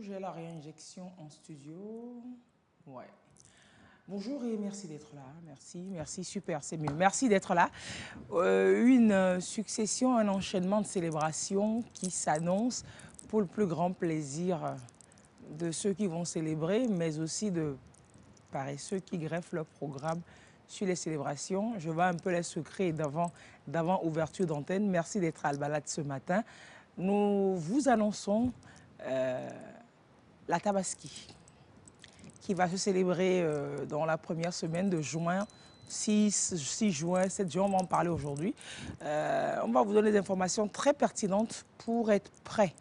j'ai la réinjection en studio. Ouais. Bonjour et merci d'être là. Merci, super, c'est mieux. Merci d'être là. Une succession, un enchaînement de célébrations qui s'annonce pour le plus grand plaisir de ceux qui vont célébrer, mais aussi de ceux qui greffent leur programme sur les célébrations. Je vois un peu les secrets d'avant ouverture d'antenne. Merci d'être à Albalade ce matin. Nous vous annonçons la Tabaski, qui va se célébrer dans la première semaine de juin, 6 juin, 7 juin, on va en parler aujourd'hui. On va vous donner des informations très pertinentes pour être prêt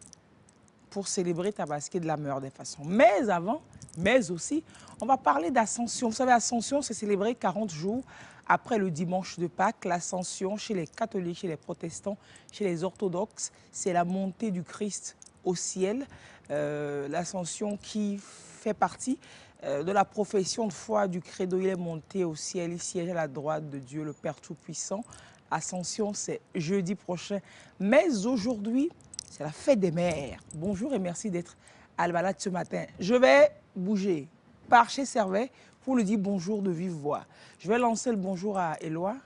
pour célébrer Tabaski de la meilleure des façons. Mais avant, mais aussi, on va parler d'Ascension. Vous savez, Ascension, c'est célébré 40 jours après le dimanche de Pâques. L'Ascension, chez les catholiques, chez les protestants, chez les orthodoxes, c'est la montée du Christ au ciel. L'Ascension qui fait partie de la profession de foi du credo. Il est monté au ciel, il siège à la droite de Dieu, le Père Tout-Puissant. Ascension, c'est jeudi prochain. Mais aujourd'hui, c'est la fête des mères. Bonjour et merci d'être à Albalade ce matin. Je vais bouger par chez Servet pour lui dire bonjour de vive voix. Je vais lancer le bonjour à Éloi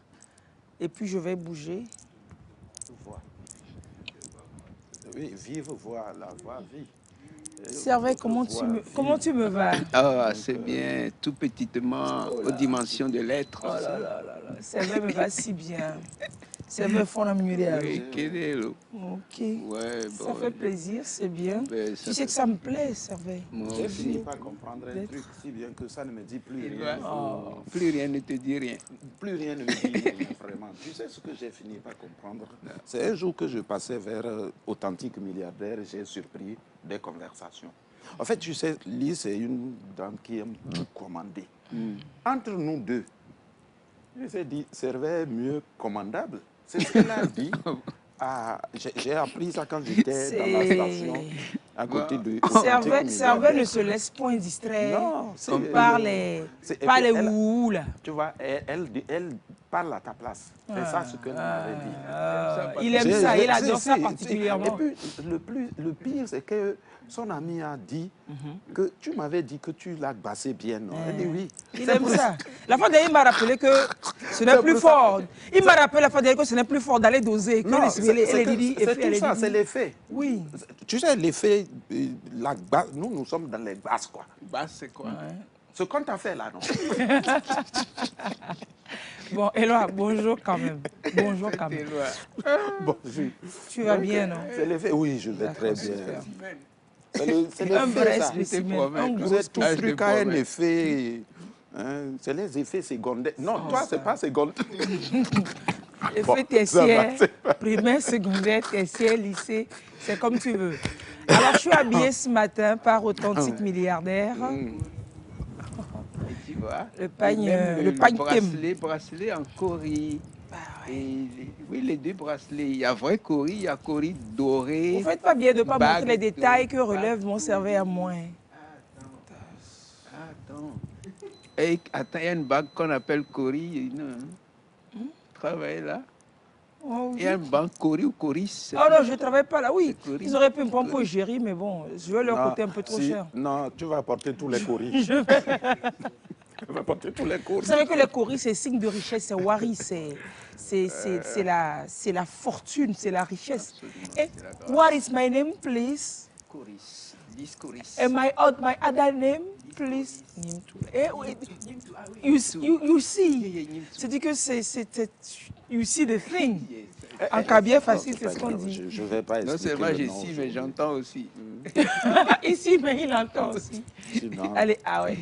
et puis je vais bouger. Oui, vive voix, la voix vie. Servet, comment tu me vas? Ah, c'est bien, tout petitement, aux dimensions de l'être. Oh là là là là, Servet me va si bien. Servet font la mieux. Oui, quel est le... Ok, ouais, ça bon, fait plaisir, c'est bien. ben, Tu sais que ça me plaît, Servet. moi J'ai aussi. fini par comprendre un truc si bien que ça ne me dit plus rien. Plus rien ne te dit rien. Plus rien ne me dit rien, vraiment. Tu sais ce que j'ai fini par comprendre? C'est un jour que je passais vers Authentique Milliardaire et j'ai surpris des conversations. En fait, tu sais, Lise, c'est une dame qui aime tout commander. Entre nous deux, je me dit, Servet mieux commandable. C'est ce qu'elle a dit. J'ai appris ça quand j'étais dans la station à côté de Servet ne se laisse point distraire par les ouh là. Tu vois, elle parle à ta place. C'est ça ce qu'elle m'avait dit. Il aime ça, il adore ça particulièrement. Et puis, le pire, c'est que son ami a dit que tu m'avais dit que tu l'as bassé bien. Non? Elle dit oui. Il aime ça. La fois dernière, il m'a rappelé que ce n'est plus fort. Il m'a rappelé la fois dernière que ce n'est plus fort d'aller doser. Non, c'est tout ça, c'est l'effet. Oui. Tu sais, l'effet, la basse, nous sommes dans les basses, quoi. Basse, c'est quoi? Ce qu'on t'a fait là, non? Bon, Éloi, bonjour quand même. Bonjour quand même. Bon, tu vas bien, non? C'est l'effet, oui, je vais très bien. C'est un vrai ça. spécimen. Vous êtes tout truc a un effet. Hein, c'est les effets secondaires. Non, toi, c'est pas secondaire. Effet tertiaire, primaire, secondaire, tertiaire, lycée, c'est comme tu veux. Alors, je suis habillée ce matin par Authentique Milliardaire. Et tu vois, le pagne bracelet en cori. Oui, les deux bracelets. Il y a vrai cori, il y a cori doré. Vous ne faites pas bien de ne pas montrer les détails que relève mon cerveau à moins. Attends. Et attends, il y a une bague qu'on appelle cori. Travaille là. Oh, oui. Il y a une banque cori ou coris. Oh non, je ne travaille pas là. Oui, ils auraient pu me prendre pour Égérie, mais bon, je veux leur coûter un peu trop cher. Non, tu vas apporter tous les coris. Je vais. Tu vas apporter tous les coris. Vous savez que les coris, c'est signe de richesse, c'est wari, c'est la fortune, c'est la richesse. Et what is my name, please? Coris. 10 coris. And my other name, please? You see. C'est-à-dire que you see the thing. En cabien facile, c'est ce qu'on dit. Je ne vais pas expliquer. Non seulement je suis, mais j'entends aussi. Ici, mais il entend aussi. Allez, ah ouais.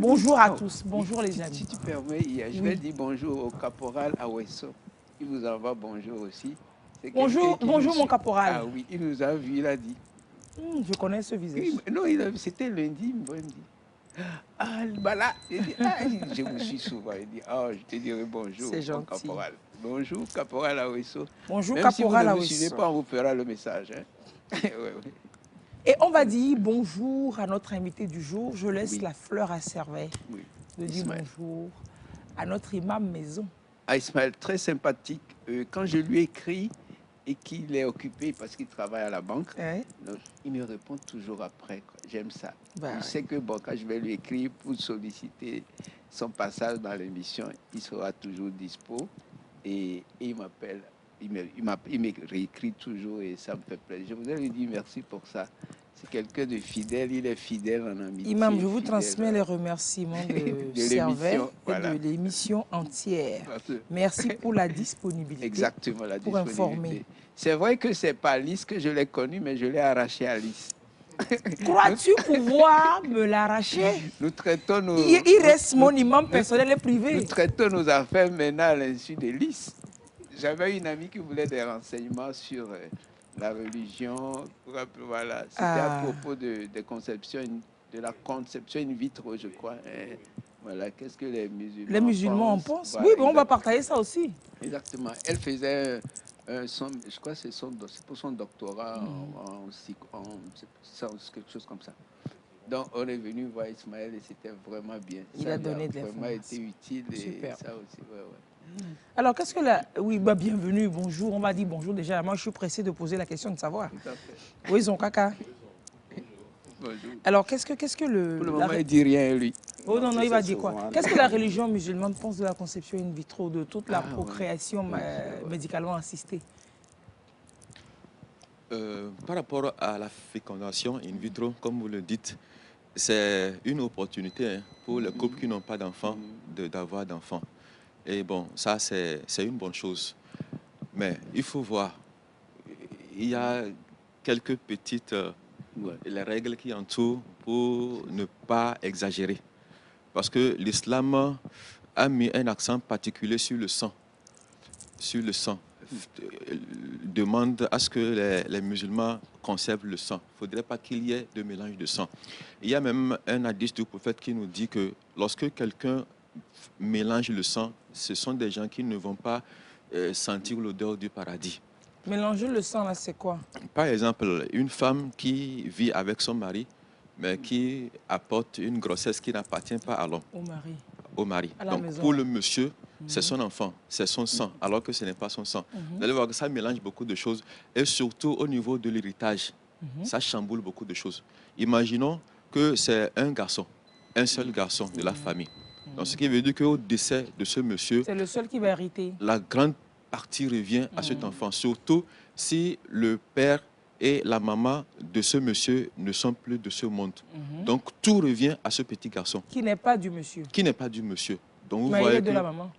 Bonjour à tous, bonjour les amis. Si tu permets, je vais dire bonjour au caporal Awesso. Il vous envoie bonjour aussi. Bonjour mon caporal. Ah oui, il nous a vu, il a dit. Je connais ce visage. Oui, non, c'était lundi, il me dit. Ah, voilà. Il dit, je me suis souvent. Il dit, je te dirai bonjour au caporal. Bonjour, caporal Awesso. Bonjour, même caporal Awesso. Si vous ne me suivez pas, on vous fera le message. Hein. Oui. Et on va dire bonjour à notre invité du jour. Je laisse la fleur à Servet de dire bonjour à notre imam maison. Ismaël, très sympathique. Quand je lui ai écrit, et qu'il est occupé parce qu'il travaille à la banque. Ouais. Donc, il me répond toujours après. J'aime ça. Bah, je sais que bon, quand je vais lui écrire pour solliciter son passage dans l'émission, il sera toujours dispo et il m'appelle. Il me réécrit toujours et ça me fait plaisir. Je voudrais lui dire merci pour ça. C'est quelqu'un de fidèle, il est fidèle en amitié. Imam, je vous transmets les remerciements de Servet et de l'émission entière. Merci pour la disponibilité. Exactement, la pour disponibilité. Informer. C'est vrai que c'est pas Lys que je l'ai connu, mais je l'ai arraché à Lys. Crois-tu pouvoir me l'arracher? Nous traitons nos... Il reste mon imam personnel et privé. Nous traitons nos affaires maintenant à l'insu de Lys. J'avais une amie qui voulait des renseignements sur la religion. Voilà. C'était à propos de la conception in vitro, je crois. Et voilà, qu'est-ce que les musulmans en pensent. Voilà, oui, mais on va partager ça aussi. Exactement. Elle faisait, je crois que c'est pour son doctorat en quelque chose comme ça. Donc, on est venu voir Ismaël et c'était vraiment bien. Il a donné des vraiment été utile. Super. Et ça aussi, Alors, qu'est-ce que la... Oui, bah, bienvenue, bonjour. On va dire bonjour déjà. Moi, je suis pressé de poser la question de savoir. Tout à fait. Où ils ont caca? Bonjour. Alors, qu'est-ce que le... Pour le moment, il ne dit rien, lui. Oh non, non, il va dire quoi? Qu'est-ce que la religion musulmane pense de la conception in vitro, de toute la procréation médicalement assistée? Par rapport à la fécondation in vitro, comme vous le dites, c'est une opportunité pour les couples qui n'ont pas d'enfants d'avoir d'enfants. Et bon, ça, c'est une bonne chose. Mais il faut voir, il y a quelques petites les règles qui entourent pour ne pas exagérer. Parce que l'islam a mis un accent particulier sur le sang. Sur le sang. Demande à ce que les musulmans conservent le sang. Il ne faudrait pas qu'il y ait de mélange de sang. Il y a même un hadith du prophète qui nous dit que lorsque quelqu'un mélange le sang, ce sont des gens qui ne vont pas sentir l'odeur du paradis. Mélanger le sang, là, c'est quoi? Par exemple, une femme qui vit avec son mari, mais qui apporte une grossesse qui n'appartient pas à l'homme. Au mari. Donc, maison. Pour le monsieur, c'est son enfant, c'est son sang, alors que ce n'est pas son sang. Vous allez voir que ça mélange beaucoup de choses. Et surtout, au niveau de l'héritage, ça chamboule beaucoup de choses. Imaginons que c'est un garçon, un seul garçon de la famille. Donc, ce qui veut dire qu'au décès de ce monsieur... C'est le seul qui va hériter. La grande partie revient à cet enfant, surtout si le père et la maman de ce monsieur ne sont plus de ce monde. Donc, tout revient à ce petit garçon. Qui n'est pas du monsieur. Qui n'est pas du monsieur. Donc, vous mais voyez il est de la maman.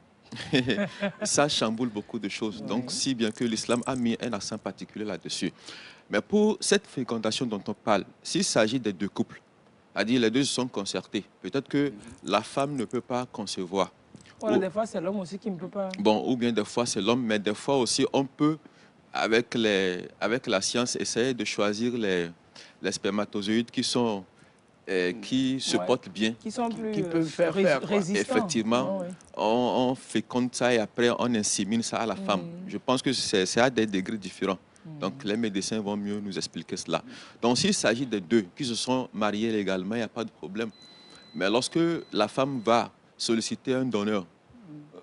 Ça chamboule beaucoup de choses. Donc, si bien que l'islam a mis un accent particulier là-dessus. Mais pour cette fécondation dont on parle, s'il s'agit des deux couples, c'est-à-dire les deux sont concertés, peut-être que la femme ne peut pas concevoir. Voilà, des fois, c'est l'homme aussi qui ne peut pas. Bon, ou bien des fois, c'est l'homme, mais des fois aussi, on peut, avec la science, essayer de choisir les spermatozoïdes qui sont... qui se portent bien. Qui sont plus qui peuvent faire résistants. Effectivement, on féconde ça et après on insémine ça à la femme. Je pense que c'est à des degrés différents. Donc les médecins vont mieux nous expliquer cela. Donc s'il s'agit des deux qui se sont mariés légalement, il n'y a pas de problème. Mais lorsque la femme va solliciter un donneur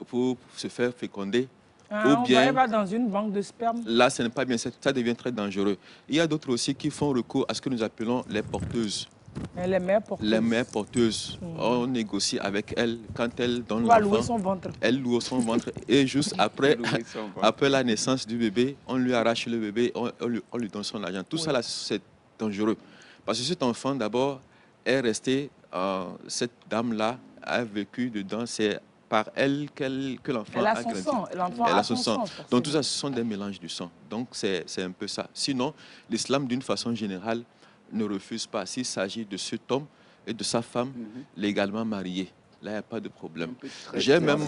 pour se faire féconder, ou bien va dans une banque de sperme. Là, ce n'est pas bien, ça devient très dangereux. Il y a d'autres aussi qui font recours à ce que nous appelons les porteuses. Les mères porteuses. Les mères porteuses. On négocie avec elles quand elles donnent l'enfant. Elle loue son ventre. Elle loue son ventre. Et juste après la naissance du bébé, on lui arrache le bébé, on lui donne son argent. Tout ça, là, c'est dangereux. Parce que cet enfant, d'abord, est resté, cette dame-là a vécu dedans, c'est par elle que l'enfant a grandi. Elle a son sang. Donc tout ça, ce sont des mélanges du sang. Donc c'est un peu ça. Sinon, l'islam, d'une façon générale, ne refuse pas s'il s'agit de cet homme et de sa femme légalement mariés. Là, il n'y a pas de problème. J'ai même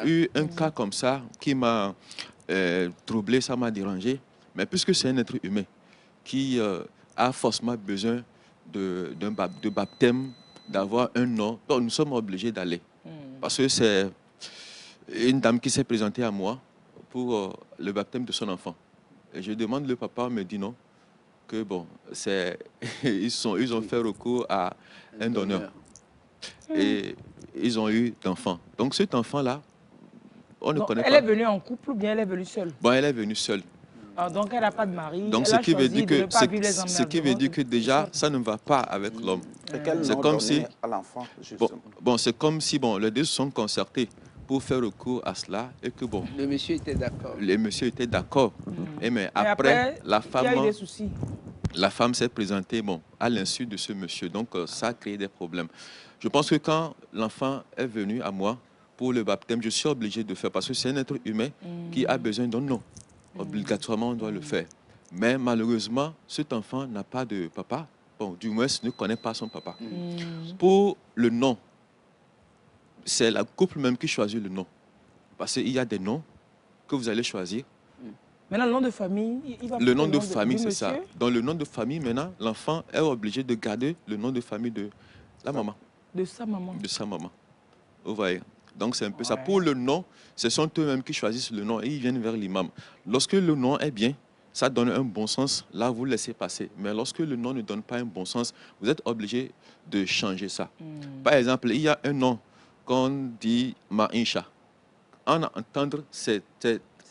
eu un cas comme ça qui m'a troublé, ça m'a dérangé. Mais puisque c'est un être humain qui a forcément besoin de baptême, d'avoir un nom, donc nous sommes obligés d'aller. Parce que c'est une dame qui s'est présentée à moi pour le baptême de son enfant. Et je demande le papa, me dit non. Que bon, ils ont fait recours à un donneur. Et ils ont eu d'enfants. Donc cet enfant-là, on ne Donc, connaît elle pas. est venue en couple ou bien elle est venue seule? Bon, elle est venue seule. Ah, donc, elle n'a pas de mari. Donc, elle a choisi de ne pas vivre les ce qui veut dire que déjà, ça ne va pas avec l'homme. Et quel C'est nom comme donner si- à l'enfant, Bon, justement? bon c'est comme si les deux sont concertés pour faire recours à cela et que bon, Le monsieur était d'accord. les messieurs étaient d'accord. Et mais Et après, il y a eu des soucis. la femme s'est présentée à l'insu de ce monsieur. Donc, ça a créé des problèmes. Je pense que quand l'enfant est venu à moi pour le baptême, je suis obligé de faire parce que c'est un être humain qui a besoin d'un nom. Obligatoirement, on doit le faire. Mais malheureusement, cet enfant n'a pas de papa. Bon, du moins, ne connaît pas son papa. Pour le nom, c'est la couple même qui choisit le nom. Parce qu'il y a des noms que vous allez choisir. Maintenant, le nom de famille, il va Le nom prendre de famille, du c'est ça. monsieur, Dans le nom de famille, maintenant, l'enfant est obligé de garder le nom de famille de la maman, de sa maman. de sa maman. Vous voyez? Donc, c'est un peu ça. Ouais. Pour le nom, ce sont eux-mêmes qui choisissent le nom et ils viennent vers l'imam. Lorsque le nom est bien, ça donne un bon sens, là, vous laissez passer. Mais lorsque le nom ne donne pas un bon sens, vous êtes obligé de changer ça. Par exemple, il y a un nom qu'on dit Maïcha. En entendre, c'est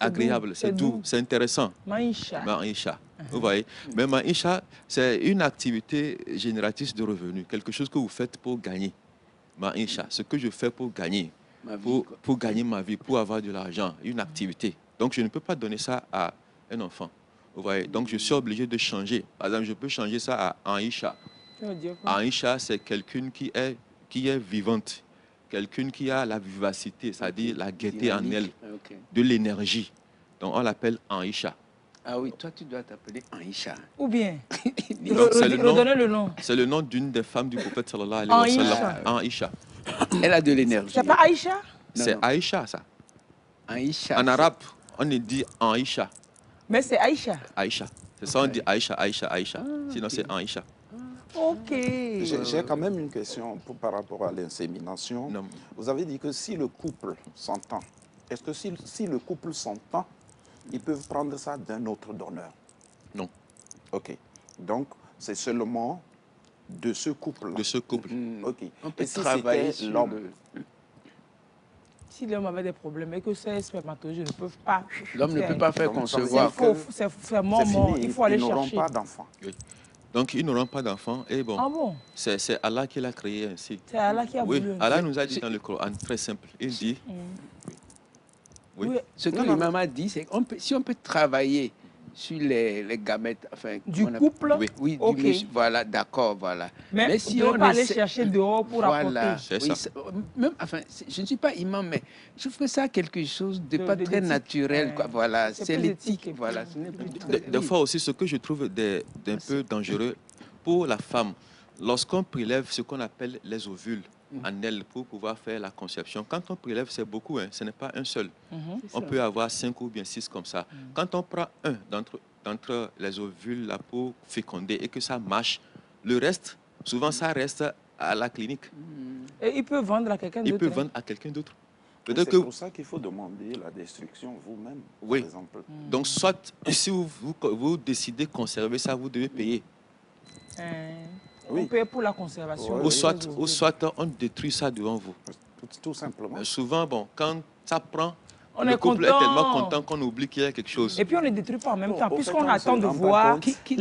agréable, c'est doux, c'est intéressant. Maïcha. Maïcha. Vous voyez? Mais Maïcha, c'est une activité génératrice de revenus, quelque chose que vous faites pour gagner. Maïcha, ce que je fais pour gagner, Ma vie, quoi. pour gagner ma vie, pour avoir de l'argent, une activité. Donc, je ne peux pas donner ça à un enfant. Vous voyez? Donc, je suis obligé de changer. Par exemple, je peux changer ça à Aïcha. Ça veut dire quoi? Aïcha, c'est quelqu'un qui est vivante, quelqu'un qui a la vivacité, c'est-à-dire la gaieté en elle, Ah, ok. de l'énergie. Donc, on l'appelle Aïcha. Ah oui, toi, tu dois t'appeler Aïcha. Ou bien, Donc, c'est le nom. redonnez le nom. C'est le nom d'une des femmes du prophète sallallahu alayhi wa sallam. Aïcha. Elle a de l'énergie. C'est pas Aïcha? C'est non. Aïcha, ça. Aïcha. En arabe, on dit Aïcha. Mais c'est Aïcha. Aïcha. C'est ça, on dit Aïcha, Aïcha, Aïcha. Sinon, c'est Aïcha. Ok. J'ai quand même une question par rapport à l'insémination. Non. Vous avez dit que si le couple s'entend, est-ce que si le couple s'entend, ils peuvent prendre ça d'un autre donneur? Non. OK. Donc, c'est seulement de ce couple-là. De ce couple. OK. On peut Et si travailler c'était sur l'homme? Si l'homme avait des problèmes et que ces spermatozoïdes ne peuvent pas... L'homme ne peut pas faire Donc, ça veut concevoir. dire que C'est mort, c'est mort. fini, Il faut aller ils n'auront chercher. pas d'enfants. Donc, ils n'auront pas d'enfants. Et bon, Ah bon? c'est Allah qui l'a créé ainsi. C'est Allah qui a Oui, voulu. Allah nous a dit dans le Coran, très simple. Il dit, oui. Oui. Ce que Non, non, l'imam a dit, c'est que si on peut travailler sur les gamètes, enfin, Du on a- couple? Oui. Oui, Ok. voilà, d'accord, voilà. Mais si on ne peut pas aller essaie- chercher dehors pour voilà, apporter. C'est ça. Même, enfin, je ne suis pas imam, mais je trouve ça quelque chose de pas très d'éthique. naturel, quoi. Voilà, C'est c'est plus l'éthique, éthique. voilà. Ce n'est plus Des fois aussi, ce que je trouve d'un peu dangereux pour la femme, lorsqu'on prélève ce qu'on appelle les ovules en elle pour pouvoir faire la conception, quand on prélève, c'est beaucoup, hein, ce n'est pas un seul. On peut avoir 5 ou bien 6 comme ça. Quand on prend un d'entre les ovules là pour féconder et que ça marche, le reste, souvent ça reste à la clinique. Et il peut vendre à quelqu'un Il d'autre. peut hein. vendre à quelqu'un d'autre. C'est Peut-être que, pour ça qu'il faut demander la destruction vous-même, Oui. par exemple. donc, soit si vous décidez de conserver ça, vous devez payer. On Oui. paye pour la conservation. Ouais, des Ou soit, ovules. ou soit on détruit ça devant vous. Tout simplement. Souvent, bon, quand ça prend, On le est couple content. est tellement content qu'on oublie qu'il y a quelque chose. Et puis on ne détruit pas en même Bon, temps, au fait, puisqu'on on attend se de rend pas voir compte.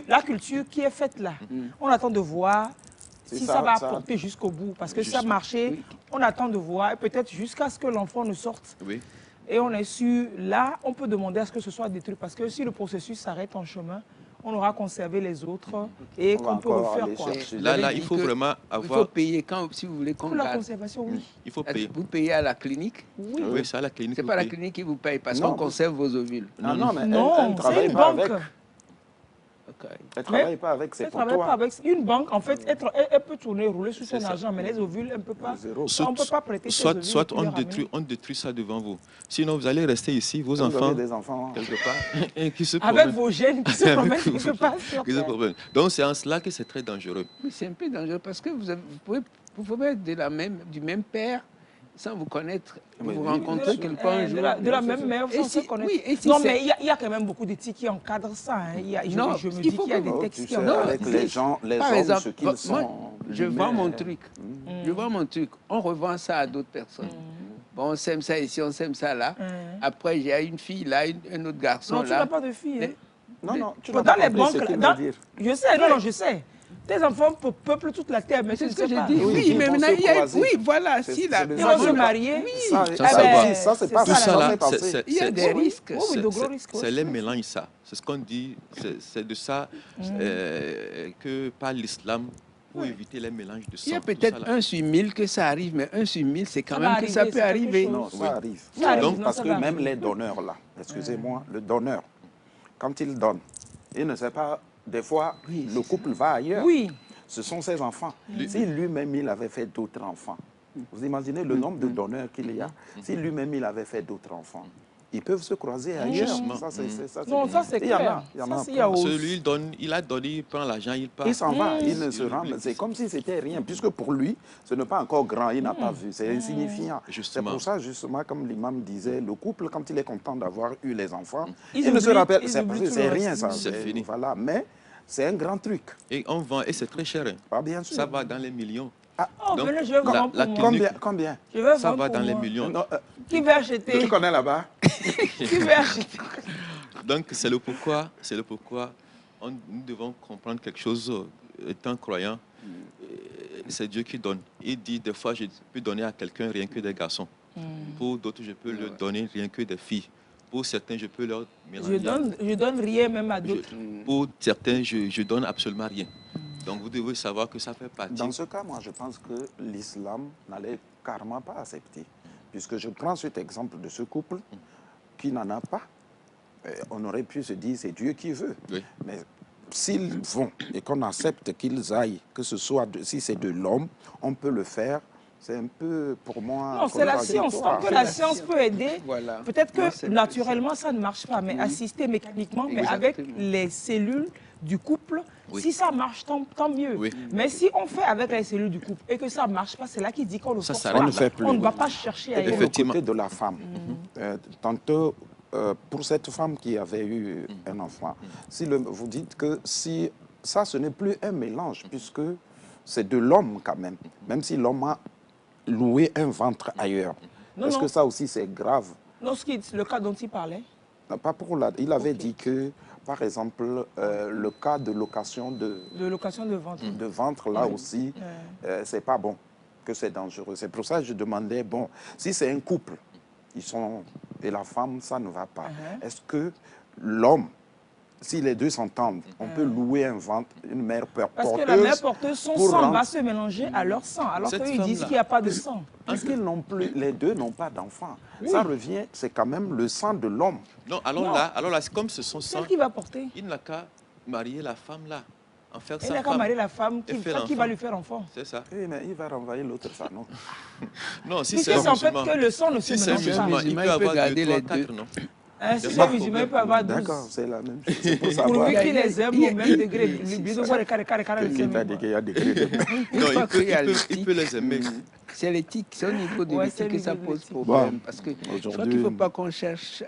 la culture qui est faite là. On attend de voir C'est si ça, ça va ça. apporter jusqu'au bout. Parce que ça Juste. marchait, on attend de voir, et peut-être jusqu'à ce que l'enfant ne sorte. Oui. Et on est sûr, là, on peut demander à ce que ce soit détruit. Parce que si le processus s'arrête en chemin, on aura conservé les autres et On va qu'on peut encore refaire aller quoi. chercher. Vous Là, avez là, dit il faut que vraiment Il faut avoir... payer si vous voulez qu'on Pour la garde. conservation, oui. Il faut payer. Vous payez à la clinique. Oui. Oui, c'est à la clinique. C'est vous pas la payez. clinique qui vous paye parce Non. qu'on conserve vos ovules. Ah non, mais elle Non, ne c'est travaille une pas banque. avec. Ok. Elle travaille pas avec, c'est Elle pour travaille toi. pas avec une banque. En fait, elle peut tourner, rouler sur son ça. argent, mais les ovules, elle ne peut pas. Zéro. On ne peut pas prêter ses ovules Soit pour les ramener. on détruit ça devant vous. Sinon, vous allez rester ici, vos Vous enfants, avez des enfants. quelque part, et qui se Avec promènent. vos gènes qui se promènent quelque part sur Qui se Terre. promènent. Donc, c'est en cela que c'est très dangereux. Oui, c'est un peu dangereux parce que vous pouvez être du même père sans vous connaître. Vous Oui, vous oui, rencontrez quelque part un jour. De la même mère, Et sans si- se connaître. oui, et si Non, c'est- mais il y a quand même beaucoup d'éthiques qui encadrent ça. hein. Non, Je me il dis faut qu'il y a que- des Oh, textes tu qui sais, encadrent. avec les gens, les Par hommes, exemple, ce qu'ils moi, sont. je vends mon l'humain. truc. Je vends mon truc. On revend ça à d'autres personnes. bon, on sème ça ici, on sème ça là. Après, j'ai une fille là, un autre garçon Non, là. tu n'as pas de fille. Hein. Non, tu n'as pas Dans les compris ce banques, qu'il dans... veut dire. je sais, non, je sais. Tes enfants peuplent toute la terre, mais C'est tu ce ne que sais j'ai pas. dit. Oui, Oui, ils mais vont maintenant, se il y a... croiser. Oui, voilà, si là. c'est Ils vont se marier. Ça, Eh ça, ben, ça, c'est c'est pas ça, Tout la ça là, bonne Il y a des risques. Oui, de gros risques. c'est les mélanges, ça. C'est ce qu'on dit, c'est de ça que par l'islam, pour éviter les mélanges de sang. Il y a tout ça, peut-être là. 1 sur 1000 que ça arrive, mais 1 sur 1000, c'est quand Ça même va que ça arriver, peut c'est quelque arriver. chose. Non, ça arrive. Ça arrive, Donc, non, parce ça que va même arriver. les donneurs, là, excusez-moi, le donneur, quand il donne, il ne sait pas, des fois, le couple va ailleurs. Oui. Ce sont ses enfants. Si lui-même, il avait fait d'autres enfants, vous imaginez le nombre de donneurs qu'il y a. Si lui-même, il avait fait d'autres enfants, ils peuvent se croiser ailleurs. Justement. Ça, Non, ça c'est il y en clair. a, il y en Ça, a c'est- il y a plein. aussi. Celui, il a donné, il prend l'argent, il part. Il s'en va, il ne se Il rend. oublie. C'est comme si c'était rien, puisque pour lui, ce n'est pas encore grand, il n'a pas vu, c'est insignifiant. C'est Justement. pour ça, justement, comme l'imam disait, le couple, quand il est content d'avoir eu les enfants, Ils il ne se oublient- rappelle, ils c'est oublient tout c'est le rien reste. ça. C'est fini. Voilà, mais c'est un grand truc. Et on vend, et c'est très cher. Hein. Pas bien sûr. Ça va dans les millions. Oh, Donc, venez, je vais vendre pour la moi. clinique, Combien Je vais ça vendre va pour dans les moi. millions. Non, Qui va acheter? tu connais là-bas? Qui va acheter? Donc, c'est le pourquoi nous devons comprendre quelque chose étant croyant. C'est Dieu qui donne. Il dit, des fois, je peux donner à quelqu'un rien que des garçons. Pour d'autres, je peux leur donner rien que des filles. Pour certains, je peux leur mélanger. Je donne rien même à d'autres. Pour certains, je donne absolument rien. Donc, vous devez savoir que ça fait partie. Dans ce cas, moi, je pense que l'islam n'allait carrément pas accepter. Puisque je prends cet exemple de ce couple qui n'en a pas. On aurait pu se dire, c'est Dieu qui veut. Oui. Mais s'ils vont et qu'on accepte qu'ils aillent, que ce soit, si c'est de l'homme, on peut le faire. C'est un peu, pour moi... Non, c'est la science. Tant que la science peut aider, Voilà. peut-être Non, que c'est- naturellement, ça ne marche pas. Mais assister mécaniquement, mais avec Exactement. les cellules du couple, Oui. si ça marche, tant mieux. Oui. Mais si on fait avec les cellules du couple et que ça ne marche pas, c'est là qu'il dit qu'on ne Ça force s'arrête pas. là. On ne fait plus. On ne va pas chercher Et ailleurs. pour le Effectivement. côté de la femme, tantôt, pour cette femme qui avait eu un enfant, si vous dites que si ça, ce n'est plus un mélange, puisque c'est de l'homme quand même si l'homme a loué un ventre ailleurs. Non, Est-ce non. que ça aussi, c'est grave? Non, le cas dont il parlait. Non, pas pour il avait dit que, par exemple, le cas de location de location de vente. ventre, là aussi, c'est pas bon, que c'est dangereux. C'est pour ça que je demandais, bon, si c'est un couple, et la femme, ça ne va pas. Est-ce que l'homme, si les deux s'entendent, on peut louer un ventre, une mère porteuse? Parce que la mère porteuse, son pour sang rendre- va se mélanger à leur sang, alors Cette qu'ils disent femme-là- qu'il n'y a pas de sang. Parce qu'ils n'ont plus, les deux n'ont pas d'enfants. Ça revient, c'est quand même le sang de l'homme. Non, alors Non. là, c'est comme ce sont C'est sang, elle qui va porter. il n'a qu'à marier la femme là, en faire Elle sa n'a qu'à femme. marier la femme Et faire qui va l'enfant. lui faire enfant. C'est ça. Oui, mais il va renvoyer l'autre ça, non? Non, si Puisque c'est un c'est en fait musulman, que le sang ne se si c'est un mélange musulman, pas. musulman, il il peut peut avoir garder 2, 3, les 4, non? Hein, si Y a c'est pas un de musulman, il problème. peut avoir 12. D'accord, c'est la même chose. C'est pour Pourvu savoir. qu'il les aime au même degré. Lui de voir les carrés, Qui t'a dit qu'il y a des crédits? Non, fois qu'il y a il peut les aimer. C'est l'éthique, c'est au niveau de Ouais, c'est l'éthique que ça au niveau de pose l'éthique. problème. Bon, Parce que je crois aujourd'hui- qu'il ne faut pas qu'on cherche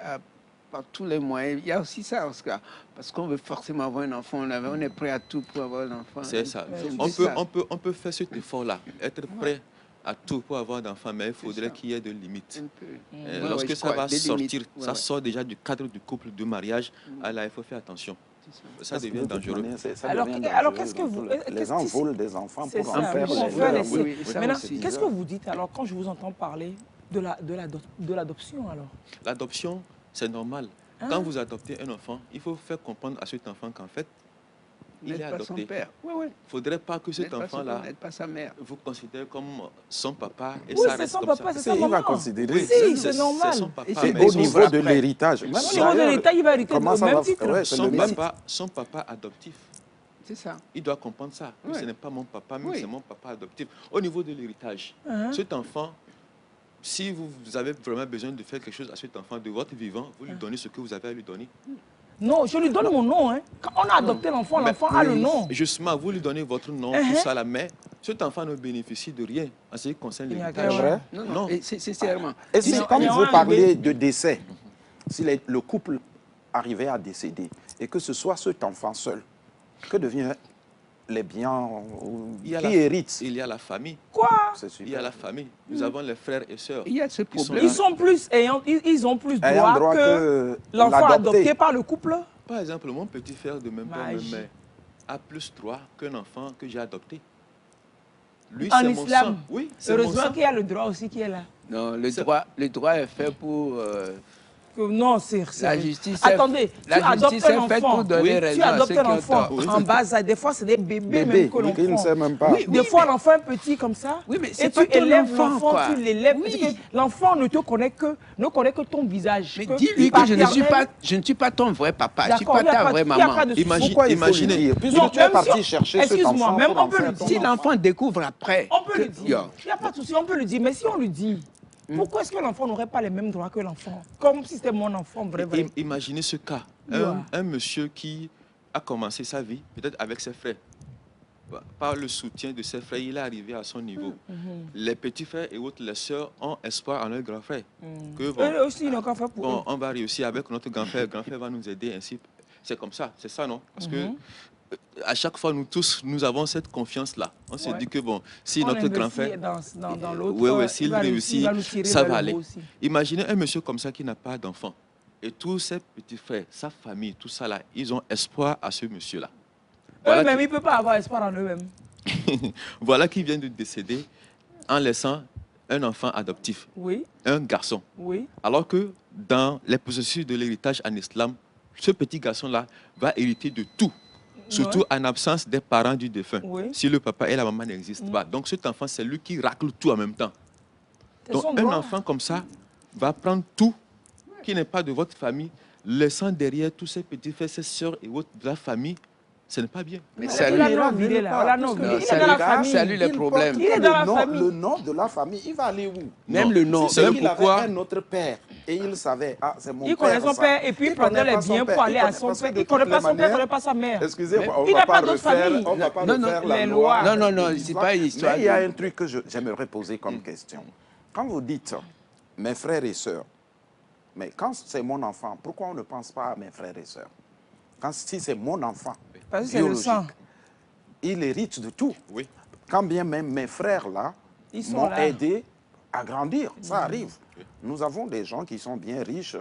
par tous les moyens. Il y a aussi ça, Oscar. Parce qu'on veut forcément avoir un enfant. On est prêt à tout pour avoir un enfant. C'est ça. C'est ça. On peut faire cet effort-là, être prêt à tout pour avoir d'enfant, mais il faudrait qu'il y ait des limites. Un peu. Ouais, Lorsque je ça crois, va des sortir, limites. Ouais, ça ouais. sort déjà du cadre du couple, du mariage, là, il faut faire attention. Ça devient dangereux. Alors, qu'est-ce que vous- Les gens volent des enfants C'est pour ça, en faire pour en les faire leurs. les oui, siens. oui, ça Maintenant, aussi. qu'est-ce que vous dites alors quand je vous entends parler de l'adoption alors? L'adoption, c'est normal. Quand vous adoptez un enfant, il faut faire comprendre à cet enfant qu'en fait, il N'êtes est pas son adopté. père. Oui, oui. Il ne faudrait pas que cet N'êtes pas son enfant-là, père, n'êtes pas sa mère. vous considérez comme son papa et Oui, ça c'est reste son comme papa, ça. c'est sa Il va maman. considérer. Si, c'est normal. C'est son papa. Et C'est mais au son niveau frère, de après. l'héritage. Au niveau de l'État, il va hériter Comment au ça même va titre. ouais, c'est le même. Son papa adoptif, C'est ça. il doit comprendre ça. Que Ouais. ce n'est pas mon papa, mais Oui. c'est mon papa adoptif. Au niveau de l'héritage, cet enfant, si vous avez vraiment besoin de faire quelque chose à cet enfant de votre vivant, vous lui donnez ce que vous avez à lui donner. Non, je lui donne mon nom. Hein. Quand on a adopté l'enfant, l'enfant a le nom. Justement, vous lui donnez votre nom, tout ça là, mais cet enfant ne bénéficie de rien en ce qui concerne Il y a l'héritage. C'est vrai? Non, Non. non. Et c'est sincèrement. Et si, Non, comme il y a vous un parlez de décès, si le couple arrivait à décéder et que ce soit cet enfant seul, que devient les biens Il y a qui la- héritent. Il y a la famille. Quoi? C'est Il y a super. la famille. Nous avons les frères et sœurs. Il y a ce qui sont problème. là. Ils ont plus Ayant droit droit que que l'enfant l'adopté. adopté par le couple. Par exemple, mon petit frère de même père, même Magie. mère, a plus droit qu'un enfant que j'ai adopté. Lui, En c'est mon islam. sang. Oui, c'est mon Heureusement sang. qu'il y a le droit aussi qui est là. Non, le droit est fait pour... Non, c'est... La justice Attendez, la tu adoptes justice un est faite enfant. pour donner Tu raison à adoptes ceux un qui ont enfant tort. en bas âge. Des fois, c'est des bébés Bébé, même que l'on qui ne prend. sait même pas. Oui, Des fois, l'enfant est petit comme ça. Oui, mais et c'est tu pas ton élèves enfant, l'enfant, quoi. tu l'élèves. Oui. Parce que l'enfant ne connaît que ton visage. Mais que dis-lui que je ne paternel. suis pas ton vrai papa, je ne suis D'accord, pas ta vraie il y a maman. pas de souci. Imagine- Pourquoi il faut le imaginez- dire? Puisque Non, tu es même parti si- chercher cet excuse-moi, enfant même pour on en peut faire le ton dire. Si enfant. l'enfant découvre après... On peut le que- dire. Il n'y a pas de souci, on peut le dire. Mais si on le dit, pourquoi est-ce que l'enfant n'aurait pas les mêmes droits que l'enfant? Comme si c'était mon enfant, vrai. Imaginez ce cas. Ouais. Un monsieur qui a commencé sa vie, peut-être avec ses frères. Par le soutien de ses frères, il est arrivé à son niveau. Les petits frères et autres, les sœurs ont espoir en leur grand frère. Que bon, Eux aussi, ils n'ont qu'à faire pour bon, eux. on va réussir avec notre grand frère va nous aider ainsi. C'est comme ça, c'est ça, non? Parce que à chaque fois, nous tous, nous avons cette confiance-là. On se Ouais. dit que bon, si On notre grand investit frère... dans l'autre, Oui, il s'il va réussit, va nous tirer ça vers va le aller. haut aussi. Imaginez un monsieur comme ça qui n'a pas d'enfant. Et tous ses petits frères, sa famille, tout ça là, ils ont espoir à ce monsieur-là. Eux-mêmes, ils ne peuvent pas avoir espoir en eux-mêmes. Voilà qui vient de décéder en laissant un enfant adoptif, Oui, un garçon. oui. Alors que dans les processus de l'héritage en islam, ce petit garçon-là va hériter de tout, surtout en absence des parents du défunt. Oui. Si le papa et la maman n'existent pas. Donc cet enfant, c'est lui qui racle tout en même temps. C'est Donc son un droit. enfant comme ça va prendre tout qui n'est pas de votre famille, laissant derrière tous ses petits frères, ses soeurs et autres de la famille. Ce n'est pas bien. Mais On ça l'a lui, non vidé là. On l'a non Puisque vidé. le Il est dans la gars, famille. ça lui les Il problèmes. porte Il est dans la le nom- famille. Le nom de la famille, il va aller où? Même Non. le nom. C'est Il pourquoi- avait un autre père et il savait, ah, c'est mon Il père. connaît son ça. père et puis il prenait connaît les pas son biens père. pour aller à connaît son parce que père. de Il ne connaît toutes pas les son père, il ne manières- connaît pas sa mère. Excusez-moi, on Il va n'a pas pas d'autre refaire, famille. on va pas Non, non, refaire la les loi. lois. Non, non, non, de c'est l'histoire. pas une histoire Mais il y a de- un truc que j'aimerais poser comme question. Quand vous dites mes frères et sœurs, mais quand c'est mon enfant, pourquoi on ne pense pas à mes frères et sœurs? Si c'est mon enfant, Parce que c'est le biologique, sang. il hérite de tout. Oui. Quand bien même mes frères là Ils sont m'ont là. aidé à grandir, ça arrive. Nous avons des gens qui sont bien riches,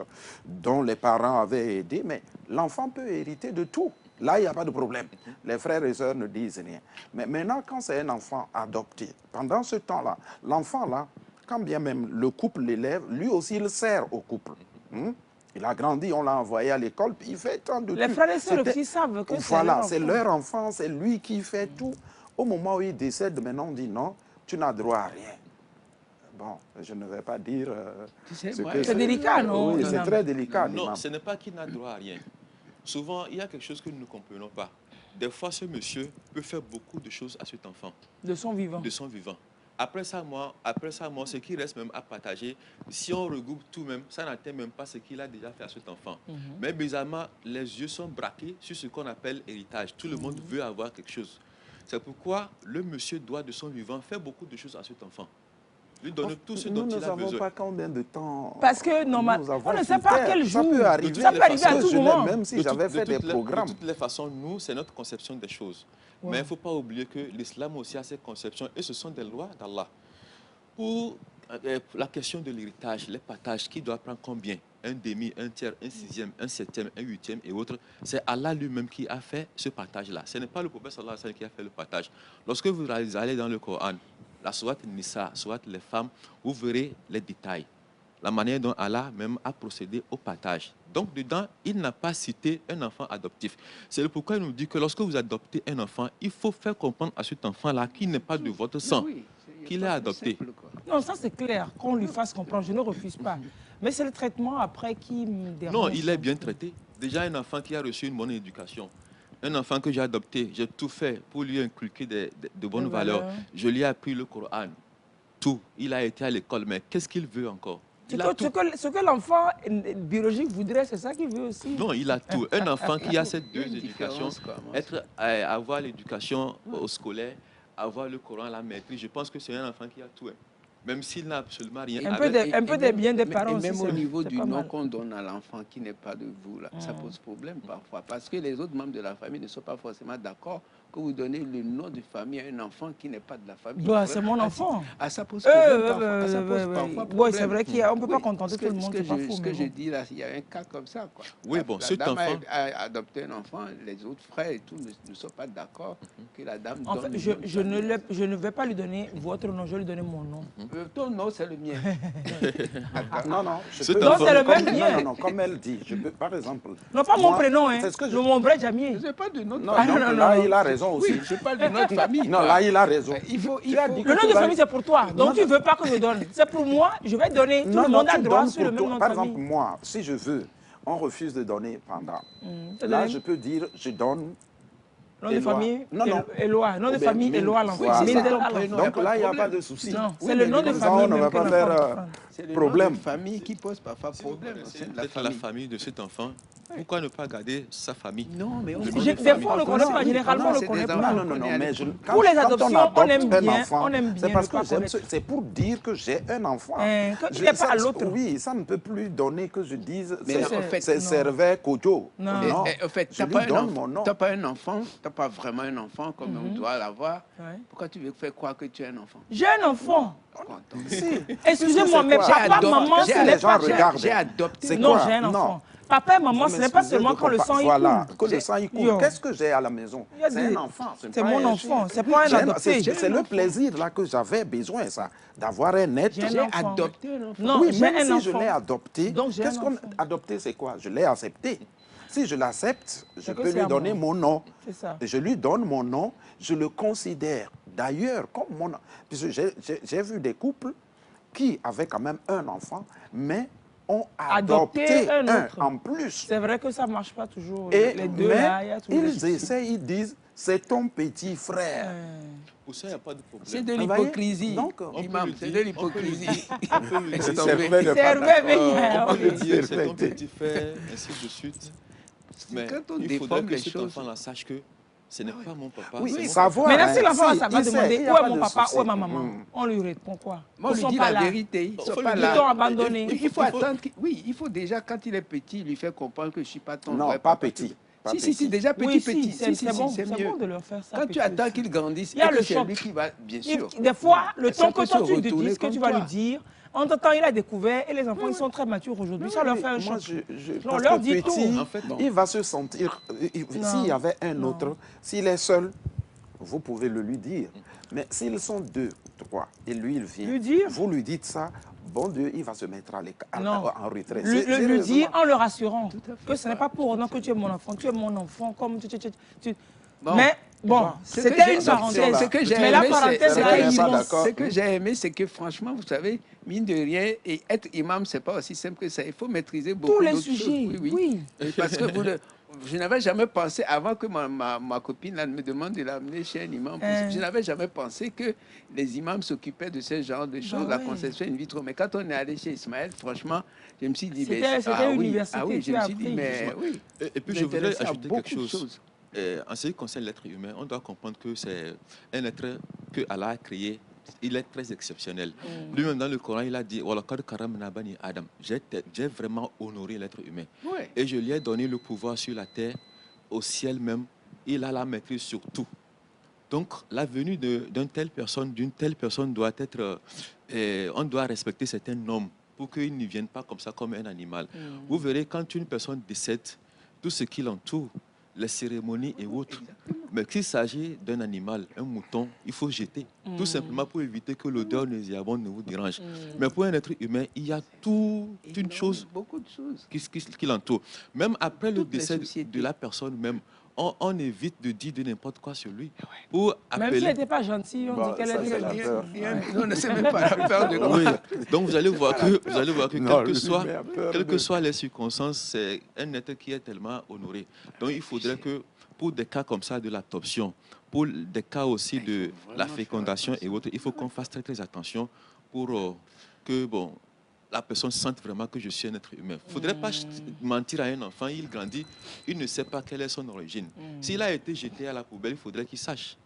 dont les parents avaient aidé, mais l'enfant peut hériter de tout. Là, il n'y a pas de problème. Les frères et sœurs ne disent rien. Mais maintenant, quand c'est un enfant adopté, pendant ce temps-là, l'enfant là, quand bien même le couple l'élève, lui aussi il sert au couple. Il a grandi, on l'a envoyé à l'école, puis il fait tant de Les trucs. frères et sœurs C'était- aussi savent que Voilà, c'est c'est leur enfant, c'est lui qui fait tout. Au moment où il décède, maintenant on dit non, tu n'as droit à rien. Bon, je ne vais pas dire Tu sais, ce moi, que c'est délicat, non, Oui, c'est imam? très délicat, Non, l'imam. ce n'est pas qu'il n'a droit à rien. Souvent, il y a quelque chose que nous ne comprenons pas. Des fois, ce monsieur peut faire beaucoup de choses à cet enfant, de son vivant. de son vivant. Après ça, moi, ce qui reste même à partager, si on regroupe tout même, ça n'atteint même pas ce qu'il a déjà fait à cet enfant. Mais bizarrement, les yeux sont braqués sur ce qu'on appelle héritage. Tout le monde veut avoir quelque chose. C'est pourquoi le monsieur doit, de son vivant, faire beaucoup de choses à cet enfant. Lui donner tout ce dont Nous il ne a savons besoin. pas combien de temps. Parce que normalement, nous avons on ne sait sur pas Terre. quel Ça jour. peut arriver. Ça peut arriver à Parce que tout je l'ai, moment. même si De j'avais toutes- fait de des toutes les- programmes. De toutes les façons, nous, c'est notre conception des choses. Ouais. Mais il ne faut pas oublier que l'islam aussi a ses conceptions et ce sont des lois d'Allah. Pour la question de l'héritage, les partages, qui doit prendre combien? Un demi, un tiers, un sixième, un septième, un huitième et autres. C'est Allah lui-même qui a fait ce partage-là. Ce n'est pas le prophète sallallahu alayhi wa sallam qui a fait le partage. Lorsque vous allez dans le Coran, la sourate Nisa, sourate les femmes, vous verrez les détails. La manière dont Allah même a procédé au partage. Donc, dedans, il n'a pas cité un enfant adoptif. C'est pourquoi il nous dit que lorsque vous adoptez un enfant, il faut faire comprendre à cet enfant-là qu'il n'est pas de votre sang, Oui, qu'il est adopté. simple, quoi. Non, ça c'est clair, qu'on lui fasse comprendre, je ne refuse pas. Mais c'est le traitement après qui me dérange. Non, il est bien traité. Déjà, un enfant qui a reçu une bonne éducation, un enfant que j'ai adopté, j'ai tout fait pour lui inculquer de bonnes valeurs. Je lui ai appris le Coran, tout. Il a été à l'école, mais qu'est-ce qu'il veut encore? Il a tout. Ce que l'enfant biologique voudrait, c'est ça qu'il veut aussi. Non, il a tout. Un enfant qui a ces Il y a deux une éducations, différence, quoi, moi. avoir l'éducation au scolaire, avoir le Coran, la maîtrise, je pense que c'est un enfant qui a tout. Hein. Même s'il n'a absolument rien. Un peu des biens des parents Et aussi, même au c'est- niveau c'est du pas nom mal. qu'on donne à l'enfant qui n'est pas de vous, là, ça pose problème parfois. Parce que les autres membres de la famille ne sont pas forcément d'accord que vous donnez le nom de famille à un enfant qui n'est pas de la famille. Bah, c'est mon enfant. Ah, ça pose problème parfois. Ça pose parfois Oui, problème. c'est vrai qu'on ne peut pas contenter Ce tout le monde. ce que je dis là, il y a un cas comme ça. Quoi. Oui, bon, la cet dame enfant... a adopté un enfant, les autres frères et tout ne sont pas d'accord que la dame En donne fait, je ne vais pas lui donner votre nom, je vais lui donner mon nom. ton nom, c'est le mien. Non, non. C'est Non, c'est le même Non, bien. non, non, comme elle dit, je peux, par exemple... Non, pas mon moi, prénom, hein. c'est ce que je... Mon vrai Jamier. Je n'ai pas de nom de Non, famille. donc non, là, non. il a raison aussi. Oui, je parle de notre famille. Non, quoi. là, il a raison. Il faut, Tu as dit Le nom tu de vas- famille, c'est pour toi. Donc, Non, tu ne veux pas que je donne. C'est pour moi, je vais donner. Tout le monde a tu droit donnes sur le pour même toi. nom de Par exemple, famille. moi, si je veux, on refuse de donner pendant. T'as Là, donné je peux dire, je donne. nom de Éloi. famille, Non, non. Éloi. Nom de Bien, famille, bien. Éloi à l'enfant. Voilà. Mindel Donc, à l'enfant. Donc là, il n'y a pas problème. de souci. Non, Oui, c'est le mais nom de comme ça, famille on ne même va que pas l'enfant faire, doit prendre. C'est le problème. nom de famille qui pose parfois Si vous problème. connaissez C'est de la peut-être la famille. famille de cet enfant, pourquoi ne pas garder sa famille? Non, mais on Des fois, on ne connaît pas. Généralement, on ne connaît pas. Non, non, non, mais Pour les adoptions, on adopte aime un bien, enfant, on aime bien c'est parce ne pas que j'aime connaître. c'est pour dire que j'ai un enfant. Que il n'est pas à l'autre. Oui, ça ne peut plus donner que je dise Mais en fait, c'est non. Servet Kojo. Non. En fait, je tu lui n'as donne mon nom. pas un enfant, tu n'as pas vraiment un enfant comme on doit l'avoir. Ouais. Pourquoi tu veux faire croire que tu es un enfant? J'ai un enfant. Content. Si. Excusez-moi, mais Puisque c'est quoi? papa, maman, ce J'ai n'est les gens pas... regardent. J'ai adopté. C'est Non, quoi? j'ai un Non. enfant. Papa et maman, ce n'est pas seulement quand le sang il Voilà, coule. que le sang il coule. Yo. Qu'est-ce que j'ai à la maison? Il y a C'est des- un enfant. ce n'est C'est pas mon un enfant, chien. c'est pas un J'ai adopté. C'est le plaisir là que j'avais besoin, ça, d'avoir un être. J'ai un J'ai enfant. adopté un enfant. Non, Oui, j'ai même un si je enfant. l'ai adopté, Donc, j'ai qu'est-ce un qu'on enfant. adopté, c'est quoi? Je l'ai accepté. Si je l'accepte, je C'est que peux c'est lui à donner moi. mon nom. C'est ça. Je lui donne mon nom, je le considère d'ailleurs comme mon... Puisque j'ai vu des couples qui avaient quand même un enfant, mais ont adopté un un autre. en plus. C'est vrai que ça ne marche pas toujours. Et, Les deux, là, il y a mais toujours des ils soucis. essaient, ils disent, c'est ton petit frère. Pour ça, il n'y a pas de problème. C'est de Vous voyez? l'hypocrisie. Donc, on peut Imam, le c'est dire, de l'hypocrisie. On peut le Laisse dire. tomber. Servet n'est pas Servet, d'accord. mais- On peut le oui. dire, c'est ton Respecté. petit frère, ainsi de suite. Mais Quand on il faudrait déforme que les cet choses. enfant-là sache que ce n'est pas mon papa. Oui, c'est mon savoir. Maintenant, si hein, l'enfant si, ça va il sait, demander il y a où est pas mon de papa, souci. où est ma maman, Mm. on lui répond quoi? Moi, on Ils lui sont dit pas la là. vérité. Ils Faut sont lui pas dire. Ils t'ont là. abandonné. Il faut attendre. Oui, il faut déjà, quand il est petit, lui faire comprendre que je ne suis pas ton Non, vrai pas papa. petit. Pas Si, petit. déjà Oui, petit. c'est bon, c'est mieux. bon de leur faire ça. Quand tu petit attends aussi. qu'il grandisse, Il y a et que le c'est choc. lui qui va, bien sûr. Des fois, le Ça temps que peut toi se tu te retourner dises que tu contre vas toi. lui dire, entre-temps, il a découvert et les enfants, ils sont très matures aujourd'hui. Ça leur fait un Moi, choc. je Non, parce leur que dit tout. petit, En fait, bon. il va se sentir... S'il y avait un Non. autre, s'il est seul, vous pouvez le lui dire. Mais s'ils sont deux, trois, et lui, il vient, Lui dire. vous lui dites ça, bon Dieu, il va se mettre Non. en retrait. Lui Sérieusement. dire en le rassurant Tout à fait. que ce n'est pas pour autant que tu es mon enfant. Tu es mon enfant comme tu. Bon. Mais bon, Ce que c'était j'ai- une ce parenthèse. que j'ai Mais la aimé, parenthèse, c'est- là, c'est- est c'est- immense. d'accord. Ce que j'ai aimé, c'est que franchement, vous savez, mine de rien, et être imam, c'est pas aussi simple que ça. Il faut maîtriser beaucoup Tous les d'autres choses. sujets, oui. Et parce que je n'avais jamais pensé, avant que ma copine là, me demande de l'amener chez un imam, je n'avais jamais pensé que les imams s'occupaient de ce genre de choses, la ouais. conception in vitro. Mais quand on est allé chez Ismaël, franchement, je me suis dit, C'était oui, l'université, oui, tu je me as suis dit, appris. mais oui. Et puis, vous je voudrais intéressez à ajouter beaucoup quelque de chose. choses. En ce qui concerne l'être humain, on doit comprendre que c'est un être que Allah a créé. Il est très exceptionnel. Lui-même, dans le Coran, il a dit Walaqad karamna bani Adam. J'ai vraiment honoré l'être humain. Ouais. Et je lui ai donné le pouvoir sur la terre, au ciel même. Il a la maîtrise sur tout. Donc, la venue d'une telle personne doit être. On doit respecter certains normes pour qu'il ne vienne pas comme ça, comme un animal. Vous verrez, quand une personne décède, tout ce qui l'entoure, les cérémonies et autres. Mais qu'il s'agit d'un animal, un mouton, il faut jeter. Tout simplement pour éviter que l'odeur nauséabonde ne vous dérange. Mais pour un être humain, il y a toute une chose Beaucoup de choses. qui l'entoure. Même après le Toutes les décès sociétés. de la personne même, on évite de dire de n'importe quoi sur lui. Pour Même si elle appeler... n'était pas gentille, on Bon, dit qu'elle ça, est c'est la gentille. peur. On ne sait même pas la peur de quoi. Oui. Donc vous allez voir que Non, quelles lui, que soient les circonstances, c'est un être qui est tellement honoré. Donc il faudrait que pour des cas comme ça de l'adoption, pour des cas aussi de la fécondation et autres, il faut qu'on fasse très très attention pour que la personne sente vraiment que je suis un être humain. Il ne faudrait pas mentir à un enfant, il grandit, il ne sait pas quelle est son origine. S'il a été jeté à la poubelle, il faudrait qu'il sache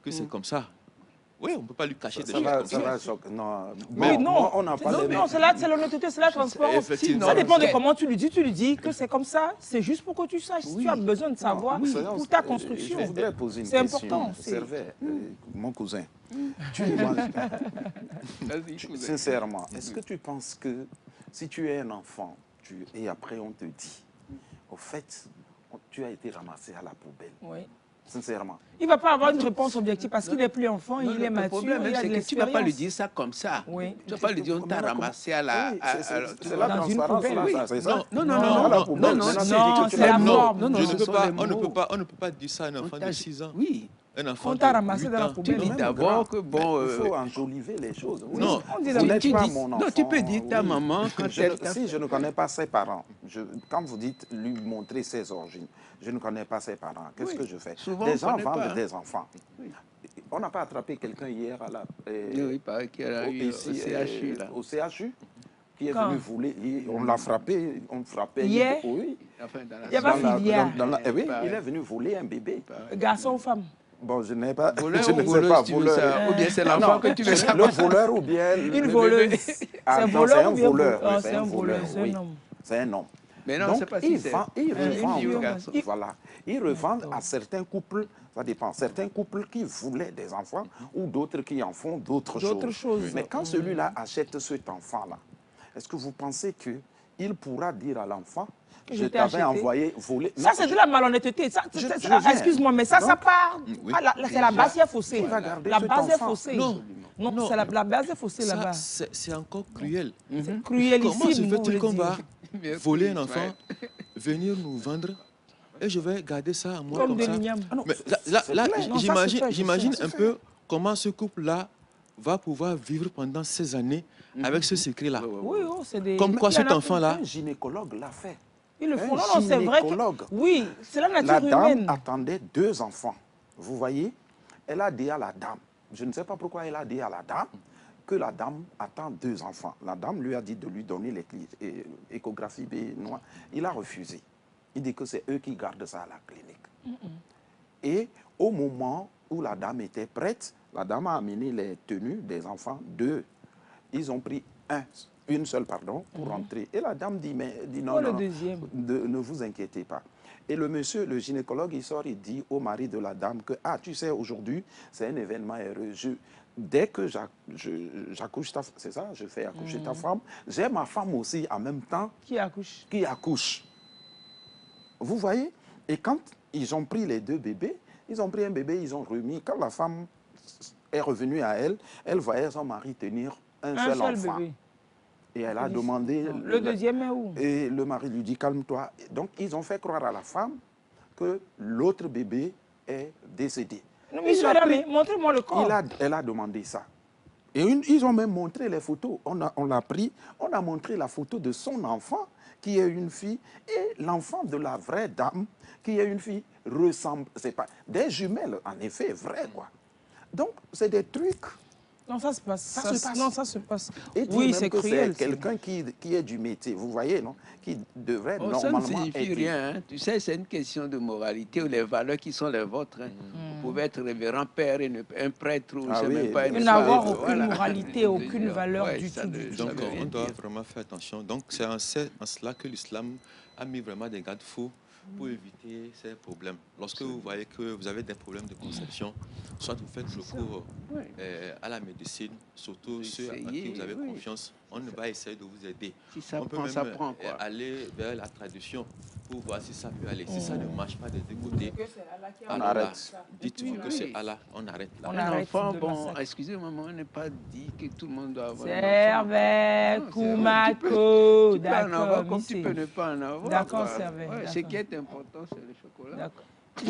que c'est comme ça. Oui, on ne peut pas lui cacher des Ça choses va, comme ça ça. va choquer. Non, Oui, non. moi, on n'a pas les Non, c'est l'honnêteté, c'est la transparence. Effectivement. Ça dépend de comment tu lui dis. Tu lui dis que c'est comme ça. C'est juste pour que tu saches. Si tu as besoin de savoir pour ta construction. Je voudrais poser une C'est question. important. Servais, mon cousin, tu imagines, sincèrement, est-ce que tu penses que si tu es un enfant, et après on te dit, au fait, tu as été ramassé à la poubelle, Oui. sincèrement. Il ne va pas avoir une réponse objective parce qu'il n'est plus enfant, il est Le mature, problème, il a de c'est que tu ne vas pas lui l'expérience. dire ça comme ça. Oui. Tu ne vas pas lui dire, on t'a ramassé à la... Oui, c'est vois, la dans une transparence, poubelle, là, oui. ça, c'est ça? Non, À la poubelle, non, maintenant, tu non, dis que tu c'est l'as la mis. forme. Non, Je ne peux ce pas, sont les on ne peut pas dire ça à un enfant de 6 ans. Oui. Un enfant On t'a de ramassé 8 dans la ans. poubelle. Tu dis Même d'abord que, grand. bon... Il faut enjoliver les choses. Oui. Non. On dit Vous la n'êtes tu pas dis- mon non, enfant. tu peux dire ta maman quand elle t'a Si je ne connais pas ses parents, quand vous dites lui montrer ses origines, je ne connais pas ses parents. Qu'est-ce que je fais? Souvent, Des on gens connaît vendent pas. des enfants. On n'a pas attrapé quelqu'un hier à la, Oui, il paraît qu'il y a eu ici, au CHU, là. au CHU qui est Quand? venu voler. On l'a frappé. On frappait. Hier? Oui. Enfin, dans la Il y a pas filière. Oui, Pareil. il est venu voler un bébé. Garçon ou femme? Bon, je n'ai pas. Voleur je ou ne sais voleuse, pas. tu veux ça? Ou bien c'est l'enfant Non, que tu veux le savoir? voleur ou bien Une voleuse. C'est un voleur ou bien voleur. Ah, Oui, c'est un voleur, c'est oui. un homme. C'est un homme. Mais non, Donc, c'est pas si il c'est revend, fille ou garçon. voilà. Ils revendent à certains couples, ça dépend, certains couples qui voulaient des enfants ou d'autres qui en font d'autres choses. Mais quand celui-là achète cet enfant-là, est-ce que vous pensez qu'il pourra dire à l'enfant, je t'avais envoyé voler? Ça, c'est de la malhonnêteté. Excuse-moi, mais ça part. Oui. C'est la base est faussée. Qui va garder La cet base est enfant? faussée. Non, c'est la base est faussée Ça, là-bas. c'est encore cruel. C'est cruelissime. Comment se fait-il vous voulez qu'on dire. va voler un enfant, venir nous vendre, et je vais garder ça à moi Comme comme de ça? l'igname. Mais là, Non, ça se fait, j'imagine ça se un peu comment ce couple-là va pouvoir vivre pendant ces années avec ce secret-là. Oui, c'est des... Comme quoi Il y en cet a- enfant-là, Un gynécologue l'a fait. Ils le font. Un Non, c'est vrai. gynécologue. Oui, c'est la La nature dame humaine. attendait 2 enfants. Vous voyez, elle a dit à la dame, je ne sais pas pourquoi elle a dit à la dame, que la dame attend 2 enfants. La dame lui a dit de lui donner les échographies B noires. Il a refusé. Il dit que c'est eux qui gardent ça à la clinique. Et au moment où la dame était prête, la dame a amené les tenues des enfants, 2. Ils ont pris une seule, pardon, pour rentrer. Et la dame dit, non, le non, deuxième? ne vous inquiétez pas. Et le monsieur, le gynécologue, il sort, il dit au mari de la dame que, ah, tu sais, aujourd'hui, c'est un événement heureux. Dès que j'accouche c'est ça, je fais accoucher ta femme, j'ai ma femme aussi en même temps Qui accouche? qui accouche. Vous voyez? Et quand ils ont pris les 2 bébés, ils ont pris un bébé, ils ont remis. Quand la femme est revenue à elle, elle voyait son mari tenir un seul enfant. Bébé. Et elle a demandé... Le deuxième est où? Et le mari lui dit, calme-toi. Donc, ils ont fait croire à la femme que l'autre bébé est décédé. Non, monsieur, montrez-moi le corps. Elle a demandé ça. Et ils ont même montré les photos. On l'a pris, on a montré la photo de son enfant, qui est une fille, et l'enfant de la vraie dame, qui est une fille, ressemble... C'est pas des jumelles, en effet, vraies, quoi. Donc, c'est des trucs... Non, ça se passe. Ça se passe. Non, ça se passe. Et dire Oui, même c'est que cruel. c'est quelqu'un qui est du métier, vous voyez, non? Qui devrait Ça ne normalement signifie être... rien. Hein. Tu sais, c'est une question de moralité ou les valeurs qui sont les vôtres. Hein. Vous pouvez être révérend père et un prêtre ou je sais même pas. Il n'avoir aucune moralité, aucune valeur Ouais, du ça tout. ne- donc ça veut rien on doit dire. vraiment faire attention. Donc c'est en cela que l'islam a mis vraiment des garde-fous pour éviter ces problèmes. Lorsque vous voyez que vous avez des problèmes de conception, soit vous faites recours à la médecine, surtout ceux en qui vous avez confiance, on va essayer de vous aider. Si ça On peut prend, même ça prend. Quoi. aller vers la tradition pour voir si ça peut aller. Si ça ne marche pas des deux côtés, On alors là, arrête. dites-vous que c'est Allah, on arrête là. On Un arrête enfant, de bon, massacre. excusez-moi, mais on n'est pas dit que tout le monde doit avoir Servais, Non, Koumako. tu peux en avoir D'accord, comme tu Missy. peux ne pas en avoir. D'accord, quoi. Servais, Ouais, ce d'accord. qui est important, c'est le chocolat. D'accord.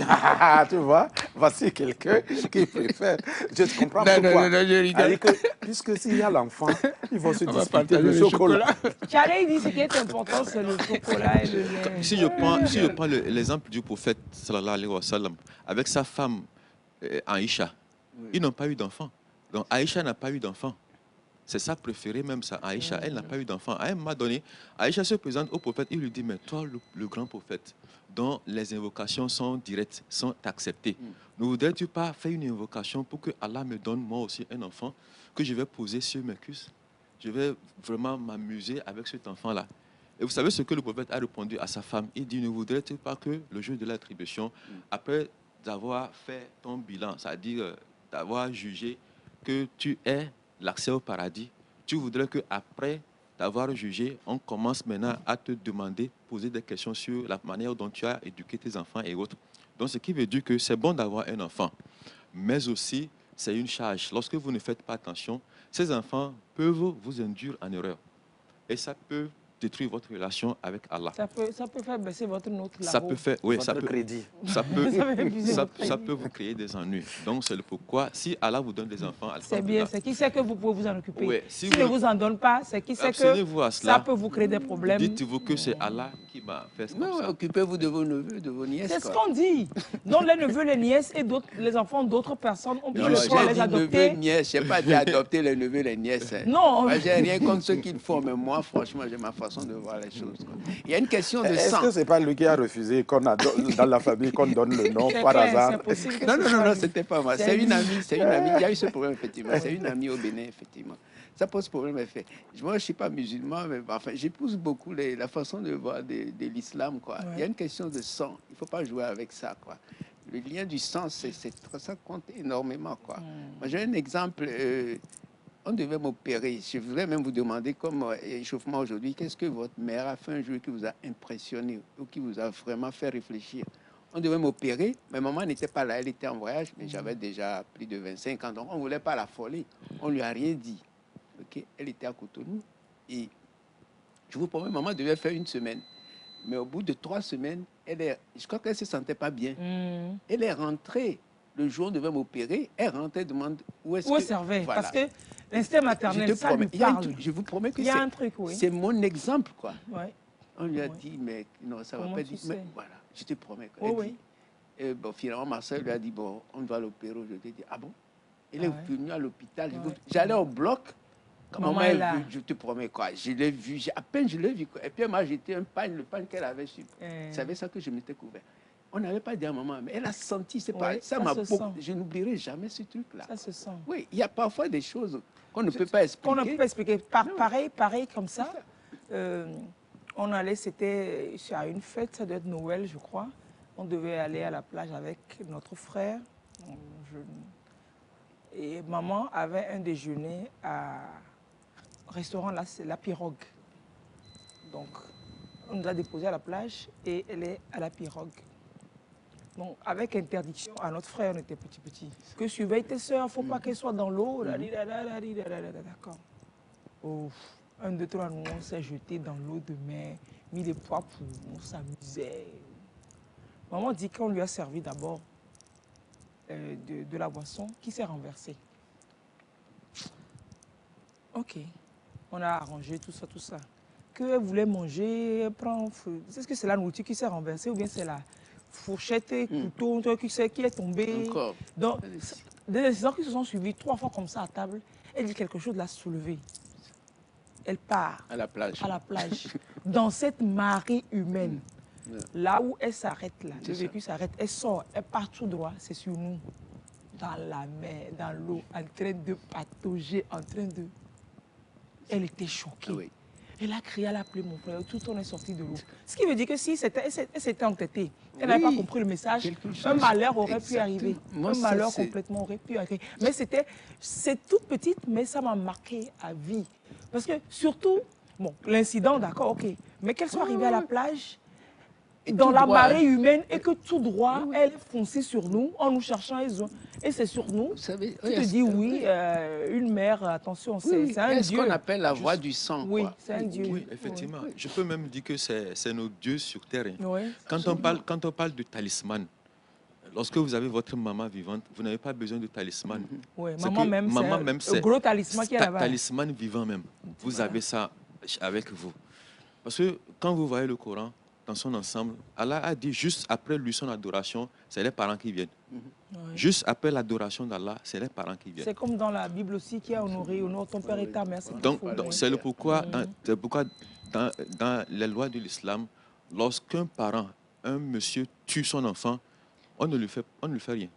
Ah, tu vois, voici quelqu'un qui préfère. Je te comprends pourquoi. je rigole. Puisque s'il y a l'enfant, ils vont se On va disputer partager le le chocolat. Charlie dit ce qui est important, c'est le chocolat et le lait. Si je prends l'exemple du prophète, sallallahu alayhi wa sallam, avec sa femme Aïcha, ils n'ont pas eu d'enfant. Donc Aïcha n'a pas eu d'enfant. C'est sa préférée, même ça. Aïcha, elle n'a pas eu d'enfant. À un moment donné, Aïcha se présente au prophète, il lui dit, mais toi, le grand prophète, dont les invocations sont directes, sont acceptées, ne voudrais-tu pas faire une invocation pour que Allah me donne moi aussi un enfant que je vais poser sur mes cuisses? Je vais vraiment m'amuser avec cet enfant-là. Et vous savez ce que le prophète a répondu à sa femme? Il dit, ne voudrais-tu pas que le jour de l'attribution, après d'avoir fait ton bilan, c'est-à-dire d'avoir jugé que tu es l'accès au paradis, tu voudrais qu'après t'avoir jugé, on commence maintenant à te demander, poser des questions sur la manière dont tu as éduqué tes enfants et autres. Donc, ce qui veut dire que c'est bon d'avoir un enfant, mais aussi c'est une charge. Lorsque vous ne faites pas attention, ces enfants peuvent vous induire en erreur. Et ça peut détruire votre relation avec Allah. Ça peut faire baisser votre note là-haut. Ça peut faire, oui, Votre crédit. ça peut, Ça ça peut vous créer des ennuis. Donc, c'est le pourquoi, si Allah vous donne des enfants, C'est bien, c'est qui sait que vous pouvez vous en occuper. Oui, si ne vous en donne pas, c'est qui sait que à cela, ça peut vous créer des problèmes. dites-vous que c'est Allah qui m'a fait ça. Non, occupez-vous de vos neveux, de vos nièces. C'est ce qu'on dit. Donc les neveux, les nièces et les enfants d'autres personnes, on peut le choix les adopter. Neveux, nièces, je n'ai pas dit adopter les neveux, les nièces. Non. Moi, j'ai rien contre ceux qui le font, mais moi, franchement, j'ai ma façon de voir les choses. Il y a une question de Est-ce sang. que ce n'est pas lui qui a refusé qu'on a dans la famille qu'on donne le nom C'est par clair, hasard? c'est possible que Non, ce non, soit non, lui. c'était pas moi. C'est une amie, Il y a eu ce problème, effectivement. C'est une amie au Bénin, effectivement. Ça pose problème, effectivement. Moi, je ne suis pas musulman, mais enfin, j'épouse beaucoup la façon de voir de l'islam, quoi. Ouais. Il y a une question de sang. Il ne faut pas jouer avec ça, quoi. Le lien du sang, ça compte énormément, quoi. Moi, j'ai un exemple. On devait m'opérer. Je voulais même vous demander, comme échauffement aujourd'hui, qu'est-ce que votre mère a fait un jour qui vous a impressionné ou qui vous a vraiment fait réfléchir? On devait m'opérer, mais maman n'était pas là, elle était en voyage, mais j'avais déjà plus de 25 ans, donc on ne voulait pas l'affoler. On ne lui a rien dit. Okay? Elle était à Cotonou et je vous promets, maman devait faire 1 semaine. Mais au bout de 3 semaines, je crois qu'elle ne se sentait pas bien. Elle est rentrée. Le jour où on devait m'opérer, elle rentrait, demande où est-ce que... Où servait? Voilà. Parce que l'instinct maternel, ça lui parle. Je vous promets que Il y a un truc, oui. c'est mon exemple, quoi. Ouais. On lui a dit, mais non, ça ne va Comment pas tu dire. sais? Mais voilà, je te promets. Oh, Elle oui. dit, et bon, finalement, Marcel lui a dit, bon, on va l'opérer aujourd'hui. Ah bon? Elle est ouais. venue à l'hôpital. Ouais. J'allais au bloc. Quand Maman maman est est là. venue, je te promets, quoi. Je l'ai vu, à peine je l'ai vu, quoi. Et puis elle m'a jeté un pagne, le pagne qu'elle avait su. Vous savez ça que je m'étais couvert. On n'avait pas dit à maman, mais elle a senti, c'est pas... Ouais, ça ça m'a se beaucoup... sent. Je n'oublierai jamais ce truc-là. Ça se sent. Oui, il y a parfois des choses qu'on ne peut pas expliquer. Qu'on ne peut pas expliquer. Pareil comme ça. On allait, c'était à une fête, ça doit être Noël, je crois. On devait aller à la plage avec notre frère. Et maman avait un déjeuner à restaurant, là, c'est la Pirogue. Donc, on nous a déposé à la plage et elle est à la Pirogue. Donc, avec interdiction à notre frère, on était petit. Que surveille tes soeurs, il ne faut pas qu'elles soient dans l'eau. D'accord. Oh, 1, 2, 3, nous, on s'est jeté dans l'eau de mer, mis les poids pour, on s'amusait. Maman dit qu'on lui a servi d'abord de la boisson qui s'est renversée. Ok, on a arrangé tout ça. Qu'elle voulait manger, elle prend... Est-ce que c'est la nourriture qui s'est renversée ou bien c'est la fourchette et couteau qui est tombé? Encore. Donc, des incidents qui se sont suivis 3 fois comme ça à table, elle dit quelque chose de la soulever. Elle part À la plage. dans cette marée humaine. Là où elle s'arrête, là, le véhicule s'arrête, elle sort, elle part tout droit, c'est sur nous. Dans la mer, dans l'eau, en train de patauger, Elle était choquée. Ah oui. Elle a crié, elle a appelé mon frère, tout le monde est sorti de l'eau. Ce qui veut dire que si elle s'était entêtée, elle n'avait pas compris le message, un malheur aurait pu arriver. Un malheur complètement aurait pu arriver. Mais c'est toute petite, mais ça m'a marqué à vie. Parce que surtout, bon, l'incident, d'accord, ok, mais qu'elle soit arrivée à la plage, dans la marée humaine, et que tout droit, elle est foncée sur nous, en nous cherchant, et c'est sur nous. Vous savez, Tu te dis, oui, une mère, attention, c'est un Dieu. C'est ce qu'on Dieu. appelle la voix du sang. Oui, Quoi. c'est un Dieu. Oui, effectivement. Je peux même dire que c'est nos dieux sur terre. Oui. Quand on parle de talisman, lorsque vous avez votre maman vivante, vous n'avez pas besoin de talisman. Oui, C'est maman que même, c'est le gros talisman qui est là-bas. Talisman vivant même. Vous avez ça avec vous. Parce que quand vous voyez le Coran, dans son ensemble, Allah a dit juste après lui son adoration, c'est les parents qui viennent. Oui. Juste après l'adoration d'Allah, c'est les parents qui viennent. C'est comme dans la Bible aussi qui a honoré, honore ton père et ta mère. Donc, c'est le pourquoi, dans les lois de l'islam, lorsqu'un parent, un monsieur tue son enfant, on ne lui fait rien.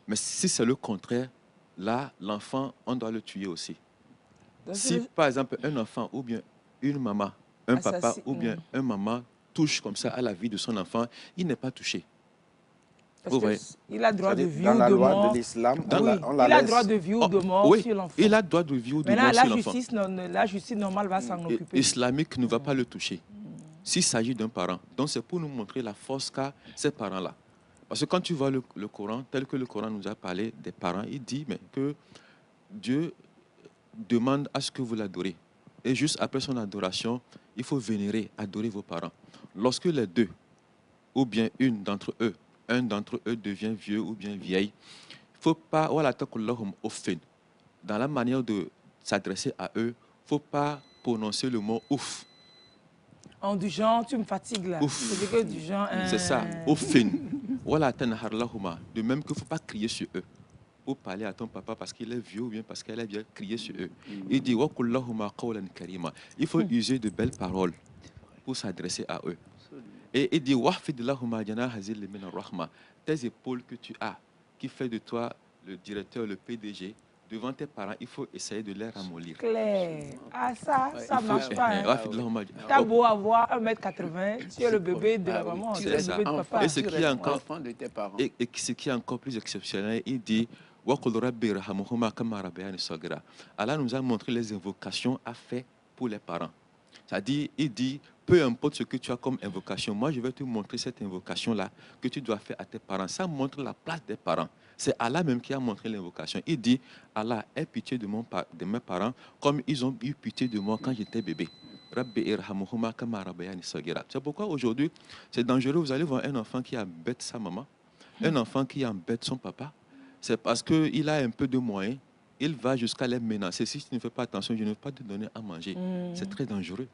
Mais si c'est le contraire, là, l'enfant, on doit le tuer aussi. Donc, Si, par exemple, un enfant ou bien une maman, un papa ou bien un maman touche comme ça à la vie de son enfant, il n'est pas touché. Vous voyez? Il a droit de vie ou de mort. Dans la loi de l'islam, il a droit de vie ou de mort sur l'enfant. Il a droit de vie ou de mort sur l'enfant. La justice normale va s'en occuper. Islamique ne va pas le toucher s'il s'agit d'un parent. Donc, c'est pour nous montrer la force qu'a ces parents-là. Parce que quand tu vois le Coran, tel que le Coran nous a parlé des parents, il dit que Dieu demande à ce que vous l'adorez. Et juste après son adoration, il faut vénérer, adorer vos parents. Lorsque les deux, ou bien un d'entre eux devient vieux ou bien vieille, il ne faut pas, dans la manière de s'adresser à eux, il ne faut pas prononcer le mot ouf. En du genre, tu me fatigues là. C'est que du genre. C'est ça, oufin. De même qu'il ne faut pas crier sur eux. Pour parler à ton papa parce qu'il est vieux ou bien parce qu'elle est bien crier sur eux. Il dit il faut user de belles paroles pour s'adresser à eux. Et il dit tes épaules que tu as, qui fait de toi le directeur, le PDG, devant tes parents, il faut essayer de les ramollir. Claire. Ah, ça ne marche pas. Tu as beau avoir 1m80, tu es le bébé de la maman, tu es le bébé de papa. Et ce qui est encore plus exceptionnel, il dit Allah nous a montré les invocations à faire pour les parents. C'est-à-dire, il dit, peu importe ce que tu as comme invocation, moi je vais te montrer cette invocation-là que tu dois faire à tes parents. Ça montre la place des parents. C'est Allah même qui a montré l'invocation. Il dit, Allah, aie pitié de mes parents comme ils ont eu pitié de moi quand j'étais bébé. C'est pourquoi aujourd'hui, c'est dangereux. Vous allez voir un enfant qui embête sa maman, un enfant qui embête son papa. C'est parce qu'il a un peu de moyens. Il va jusqu'à les menacer. Si tu ne fais pas attention, je ne vais pas te donner à manger. C'est très dangereux.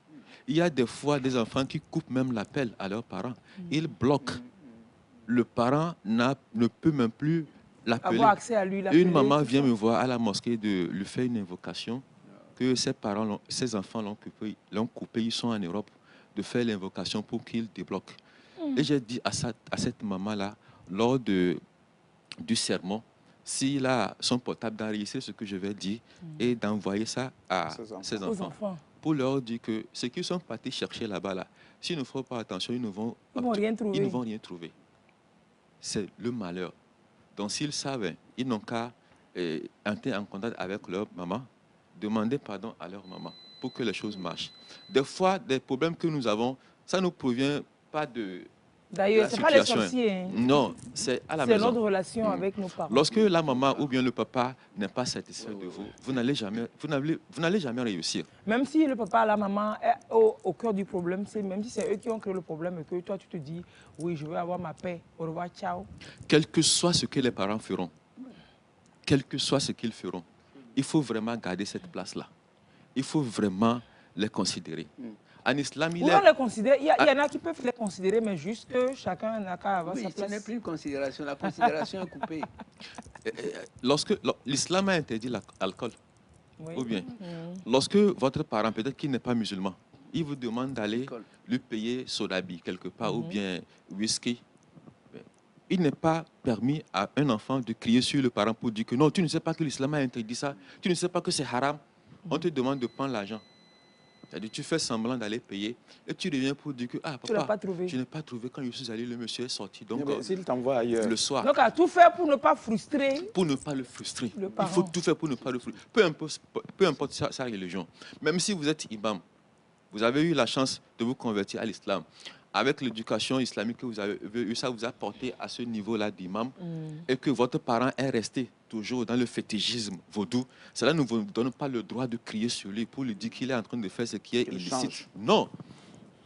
Il y a des fois des enfants qui coupent même l'appel à leurs parents. Ils bloquent. Le parent ne peut même plus l'appeler. Avoir accès à lui, une maman vient me voir à la mosquée de lui faire une invocation que ses enfants l'ont coupé. Ils sont en Europe de faire l'invocation pour qu'il débloque. Et j'ai dit à cette maman-là, lors du sermon, s'il a son portable, d'enregistrer ce que je vais dire et d'envoyer ça à ses enfants. Pour leur dire que ce qu'ils sont partis chercher là-bas, s'ils ne font pas attention, ils ne vont rien trouver. C'est le malheur. Donc s'ils savent, ils n'ont qu'à entrer en contact avec leur maman, demander pardon à leur maman pour que les choses marchent. Des fois, des problèmes que nous avons, ça ne provient pas de... D'ailleurs, ce n'est pas les sorciers. Non, c'est à la maison. C'est notre relation avec nos parents. Lorsque la maman ou bien le papa n'est pas satisfait de vous, vous n'allez jamais réussir. Même si le papa et la maman est au cœur du problème, même si c'est eux qui ont créé le problème et que toi tu te dis, oui, je veux avoir ma paix, au revoir, ciao. Quel que soit ce que les parents feront, quel que soit ce qu'ils feront, il faut vraiment garder cette place-là. Il faut vraiment les considérer. En islam, il les considérer. Il y en a qui peuvent les considérer, mais juste que chacun n'a qu'à avoir sa place. Ce n'est plus une considération, la considération est coupée. Lorsque l'islam a interdit l'alcool, ou bien, lorsque votre parent, peut-être qu'il n'est pas musulman, il vous demande d'aller lui payer sodabi quelque part, ou bien whisky, il n'est pas permis à un enfant de crier sur le parent pour dire que non, tu ne sais pas que l'islam a interdit ça, tu ne sais pas que c'est haram. On te demande de prendre l'argent. C'est-à-dire, tu fais semblant d'aller payer et tu reviens pour dire que papa, je n'ai pas trouvé quand je suis allé, le monsieur est sorti. Donc, s'il t'envoie ailleurs. Le soir. Donc, à tout faire pour ne pas frustrer. Pour ne pas le frustrer. Il faut tout faire pour ne pas le frustrer. Peu importe sa religion. Même si vous êtes imam, vous avez eu la chance de vous convertir à l'islam. Avec l'éducation islamique que vous avez eue, ça vous a porté à ce niveau-là d'imam et que votre parent est resté toujours dans le fétichisme vaudou, cela ne vous donne pas le droit de crier sur lui pour lui dire qu'il est en train de faire ce qui est illicite. Non,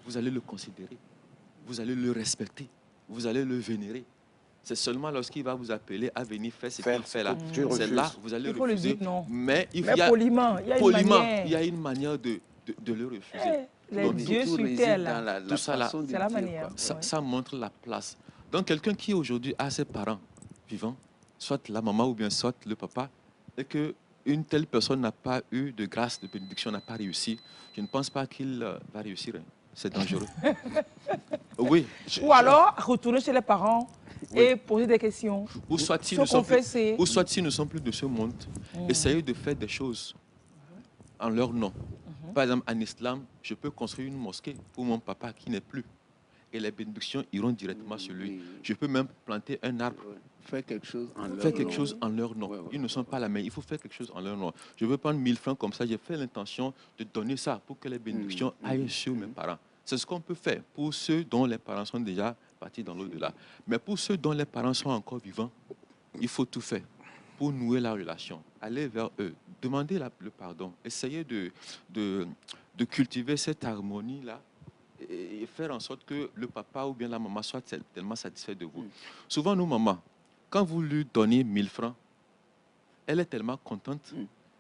vous allez le considérer, vous allez le respecter, vous allez le vénérer. C'est seulement lorsqu'il va vous appeler à venir faire ce qu'il fait là. C'est là que vous allez refuser. Non. Mais il poliment, il y a une manière de de le refuser. Les Donc, dieux Tout sur réside terre, dans là. la Tout ça, là, façon de c'est la dire, manière. quoi. Ça, Ouais. ça montre la place. Donc, quelqu'un qui aujourd'hui a ses parents vivants, soit la maman ou bien soit le papa, et qu'une telle personne n'a pas eu de grâce, de bénédiction, n'a pas réussi, je ne pense pas qu'il va réussir. Hein. C'est dangereux. Oui. Ou alors, retourner chez les parents Oui. et poser des questions. Ou soit s'ils Se ne sont plus, confesser. ou soit s'ils ne sont plus de ce monde, essayer de faire des choses en leur nom. Par exemple, en islam, je peux construire une mosquée pour mon papa qui n'est plus. Et les bénédictions iront directement sur lui. Oui. Je peux même planter un arbre, Ouais. Faire quelque chose en leur faire quelque nom. chose en leur nom. Ouais, ouais, Ils ne sont pas là, mais il faut faire quelque chose en leur nom. Je veux prendre 1000 francs comme ça, j'ai fait l'intention de donner ça pour que les bénédictions aillent sur mes parents. C'est ce qu'on peut faire pour ceux dont les parents sont déjà partis dans l'au-delà. Mais pour ceux dont les parents sont encore vivants, il faut tout faire pour nouer la relation, aller vers eux, demander le pardon, essayer de cultiver cette harmonie-là et faire en sorte que le papa ou bien la maman soit tellement satisfait de vous. Souvent, nos mamans, quand vous lui donnez 1000 francs, elle est tellement contente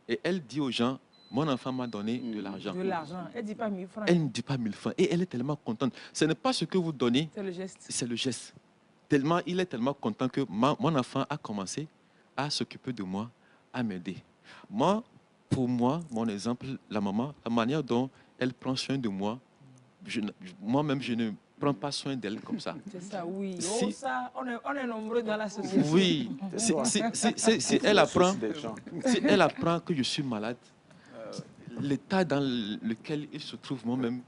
et elle dit aux gens, mon enfant m'a donné de l'argent. De l'argent. Elle ne dit pas 1000 francs. Elle ne dit pas 1000 francs et elle est tellement contente. Ce n'est pas ce que vous donnez, C'est le geste. c'est le geste. Il est tellement content que mon enfant a commencé à s'occuper de moi, à m'aider. Pour moi, mon exemple, la maman, la manière dont elle prend soin de moi, moi-même, je ne prends pas soin d'elle comme ça. C'est ça, oui. Si- Oh, ça, on est nombreux dans la société. Oui, si elle apprend, Des gens. si elle apprend que je suis malade, l'état dans lequel il se trouve moi-même,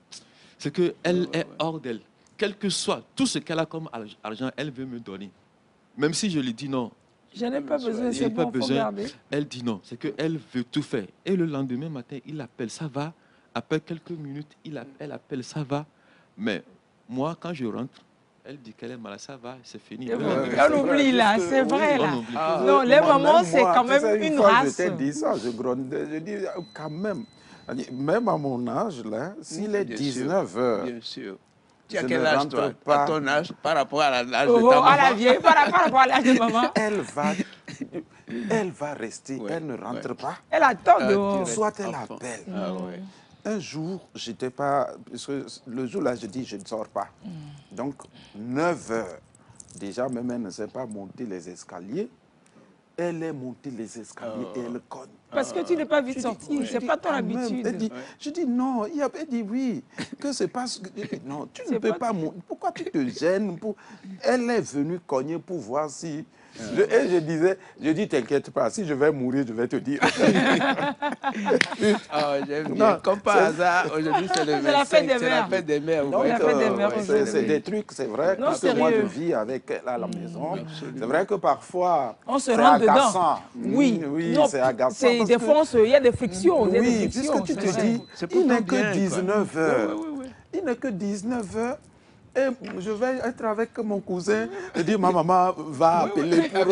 c'est qu'elle est hors d'elle. Quel que soit tout ce qu'elle a comme argent, elle veut me donner. Même si je lui dis non, Je n'ai pas besoin, je c'est n'ai pas bon, faut besoin, garder. elle dit non. C'est qu'elle veut tout faire. Et le lendemain matin, il appelle, ça va. Après quelques minutes, elle appelle, ça va. Mais moi, quand je rentre, elle dit qu'elle est malade, ça va, c'est fini. On oublie là, c'est vrai On là. oublie. Non, les mamans, c'est moi, quand tu sais, même une fois, race. Je t'ai dit ça, je grondais, je dis quand même. Même à mon âge, là, s'il est Bien 19 sûr. heures, Bien sûr. Tu Je as ne quel âge, rentre toi, pas. à ton âge, par rapport à l'âge de Oh, ta à la maman? vieille, par rapport à l'âge de maman. elle va rester, Ouais, elle ne rentre ouais. pas. Elle attend Ah, dehors. tu restes Soit elle enfant. appelle. Ah ouais. Un jour, j'étais pas. Parce que le jour-là, je dis, je ne sors pas. Donc, 9 heures. Déjà, même elle ne sait pas monter les escaliers. Elle est montée les escaliers et elle cogne. Parce que tu n'es pas vite sorti, c'est pas ton Ah, même. habitude. Elle dit, je dis non, elle dit oui, que c'est pas ce que... Je dis, non, tu ne C'est peux pas- pas monter. Pourquoi tu te gênes Elle est venue cogner pour voir si... Et je disais, je dis, t'inquiète pas, si je vais mourir, je vais te dire. Ah, j'aime bien. Non, Comme par hasard, aujourd'hui, c'est le C'est la fête 25, des c'est la mères. fête des mères. Donc, Oui, la fête des mères ouais, aujourd'hui. c'est des trucs, c'est vrai, Non, parce que moi, je sérieux. vis avec elle à la maison. C'est vrai que parfois, On se c'est rentre dedans. agaçant. Oui, Oui, non, c'est agaçant. c'est parce des que- fois, il y a des frictions. il y a des Oui, frictions, puisque tu c'est te vrai. dis, C'est il n'est pourtant bien, que 19 heures. Ouais. Il n'est que 19 heures. Et je vais être avec mon cousin. Je dis, ma maman va appeler pour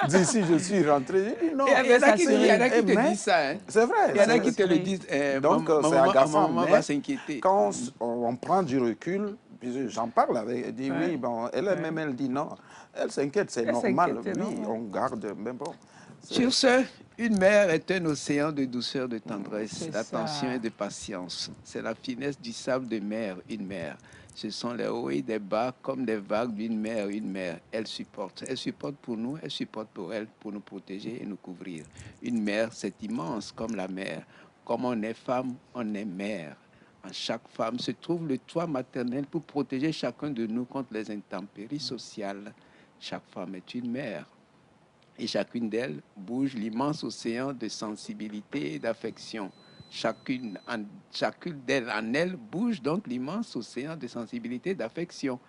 d'ici je suis rentré. Je dis, non. Et il y en a qui, c'est il y en a qui vrai. te disent ça. Hein. C'est vrai. Il y en a c'est- qui te le disent. Donc, ma c'est maman, agaçant. ma maman mais va s'inquiéter. Quand on prend du recul, puis j'en parle avec elle, elle dit Ouais. oui, bon, elle-même, elle dit non. Elle s'inquiète, c'est Elle normal. s'inquiète, c'est Oui, normal. on garde, mais bon. c'est- Sur ce, une mère est un océan de douceur, de tendresse, C'est d'attention ça. et de patience. C'est la finesse du sable de mer, une mère. Ce sont les hauts et des bas comme des vagues d'une mer, une mère. Elle supporte. Elle supporte pour nous, elle supporte pour elle, pour nous protéger et nous couvrir. Une mère, c'est immense comme la mer. Comme on est femme, on est mère. En chaque femme se trouve le toit maternel pour protéger chacun de nous contre les intempéries sociales. Chaque femme est une mère. Et chacune d'elles bouge l'immense océan de sensibilité et d'affection. Chacune d'elles en elle bouge donc l'immense océan de sensibilité et d'affection.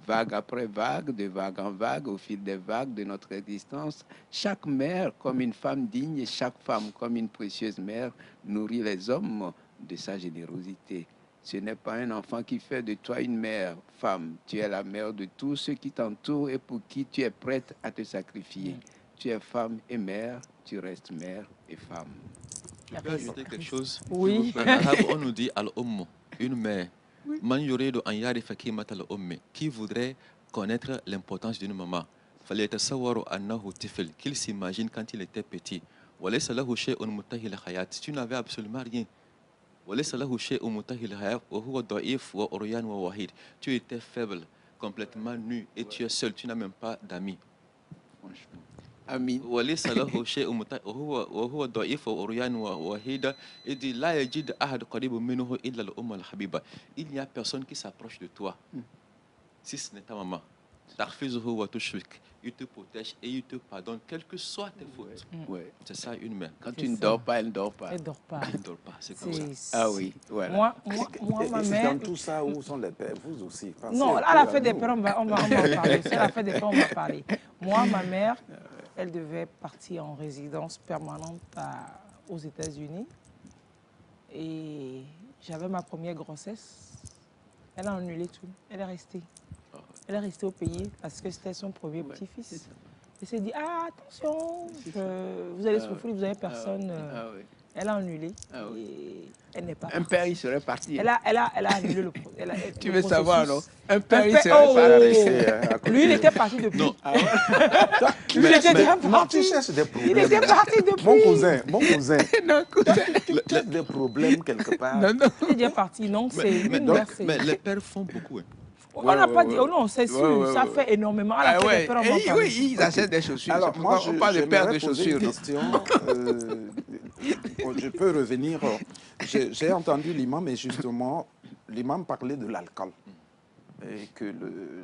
Vague après vague, de vague en vague, au fil des vagues de notre existence, chaque mère comme une femme digne et chaque femme comme une précieuse mère nourrit les hommes de sa générosité. Ce n'est pas un enfant qui fait de toi une mère, femme. Tu es la mère de tous ceux qui t'entourent et pour qui tu es prête à te sacrifier. Tu es femme et mère, tu restes mère et femme. Je peux ajouter quelque chose. Oui. En arabe, on nous dit al-ummu, une mère. Man yuridu an yarifa qimata al-ummi, qui voudrait connaître l'importance d'une maman. Falyatasawwaru annahu tifl, qu'il s'imagine quand il était petit. Walaysa lahu shay'un muttahil hayat. Tu n'avais absolument rien. Tu étais faible, complètement nu, et tu es seul, tu n'as même pas d'amis. Amin. Il dit, il n'y a personne qui s'approche de toi, si ce n'est ta maman. Il te protège et il te pardonne, quelles que soient tes fautes. Ouais. C'est ça une mère. Quand tu ne dors pas, elle ne dort pas. Elle ne dort pas. Elle ne dort pas, c'est comme ça. Ah oui, voilà. Moi, ma mère... Dans tout ça, où sont les pères? Vous aussi. Pensez Non, un à peu la fête des nous. pères, on va en parler. C'est la fête des pères, on va parler. Moi, ma mère, elle devait partir en résidence permanente aux États-Unis. Et j'avais ma première grossesse. Elle a annulé tout. Elle est restée. Elle est restée au pays parce que c'était son premier petit-fils. Elle s'est dit, ah, attention, vous allez souffrir, vous n'avez personne. Elle a annulé. Et elle n'est pas Un père, il serait parti. Elle a annulé le Tu le veux savoir, non? processus. Un père, il père, serait parti. Lui, il était parti depuis. Non. Lui, il était déjà Non, parti. tu cherches des problèmes. Il était parti depuis. Mon cousin, Non, cousin. tu cherches des problèmes quelque part. Non, non. Il est déjà parti. Non, c'est une mère. Mais les pères font beaucoup. Hein. On n'a pas dit. Oh non, c'est sûr. Ouais, Ça ouais. fait énormément. À la fin des pères, on va en Et parler. oui, ils achètent des chaussures. Alors, moi, on parle de paires de j'aimerais poser chaussures. une Non? question. Je peux revenir. J'ai entendu l'imam, mais justement, l'imam parlait de l'alcool et que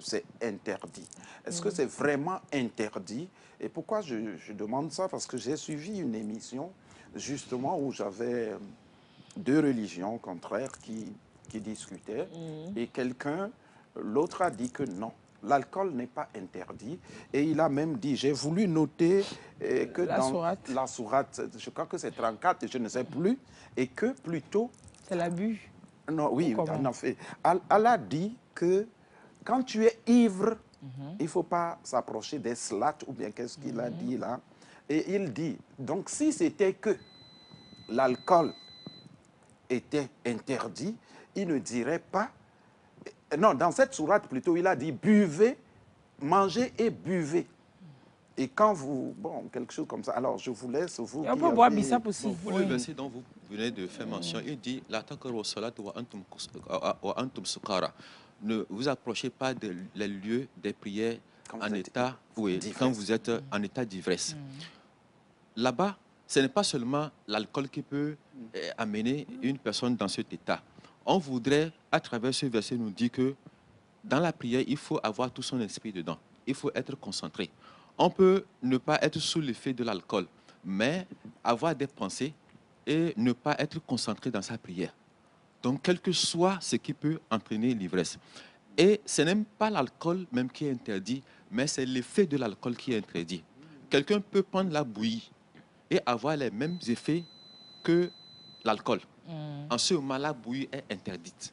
c'est interdit. Est-ce que c'est vraiment interdit? Et pourquoi je demande ça? Parce que j'ai suivi une émission, justement, où j'avais deux religions contraires qui discutaient. Et l'autre a dit que non. L'alcool n'est pas interdit. Et il a même dit, j'ai voulu noter que la sourate, je crois que c'est 34, je ne sais plus, et que plutôt... C'est l'abus. Non, oui, en effet. Allah dit que quand tu es ivre, il ne faut pas s'approcher des slats, ou bien qu'est-ce qu'il a dit là. Et il dit, donc si c'était que l'alcool était interdit, il ne dirait pas... Non, dans cette sourate, plutôt, il a dit buvez, mangez et buvez. Et quand vous... Bon, quelque chose comme ça. Alors, je vous laisse, vous... Et on peut boire bissap aussi. Pour le verset dont vous venez de faire mention, il dit « La taqrabu as-salata wa antum sukara » Ne vous approchez pas des lieux des prières en état, quand vous êtes en état d'ivresse. Là-bas, ce n'est pas seulement l'alcool qui peut amener une personne dans cet état. On voudrait, à travers ce verset, nous dire que dans la prière, il faut avoir tout son esprit dedans. Il faut être concentré. On peut ne pas être sous l'effet de l'alcool, mais avoir des pensées et ne pas être concentré dans sa prière. Donc, quel que soit ce qui peut entraîner l'ivresse. Et ce n'est pas l'alcool même qui est interdit, mais c'est l'effet de l'alcool qui est interdit. Quelqu'un peut prendre la bouillie et avoir les mêmes effets que l'alcool. En ce moment, la bouillie est interdite.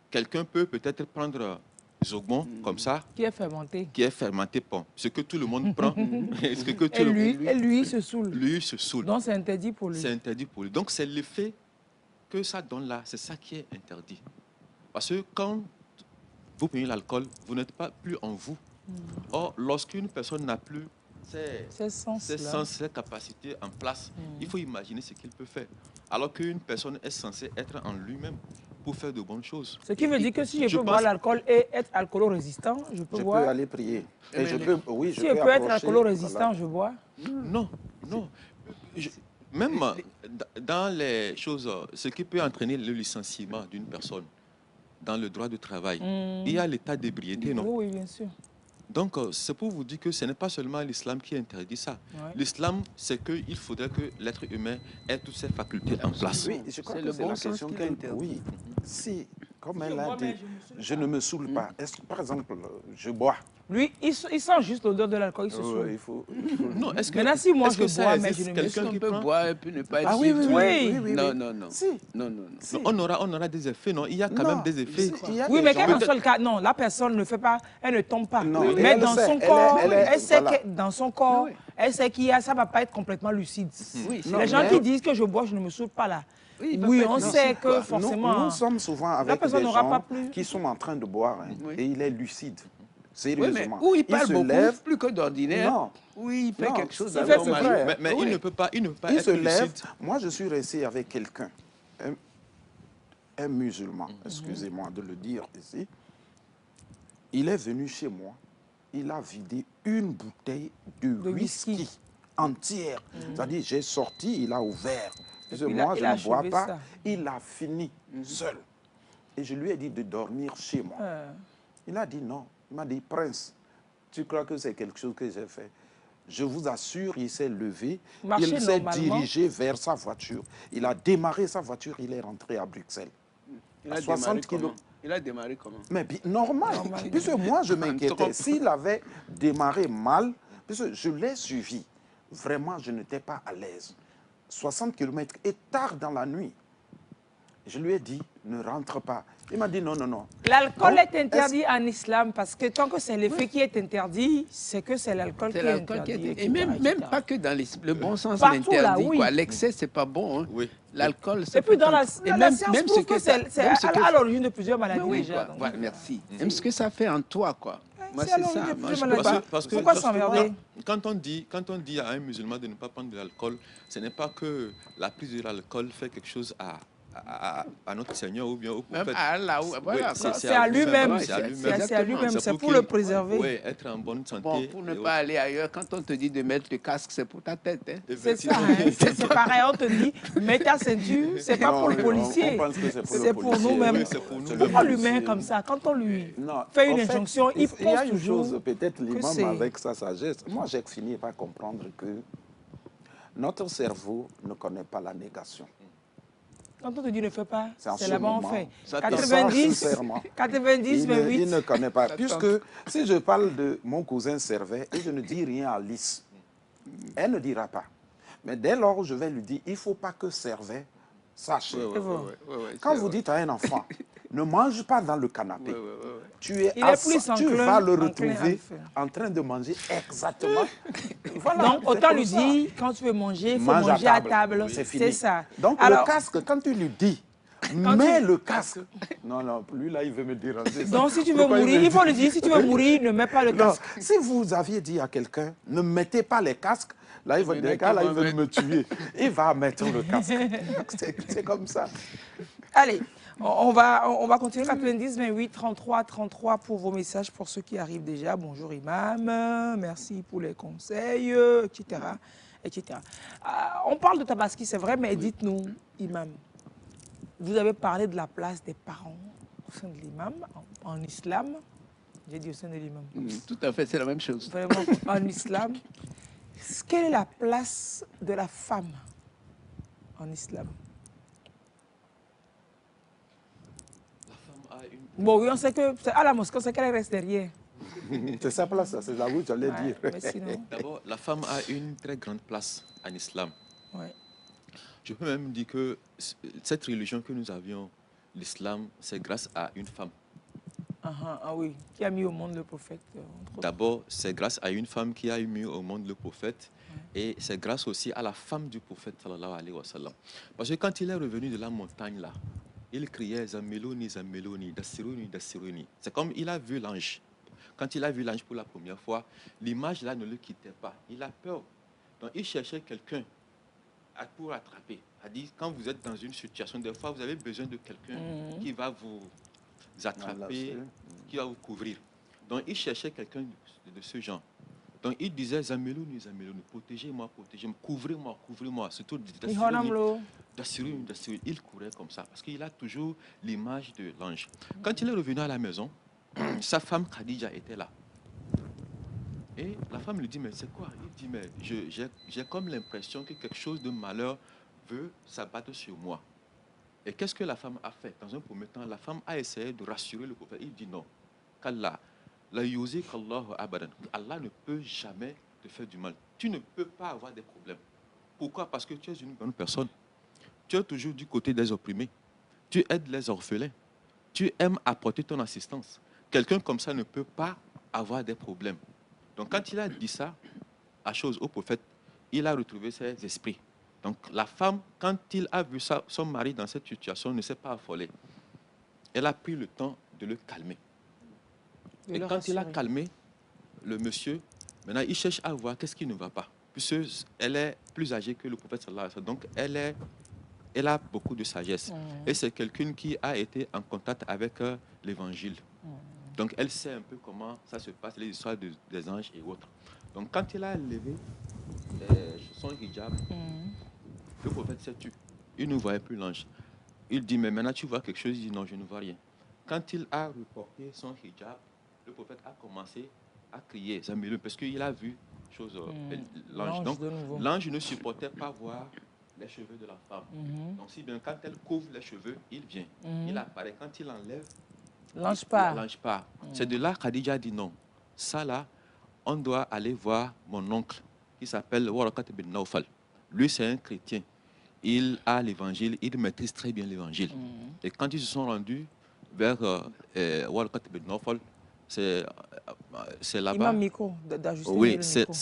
Quelqu'un peut peut-être prendre Zogmon comme ça. Qui est fermenté. Qui est fermenté, bon, ce que tout le monde prend. Et lui, il se saoule. Lui, il se saoule. Donc, c'est interdit pour lui. C'est interdit pour lui. Donc, c'est l'effet que ça donne là. C'est ça qui est interdit. Parce que quand vous prenez l'alcool, vous n'êtes pas plus en vous. Or, lorsqu'une personne n'a plus ses sens, ses capacités en place, il faut imaginer ce qu'il peut faire. Alors qu'une personne est censée être en lui-même pour faire de bonnes choses. Ce qui veut dire que si je peux boire l'alcool et être alcoolo-résistant, je peux boire... Je peux aller prier. Et je peux, oui, si je peux être alcoolo-résistant, je bois. Non, non. Même dans les choses, ce qui peut entraîner le licenciement d'une personne dans le droit de travail, il y a l'état d'ébriété, non? Oui, bien sûr. Donc, c'est pour vous dire que ce n'est pas seulement l'islam qui interdit ça. Ouais. L'islam, c'est qu'il faudrait que l'être humain ait toutes ses facultés en place. Oui, je crois que c'est la question qu'elle... Oui, si, comme elle a dit, je ne me saoule pas. Est-ce que, par exemple, je bois? Lui, il sent juste l'odeur de l'alcool, il se saoule. Il faut... Non, est-ce que... Maintenant, si moi je bois, mais je ne me saoule pas. Quelqu'un peut boire et puis ne pas être... Ah oui, oui. Non, non, non. Si. Non, non, non. Si. On aura des effets, non? Il y a quand même des effets. Oui, mais quel soit le cas, non, la personne ne fait pas, elle ne tombe pas. Non, mais dans son corps, elle sait que dans son corps, elle sait qu'il y a, ça ne va pas être complètement lucide. Les gens qui disent que je bois, je ne me saoule pas là. Oui, on sait que forcément... Nous sommes souvent avec des gens qui sont en train de boire et il est lucide. Sérieusement. Oui, il parle beaucoup, plus que d'ordinaire. Non. Oui, il fait quelque chose d'anormal. Mais il ne peut pas il être se lève. lucide. Moi, je suis resté avec quelqu'un. un musulman, excusez-moi de le dire ici, il est venu chez moi, il a vidé une bouteille de whisky entière. C'est-à-dire, j'ai sorti, il a ouvert. Moi, je ne bois pas. Il a fini seul. Et je lui ai dit de dormir chez moi. Il a dit non. Il m'a dit, Prince, tu crois que c'est quelque chose que j'ai fait? Je vous assure, il s'est levé, il s'est dirigé vers sa voiture. Il a démarré sa voiture, il est rentré à Bruxelles. Il a démarré comment? Il a démarré comment? Mais normal. Puisque moi, je m'inquiétais. S'il avait démarré mal, puisque je l'ai suivi, vraiment, je n'étais pas à l'aise. 60 km et tard dans la nuit. Je lui ai dit, ne rentre pas. Il m'a dit non, non, non. L'alcool est interdit en islam parce que tant que c'est l'effet qui est interdit, c'est que c'est l'alcool qui est interdit. Et même pas que dans le bon sens l'interdit. L'excès, c'est pas bon. Hein. Oui. L'alcool, c'est... Et puis dans la science prouve que c'est à l'origine de plusieurs maladies déjà. Voilà, merci. Même ce que ça fait en toi, quoi. Moi, c'est ça. Pourquoi s'emmerder? Quand on dit à un musulman de ne pas prendre de l'alcool, ce n'est pas que la prise de l'alcool fait quelque chose à notre Seigneur ou bien au prophète. Voilà, c'est à lui-même. C'est à lui-même. C'est pour le préserver. Oui, être en bonne santé. Bon, pour ne pas aller ailleurs, quand on te dit de mettre le casque, c'est pour ta tête. Hein. C'est ça. C'est pareil. On te dit, mets ta ceinture. C'est pas pour le policier. C'est pour nous-mêmes. Pourquoi l'humain comme ça? Quand on lui fait une injonction, il pense toujours. Il y a une chose, peut-être l'imam avec sa sagesse. Moi, j'ai fini par comprendre que notre cerveau ne connaît pas la négation. Quand on te dit ne fais pas, c'est là-bas on fait. 90, 90, 28. Il ne connaît pas. Puisque si je parle de mon cousin Servet et je ne dis rien à Lys, elle ne dira pas. Mais dès lors où je vais lui dire, il ne faut pas que Servet sache. Quand vous dites à un enfant, ne mange pas dans le canapé, tu vas le retrouver en train de manger exactement. Voilà. Donc, autant lui dire, quand tu veux manger, il faut manger à table. C'est ça. Donc, le casque, quand tu lui dis, mets le casque. Non, non, lui là, il veut me déranger. Donc, si tu veux mourir, il faut lui dire, si tu veux mourir, ne mets pas le casque. Si vous aviez dit à quelqu'un, ne mettez pas les casques, là, il va me tuer. Il va mettre le casque. C'est comme ça. Allez. On va continuer. 90 28 33 33 pour vos messages, pour ceux qui arrivent déjà. Bonjour Imam, merci pour les conseils, etc. etc. On parle de Tabaski, c'est vrai, mais dites-nous, Imam, vous avez parlé de la place des parents au sein de l'imam, en islam. J'ai dit au sein de l'imam. Tout à fait, c'est la même chose. Vraiment, en islam. Quelle est la place de la femme en islam? Bon, oui, on sait que à la mosquée, on sait qu'elle reste derrière. C'est sa place, c'est là où j'allais dire. D'abord, la femme a une très grande place en islam. Ouais. Je peux même dire que cette religion que nous avions, l'islam, c'est grâce à une femme. Ah oui, qui a mis au monde le prophète. D'abord, c'est grâce à une femme qui a mis au monde le prophète. Et c'est grâce aussi à la femme du prophète, sallallahu alayhi wa sallam. Parce que quand il est revenu de la montagne là, il criait Zammeloni, Zammeloni, Dassironi, Dassironi. C'est comme il a vu l'ange. Quand il a vu l'ange pour la première fois, l'image là ne le quittait pas. Il a peur. Donc il cherchait quelqu'un pour attraper. C'est-à-dire, quand vous êtes dans une situation, des fois vous avez besoin de quelqu'un qui va vous attraper, qui va vous couvrir. Donc il cherchait quelqu'un de ce genre. Donc il disait Zammeloni, Zammeloni, protégez-moi, protégez-moi, couvrez-moi, couvrez-moi. Surtout Dassironi, il courait comme ça parce qu'il a toujours l'image de l'ange. Quand il est revenu à la maison, sa femme Khadija était là. Et la femme lui dit, mais c'est quoi? Il dit, mais j'ai comme l'impression que quelque chose de malheur veut s'abattre sur moi. Et qu'est-ce que la femme a fait? Dans un premier temps, la femme a essayé de rassurer le prophète. Il dit non, qu'Allah, Allah ne peut jamais te faire du mal. Tu ne peux pas avoir des problèmes. Pourquoi? Parce que tu es une bonne personne. Tu es toujours du côté des opprimés. Tu aides les orphelins. Tu aimes apporter ton assistance. Quelqu'un comme ça ne peut pas avoir des problèmes. Donc quand il a dit ça, à chose au prophète, il a retrouvé ses esprits. Donc la femme, quand il a vu ça, son mari dans cette situation, ne s'est pas affolée. Elle a pris le temps de le calmer. Et quand il a calmé le monsieur, maintenant il cherche à voir qu'est-ce qui ne va pas. Puisqu'elle est plus âgée que le prophète sallallahu alayhi wa sallam. Donc elle est elle a beaucoup de sagesse. Et c'est quelqu'un qui a été en contact avec l'Évangile. Donc, elle sait un peu comment ça se passe, les histoires des anges et autres. Donc, quand il a levé son hijab, le prophète s'est tu. Il ne voyait plus l'ange. Il dit, mais maintenant tu vois quelque chose? Il dit, non, je ne vois rien. Quand il a reporté son hijab, le prophète a commencé à crier, Zamilun, parce qu'il a vu l'ange. Donc, l'ange ne supportait pas voir les cheveux de la femme. Donc, si bien quand elle couvre les cheveux, il vient. Il apparaît. Quand il enlève, l'ange part. L'ange part. C'est de là qu'Khadija dit non. Ça là, on doit aller voir mon oncle qui s'appelle Warakat bin Naufal. Lui, c'est un chrétien. Il a l'évangile, il maîtrise très bien l'évangile. Et quand ils se sont rendus vers Warakat bin Naufal, c'est là-bas. Imam Miko, d'ajuster oui, le micro.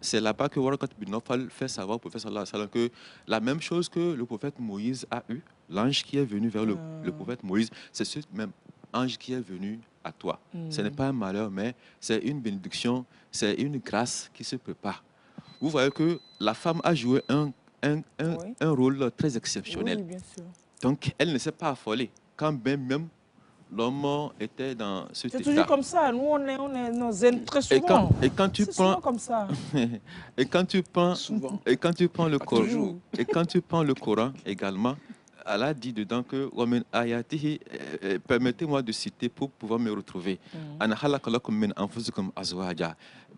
C'est là-bas que Warakat bin Naufal fait savoir au prophète sallallahu alayhi wa sallam que la même chose que le prophète Moïse a eu, l'ange qui est venu vers le prophète Moïse, c'est ce même ange qui est venu à toi. Ce n'est pas un malheur, mais c'est une bénédiction, c'est une grâce qui se prépare. Vous voyez que la femme a joué un rôle très exceptionnel. Oui, bien sûr. Donc, elle ne s'est pas affolée. Quand même l'homme était dans ce état. C'est toujours comme ça. Nous, on est nos zen très souvent. Et quand tu prends, souvent comme ça. et quand tu prends le Coran, toujours. et quand tu prends le Coran également, Allah dit dedans que permettez-moi de citer pour pouvoir me retrouver.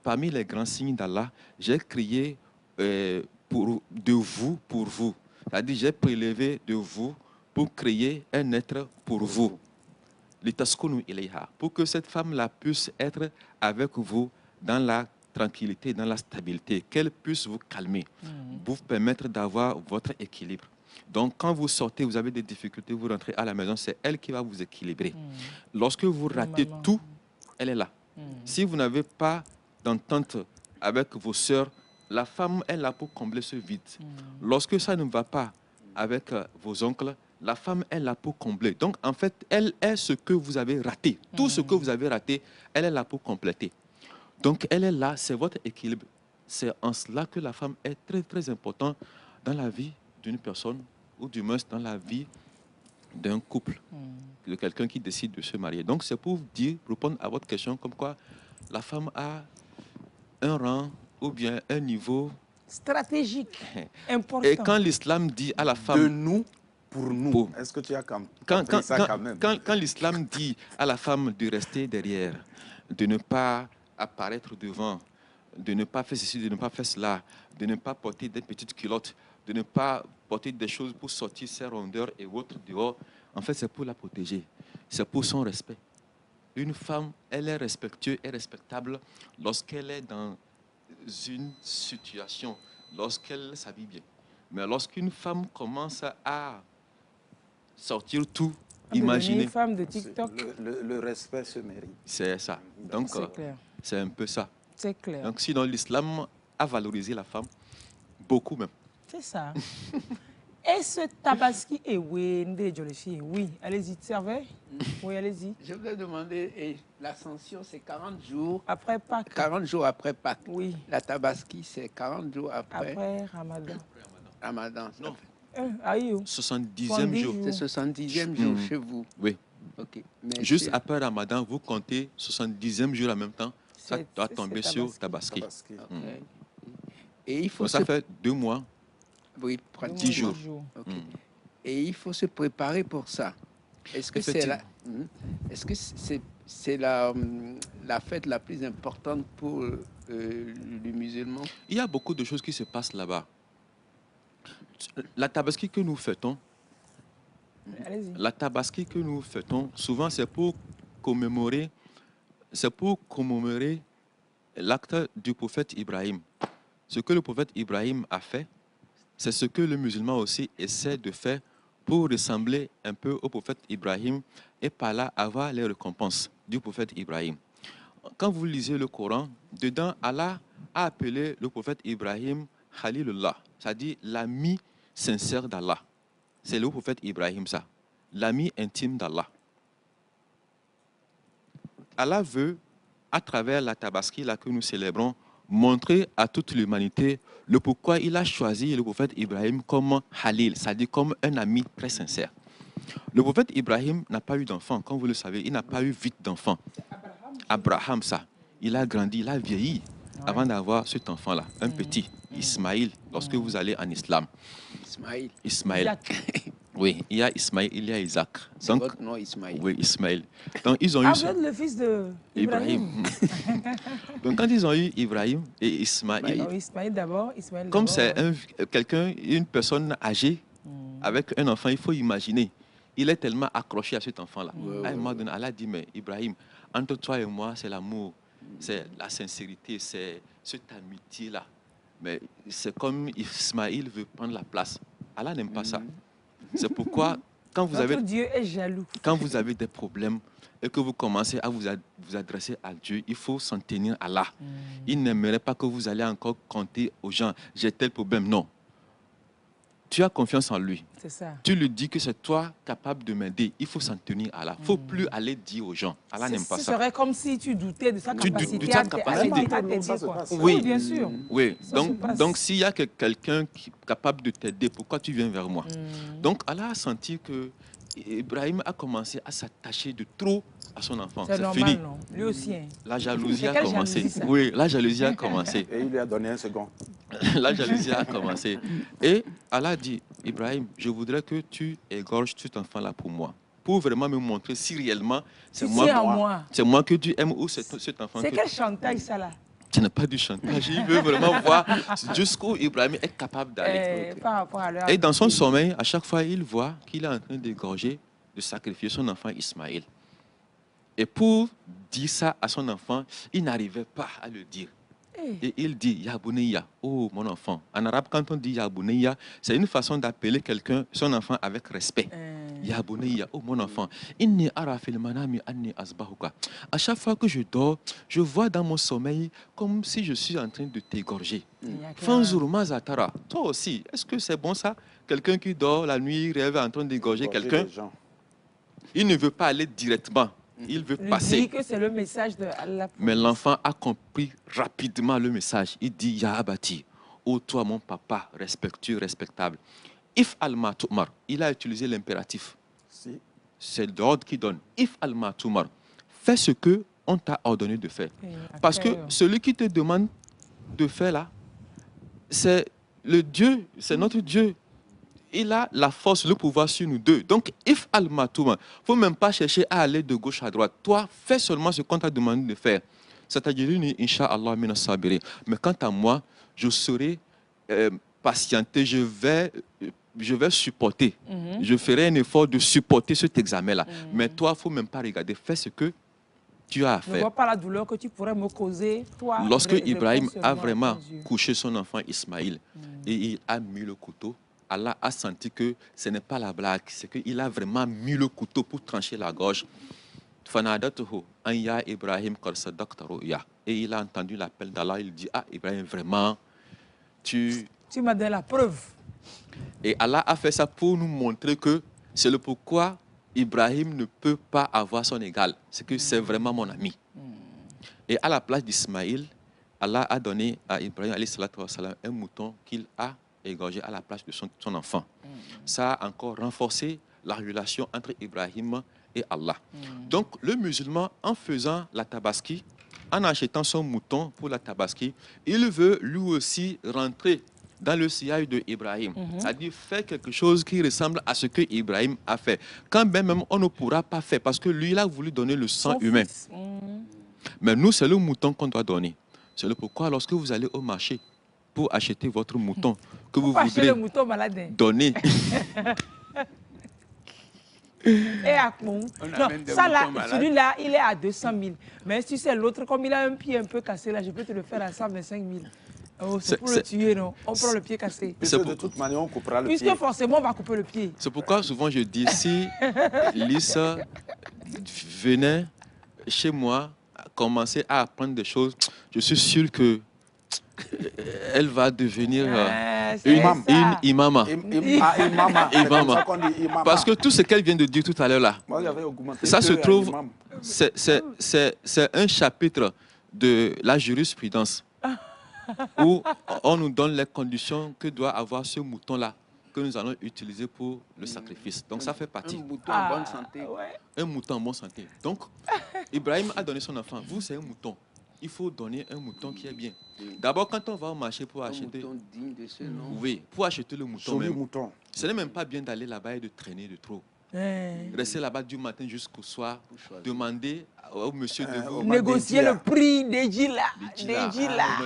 Parmi les grands signes d'Allah, j'ai créé pour vous. C'est-à-dire, j'ai prélevé de vous pour créer un être pour vous. Pour que cette femme-là puisse être avec vous dans la tranquillité, dans la stabilité, qu'elle puisse vous calmer, vous permettre d'avoir votre équilibre. Donc, quand vous sortez, vous avez des difficultés, vous rentrez à la maison, c'est elle qui va vous équilibrer. Lorsque vous ratez tout, elle est là. Si vous n'avez pas d'entente avec vos sœurs, la femme est là pour combler ce vide. Lorsque ça ne va pas avec vos oncles, la femme est là pour combler. Donc, en fait, elle est ce que vous avez raté. Tout ce que vous avez raté, elle est là pour compléter. Donc, elle est là, c'est votre équilibre. C'est en cela que la femme est très, très importante dans la vie d'une personne, ou du moins dans la vie d'un couple, de quelqu'un qui décide de se marier. Donc, c'est pour dire, répondre à votre question, comme quoi la femme a un rang ou bien un niveau stratégique, important. Et quand l'islam dit à la femme... De nous, pour nous. Est-ce que tu as compris ça quand même? Quand l'islam dit à la femme de rester derrière, de ne pas apparaître devant, de ne pas faire ceci, de ne pas faire cela, de ne pas porter des petites culottes, de ne pas porter des choses pour sortir ses rondeurs et autres dehors, en fait, c'est pour la protéger. C'est pour son respect. Une femme, elle est respectueuse et respectable lorsqu'elle est dans une situation, lorsqu'elle s'habille bien. Mais lorsqu'une femme commence à sortir tout, imaginez. Une femme de TikTok. Le respect se mérite. C'est ça. Donc, c'est un peu ça. C'est clair. Donc, sinon, l'islam a valorisé la femme, beaucoup même. C'est ça. Et ce tabaski est oui, oui, allez-y, servez. Oui, allez-y. Je voulais demander, et l'ascension, c'est 40 jours. Après Pâques. 40 jours après Pâques. Oui. La tabaski, c'est 40 jours après. Après Ramadan. Ramadan. Non. 70e jour. C'est 70e jour chez vous. Oui. Okay. Mais juste après Ramadan, vous comptez 70e jour en même temps. Ça doit tomber sur Tabaski. Okay. Et il faut ça fait 2 mois. Oui, 10 jours. Okay. Et il faut se préparer pour ça. Est-ce que c'est la fête la plus importante pour les musulmans? Il y a beaucoup de choses qui se passent là-bas. La Tabaski que nous fêtons, souvent c'est pour commémorer l'acte du prophète Ibrahim. Ce que le prophète Ibrahim a fait, c'est ce que le musulman aussi essaie de faire pour ressembler un peu au prophète Ibrahim et par là avoir les récompenses du prophète Ibrahim. Quand vous lisez le Coran, dedans, Allah a appelé le prophète Ibrahim Khalilullah, c'est-à-dire l'ami sincère d'Allah. C'est le prophète Ibrahim, ça, l'ami intime d'Allah. Allah veut, à travers la Tabaski là, que nous célébrons, montrer à toute l'humanité le pourquoi il a choisi le prophète Ibrahim comme Khalil, c'est-à-dire comme un ami très sincère. Le prophète Ibrahim n'a pas eu d'enfant, comme vous le savez, il n'a pas eu 8 d'enfants. Abraham, ça, il a grandi, il a vieilli avant d'avoir cet enfant-là, un petit, Ismaïl, lorsque vous allez en islam. Ismaïl. Oui, il y a Ismaïl, il y a Isaac. C'est votre nom, Ismaïl. Oui, Ismaïl. Donc, ils ont eu vous êtes le fils d'Ibrahim. Donc, quand ils ont eu Ibrahim et Ismaïl, Ismaïl d'abord, comme c'est quelqu'un, une personne âgée avec un enfant, il faut imaginer, il est tellement accroché à cet enfant-là. À un moment donné, Allah dit, mais Ibrahim, entre toi et moi, c'est l'amour, c'est la sincérité, c'est cette amitié-là. Mais c'est comme Ismaïl veut prendre la place. Allah n'aime pas ça. C'est pourquoi, quand vous avez, Dieu est jaloux. Quand vous avez des problèmes et que vous commencez à vous adresser à Dieu, il faut s'en tenir à Allah. Il n'aimerait pas que vous allez encore compter aux gens, j'ai tel problème. Non. Tu as confiance en lui. C'est ça. Tu lui dis que c'est toi capable de m'aider. Il faut s'en tenir à Allah. Il ne faut plus aller dire aux gens. Allah n'aime pas ça. Ce serait comme si tu doutais de sa capacité à t'aider. Oui, bien sûr. Oui. Donc s'il y a quelqu'un qui est capable de t'aider, pourquoi tu viens vers moi? Donc Allah a senti que Ibrahim a commencé à s'attacher de trop à son enfant. C'est normal, fini. Non? Lui aussi. Hein. La jalousie a commencé. Oui, la jalousie a commencé. Et il lui a donné un second. La jalousie a commencé. Et Allah dit, Ibrahim, je voudrais que tu égorges cet enfant-là pour moi. Pour vraiment me montrer si réellement c'est moi que tu aimes ou c'est cet enfant. C'est quel chantage ça là? Ce n'est pas du chantage. Il veut vraiment voir jusqu'où Ibrahim est capable d'aller. Et dans son sommeil, à chaque fois, il voit qu'il est en train d'égorger, de sacrifier son enfant Ismaël. Et pour dire ça à son enfant, il n'arrivait pas à le dire. Et il dit, Ya Bunayya, oh mon enfant. En arabe, quand on dit Ya Bunayya, c'est une façon d'appeler quelqu'un, son enfant, avec respect. Ya Bunayya, oh mon enfant. Inni ara fil manami anni asbahuka. À chaque fois que je dors, je vois dans mon sommeil comme si je suis en train de t'égorger. Fanzur mazatara. Toi aussi, est-ce que c'est bon ça? Quelqu'un qui dort la nuit, rêve en train d'égorger quelqu'un. Il ne veut pas aller directement. Il veut passer. Que c'est le message de Allah. Mais l'enfant a compris rapidement le message. Il dit, Ya Abati, oh toi mon papa, respectueux, respectable. If al-ma tu'mar, il a utilisé l'impératif. Si. C'est l'ordre qui donne. If al-ma tu'mar, fais ce que on t'a ordonné de faire. Parce que celui qui te demande de faire là, c'est le Dieu, c'est notre Dieu. Il a la force, le pouvoir sur nous deux. Donc, if al-matouma, il ne faut même pas chercher à aller de gauche à droite. Toi, fais seulement ce qu'on t'a demandé de faire. C'est-à-dire, Inch'Allah, mina sabiri. Mais quant à moi, je serai patienté, je vais supporter. Je ferai un effort de supporter cet examen-là. Mais toi, il ne faut même pas regarder. Fais ce que tu as à faire. Ne vois pas la douleur que tu pourrais me causer, toi. Lorsque Ibrahim a vraiment couché son enfant Ismaïl et il a mis le couteau, Allah a senti que ce n'est pas la blague, c'est qu'il a vraiment mis le couteau pour trancher la gorge. Et il a entendu l'appel d'Allah, il dit, ah Ibrahim, vraiment, tu m'as donné la preuve. Et Allah a fait ça pour nous montrer que c'est le pourquoi Ibrahim ne peut pas avoir son égal. C'est que c'est vraiment mon ami. Et à la place d'Ismaïl, Allah a donné à Ibrahim un mouton qu'il a égorgé à la place de son enfant. Ça a encore renforcé la relation entre Ibrahim et Allah. Donc, le musulman, en faisant la tabaski, en achetant son mouton pour la tabaski, il veut lui aussi rentrer dans le sillage de Ibrahim. C'est-à-dire faire quelque chose qui ressemble à ce que Ibrahim a fait. Quand même, on ne pourra pas faire parce que lui, il a voulu donner le sang humain. Mais nous, c'est le mouton qu'on doit donner. C'est le pourquoi, lorsque vous allez au marché, pour acheter votre mouton que vous voudrez donner. Et à non, ça là, celui-là, il est à 200 000. Mais si c'est l'autre, comme il a un pied un peu cassé, là, je peux te le faire à 125 000. Oh, c'est pour le tuer, non? On prend le pied cassé. De toute manière, on coupera le pied. Puisque forcément, on va couper le pied. C'est pourquoi souvent je dis, si Lisa venait chez moi, commencer à apprendre des choses, je suis sûr que elle va devenir une imama. Parce que tout ce qu'elle vient de dire tout à l'heure là, ça se trouve, c'est un chapitre de la jurisprudence. où on nous donne les conditions que doit avoir ce mouton-là que nous allons utiliser pour le sacrifice. Donc ça fait partie. Un mouton en bonne santé. Ouais. Un mouton en bonne santé. Donc, Ibrahim a donné son enfant. Vous, c'est un mouton. Il faut donner un mouton qui est bien. D'abord, quand on va au marché pour acheter... Un mouton digne de ce nom. Oui, pour acheter le mouton Joli même. mouton. Ce n'est même pas bien d'aller là-bas et de traîner de trop. Rester là-bas du matin jusqu'au soir, demander au monsieur de vous... Négocier le prix des Gila.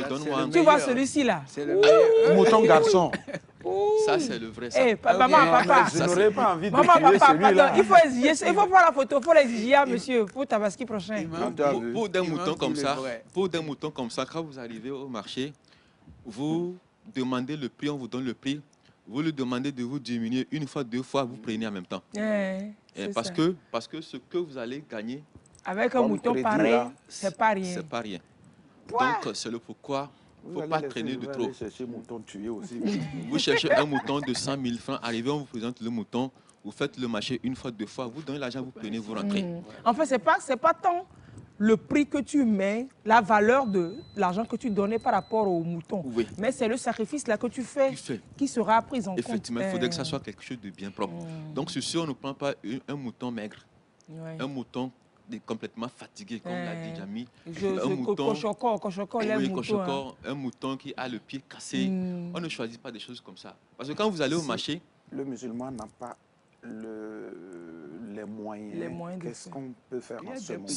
Donne-moi Tu vois celui-ci là. C'est le meilleur. Mouton garçon. Ça, c'est le vrai. Ça. Eh, maman, papa. Je n'aurais pas envie de Maman, tuer papa, celui-là. pardon, il faut exiger, il faut prendre la photo, il faut l'exiger à monsieur pour Tabaski prochain. Pour des moutons manque comme le ça, vrai. pour des moutons comme ça, quand vous arrivez au marché, vous demandez le prix, on vous donne le prix. Vous lui demandez de vous diminuer une fois, deux fois, vous prenez en même temps. Parce que ce que vous allez gagner, avec un Comme mouton crédit, pareil, là, c'est pas rien. c'est pas rien. Ouais. Donc, c'est le pourquoi il ne Vous faut allez pas laisser, traîner je de vais trop. aller chercher mouton tué aussi. Vous cherchez un mouton de 100 000 francs, arrivez, on vous présente le mouton, vous faites le marché une fois, deux fois, vous donnez l'argent, vous prenez, vous rentrez. En fait, c'est pas tant le prix que tu mets, la valeur de l'argent que tu donnais par rapport au mouton. Oui. Mais c'est le sacrifice là que tu fais Tu fais. qui sera pris en compte. Effectivement, il faudrait que ça soit quelque chose de bien propre. Donc, sur ce, on ne prend pas un mouton maigre, Ouais. un mouton complètement fatigué, comme l'a dit Jamy. Un mouton, Un mouton qui a le pied cassé. On ne choisit pas des choses comme ça. Parce que quand vous allez au marché, Le musulman n'a pas les moyens. de Qu'est-ce faire. qu'on peut faire en ce moment?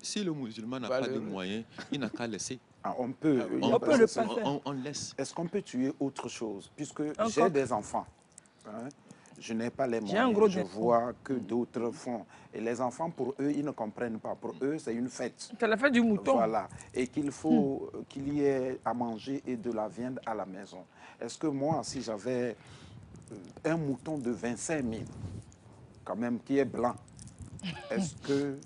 si le musulman n'a pas de moyens, il n'a qu'à laisser. On peut, On peut le passer. On laisse. Est-ce qu'on peut tuer autre chose? Puisque Un j'ai coq. des enfants. Hein, je n'ai pas les J'ai un moyens. gros Je défaut. vois que d'autres font. Et les enfants, pour eux, ils ne comprennent pas. Pour eux, c'est une fête. C'est la fête du mouton. Voilà. Et qu'il faut qu'il y ait à manger et de la viande à la maison. Est-ce que moi, si j'avais un mouton de 25 000, quand même, qui est blanc, est-ce que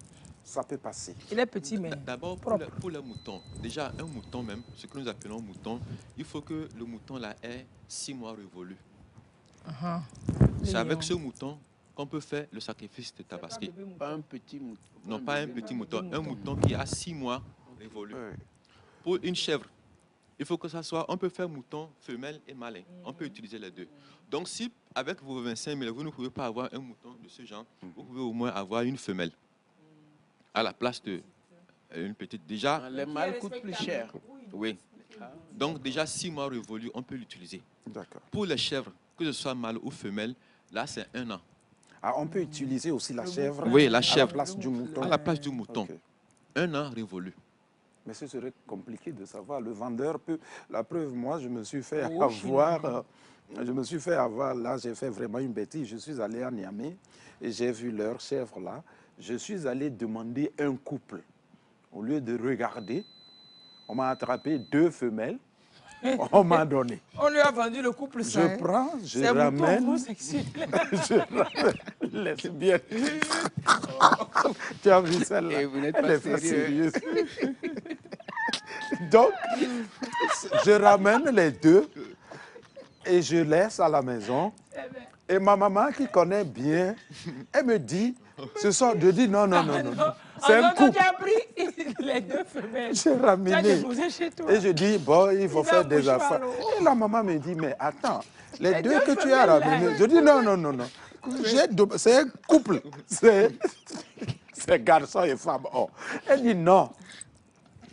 ça peut passer? Il est petit, mais D'abord, pour le mouton, déjà un mouton même, ce que nous appelons mouton, il faut que le mouton là ait 6 mois révolus. C'est avec ce mouton qu'on peut faire le sacrifice de Tabaski. Pas un petit mouton. Non, pas un petit mouton, un mouton qui a 6 mois révolus. Pour une chèvre, il faut que ça soit, on peut faire mouton, femelle et mâle. On peut utiliser les deux. Donc si avec vos 25 000, vous ne pouvez pas avoir un mouton de ce genre, vous pouvez au moins avoir une femelle à la place de une petite. Déjà, Les mâles coûtent plus cher. oui. Donc déjà 6 mois révolus, on peut l'utiliser. D'accord. Pour les chèvres, que ce soit mâle ou femelle, là c'est 1 an. Ah, on peut utiliser aussi la chèvre Oui, la à chèvre. la place du mouton. À la place du mouton. Ok. 1 an révolu. Mais ce serait compliqué de savoir. Le vendeur peut... La preuve, moi, je me suis fait avoir... là, j'ai fait vraiment une bêtise. Je suis allé à Niamey et j'ai vu leur chèvre là. Je suis allé demander un couple. Au lieu de regarder, on m'a attrapé 2 femelles. On m'a donné. on lui a vendu le couple ça. Je prends, je C'est ramène. mouton homosexuel. Je ramène lesbienne. Tu as vu celle-là? Et vous n'êtes Elle pas est pas sérieux. sérieuse. Donc, je ramène les 2 et je laisse à la maison. Et ma maman qui connaît bien, elle me dit, ce soir, je dis non. C'est un couple. Tu as pris les 2 femelles. J'ai Tu as ramené. déposé chez toi. Et je dis, bon, il faut Il va faire des accoucher affaires. alors. Et la maman me dit, mais attends, les 2 deux que tu as femelles, là. ramenés. Je dis, non. C'est un couple. C'est garçon et femme. Oh. Elle dit, non.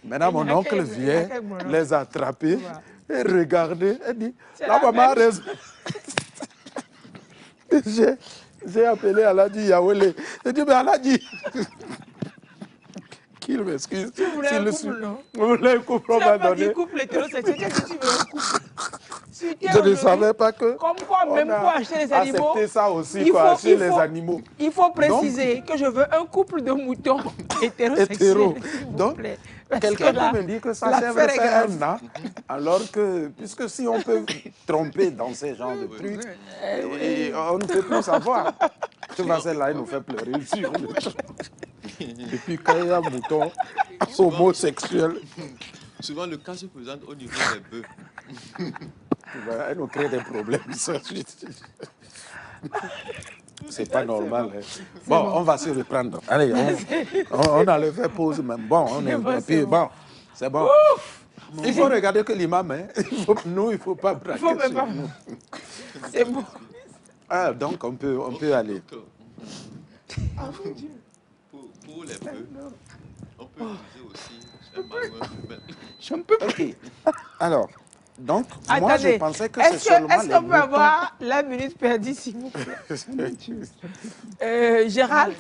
Maintenant, mon oncle vient les attraper et regarder. Elle dit, la maman a raison. J'ai appelé Aladi Yawele. J'ai dit, mais Aladi, qu'il m'excuse. Tu voulais un couple, non? Vous voulez un couple, on Tu m'a n'as pas dit donné. couple hétérosexuel, qu'est-ce que tu veux un couple? Si tu es Je ne aujourd'hui- savais pas que. Comme quoi, même on a pour acheter les animaux, accepté ça aussi, il quoi, faut- acheter il les faut- animaux. il faut préciser que je veux un couple de moutons hétérosexuels. Hétéro. s'il vous Donc, plaît. Parce quelqu'un que là, peut me dire que ça l'affaire chèvre est fait grave. 1 an, alors que, puisque si on peut tromper dans ces genres de trucs, et on ne peut plus savoir. Tu vois, celle-là, elle nous fait pleurer sur le truc. Et puis, quand il y a un mouton homosexuel, Souvent, le cas se présente au niveau des bœufs. tu vois, elle nous crée des problèmes. C'est pas normal. Hein. Bon, on va se reprendre. Allez, on allait faire pause même. Bon, on est. bon, Et c'est puis, bon. bon, c'est bon. Il faut regarder que l'imam, hein. Nous, il ne faut pas braquer Faut même sur pas. nous. C'est bon. Ah, donc on peut aller. Pour les feux, on peut utiliser aussi un manuel femelle. Je ne peux pas. Ok. Alors, donc, moi, Attendez, je pensais que c'est est-ce seulement qu'on les peut moutons. avoir la minute perdue, s'il vous plaît? Gérald,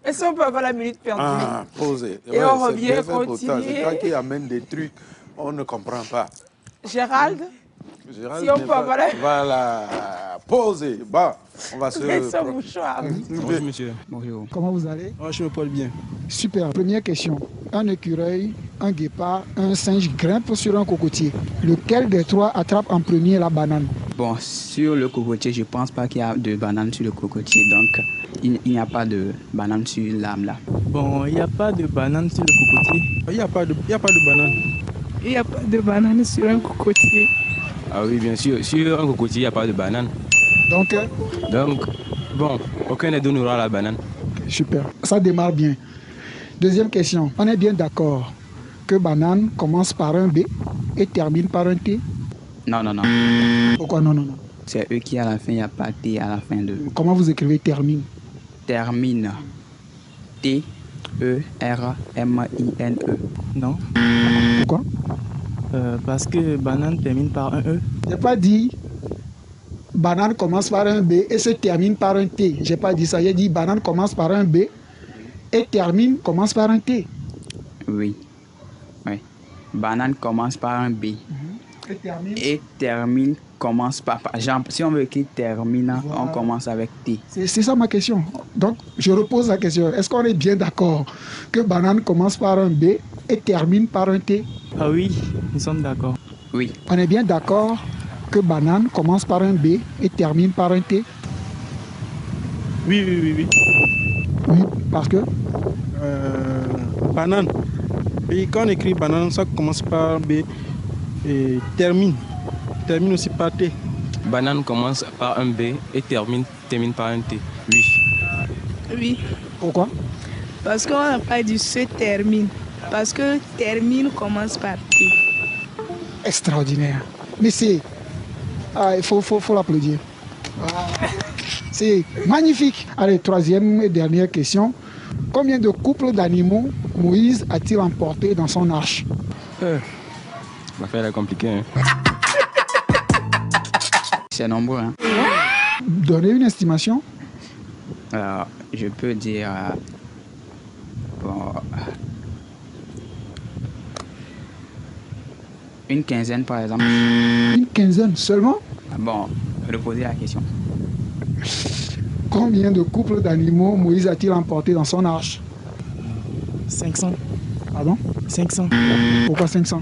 est-ce qu'on peut avoir la minute perdue? Ah, posez. Et on c'est revient bien fait pour toi. continuer. C'est toi qui amène des trucs, on ne comprend pas. Gérald, Gérald si on n'est peut pas- avoir la... Voilà, posez. Bon, on va se... Mets son mouchoir. Bonjour monsieur. Bonjour. Comment vous allez? Oh, je me porte bien. Super. Première question. Un écureuil, un guépard, un singe grimpent sur un cocotier. Lequel des trois attrape en premier la banane? Bon, sur le cocotier, je pense pas qu'il y a de banane sur le cocotier, donc il n'y a pas de banane sur l'arme là. Bon, il n'y a pas de banane sur le cocotier. Il n'y a pas de banane. Il n'y a pas de banane sur un cocotier. Ah oui, bien sûr. Sur un cocotier, il n'y a pas de banane. Donc, Donc, bon, aucun des deux n'aura la banane. super. Ça démarre bien. Deuxième question. On est bien d'accord que banane commence par un B et termine par un T? Non, non, non. Pourquoi non, non, non? C'est eux qui à la fin, il n'y a pas T à la fin de Comment vous écrivez termine? termine. T-E-R-M-I-N-E. Non. Pourquoi? Parce que banane termine par un E. Je n'ai pas dit banane commence par un B et se termine par un T. Je n'ai pas dit ça. J'ai dit banane commence par un B et commence par un T. Oui. Oui. Banane commence par un B. Et termine. Et termine commence par... Genre, si on veut écrire termine, Voilà. on commence avec T. C'est ça ma question. Donc, je repose la question. Est-ce qu'on est bien d'accord que banane commence par un B et termine par un T? Ah oui, nous sommes d'accord. Oui. On est bien d'accord que banane commence par un B et termine par un T? Oui, oui, oui, oui. Oui, parce que Banane. Et quand on écrit banane, ça commence par B et termine. Termine aussi par T. Banane commence par un B et termine par un T. Oui. Oui, pourquoi? parce qu'on n'a pas dit se termine. Parce que termine commence par T. Extraordinaire. Mais c'est... Ah, il faut l'applaudir. Ah, c'est magnifique. Allez, troisième et dernière question. Combien de couples d'animaux Moïse a-t-il emporté dans son arche? L'affaire est compliquée. Hein. C'est nombreux. Hein. Donnez une estimation. Alors, je peux dire... bon, une quinzaine, par exemple. Une quinzaine seulement. Bon, reposez la question. Combien de couples d'animaux Moïse a-t-il emporté dans son arche? 500. Pardon? 500. Pourquoi 500?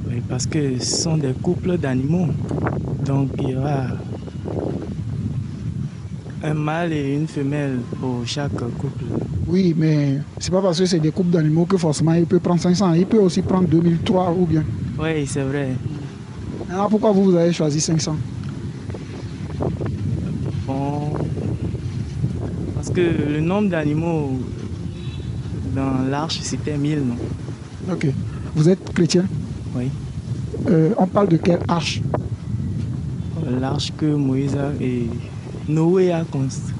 Oui, parce que ce sont des couples d'animaux. Donc, il y aura un mâle et une femelle pour chaque couple. Oui, mais c'est pas parce que c'est des couples d'animaux que forcément il peut prendre 500. Il peut aussi prendre 2003 ou bien. Oui, c'est vrai. Alors pourquoi vous avez choisi 500? Bon, parce que le nombre d'animaux dans l'arche, c'était 1000, non? Ok. Vous êtes chrétien? Oui. On parle de quelle arche? L'arche que Moïse et Noé a construit.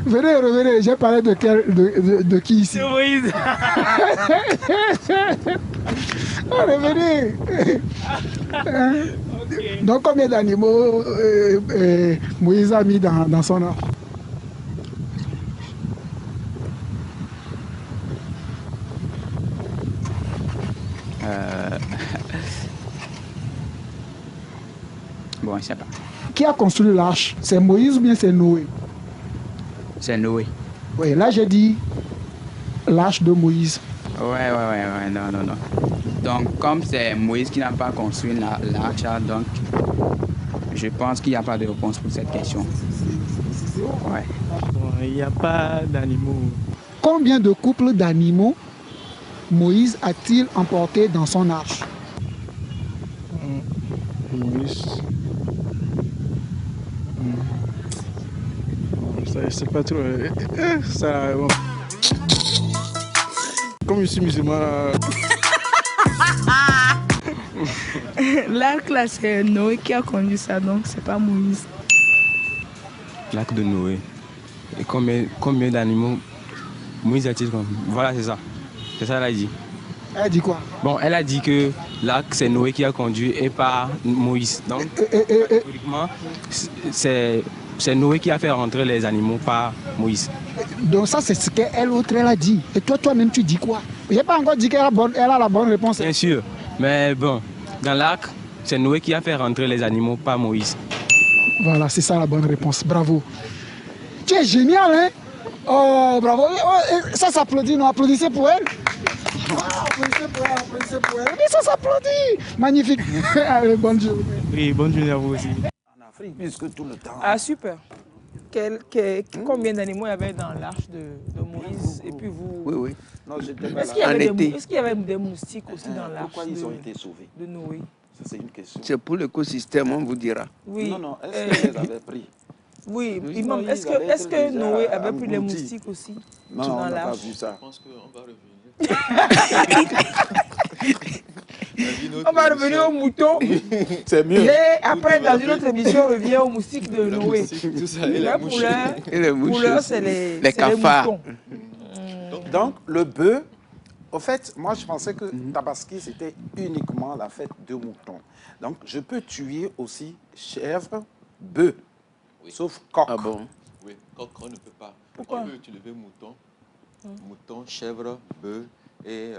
Venez, revenez, j'ai parlé de qui ici? C'est Moïse. Revenez. Okay. Donc combien d'animaux Moïse a mis dans son arche? Bon, je ne sais pas. Qui a construit l'arche? C'est Moïse ou bien c'est Noé? C'est Noé. Oui, là j'ai dit l'arche de Moïse. Ouais, non. Donc, comme c'est Moïse qui n'a pas construit l'arche, donc je pense qu'il n'y a pas de réponse pour cette question. Ouais. Bon, il n'y a pas d'animaux. Combien de couples d'animaux Moïse a-t-il emporté dans son arche? Moïse. Ça, c'est pas trop. Ça, bon. Comme je suis musulman. L'arc là, c'est Noé qui a conduit ça, donc c'est pas Moïse. L'arc de Noé. Et combien d'animaux Moïse a-t-il comme... Voilà, c'est ça. C'est ça qu'elle a dit. Elle a dit quoi? Bon, elle a dit que l'arc, c'est Noé qui a conduit et pas Moïse. Donc, théoriquement, c'est Noé qui a fait rentrer les animaux, pas Moïse. Donc ça, c'est ce qu'elle autre elle a dit. Et toi-même, tu dis quoi? Je n'ai pas encore dit qu'elle a la bonne réponse. Bien sûr. Mais bon, dans l'arc, c'est Noé qui a fait rentrer les animaux, pas Moïse. Voilà, c'est ça la bonne réponse. Bravo. Tu es génial, hein? Oh, bravo. Ça s'applaudit, non? Applaudissez pour elle. Applaudissez pour elle. Mais ça s'applaudit. Magnifique. Allez, bonne journée. Oui, bonne journée à vous aussi. En Afrique, puisque tout le temps... Ah, super. Combien d'animaux il y avait dans l'arche de Moïse? Et puis vous... Oui, oui. Non, j'étais Est-ce qu'il y avait des moustiques aussi dans l'arche pourquoi ils ont été sauvés? De Noé? Ça, c'est une question. C'est pour l'écosystème, on vous dira. Oui. Non, est-ce qu'ils avaient pris? Oui, Non, est-ce que déjà Noé avait pris des englouti. moustiques aussi Non, dans on n'a pas l'arche? vu ça. Je pense qu'on va revenir. On va revenir aux moutons. C'est mieux. Et après, dans une autre émission, on revient aux moustiques de Noé. Tout ça, et la mouche. Et les mouches Pour l'heure, aussi. c'est les cafards. moutons. Donc, le bœuf, au fait, moi, je pensais que Tabaski, c'était uniquement la fête de moutons. Donc, je peux tuer aussi chèvre, bœuf, sauf coq. Ah bon? Oui, coq, on ne peut pas. Pourquoi? On peut utiliser mouton, chèvre, bœuf et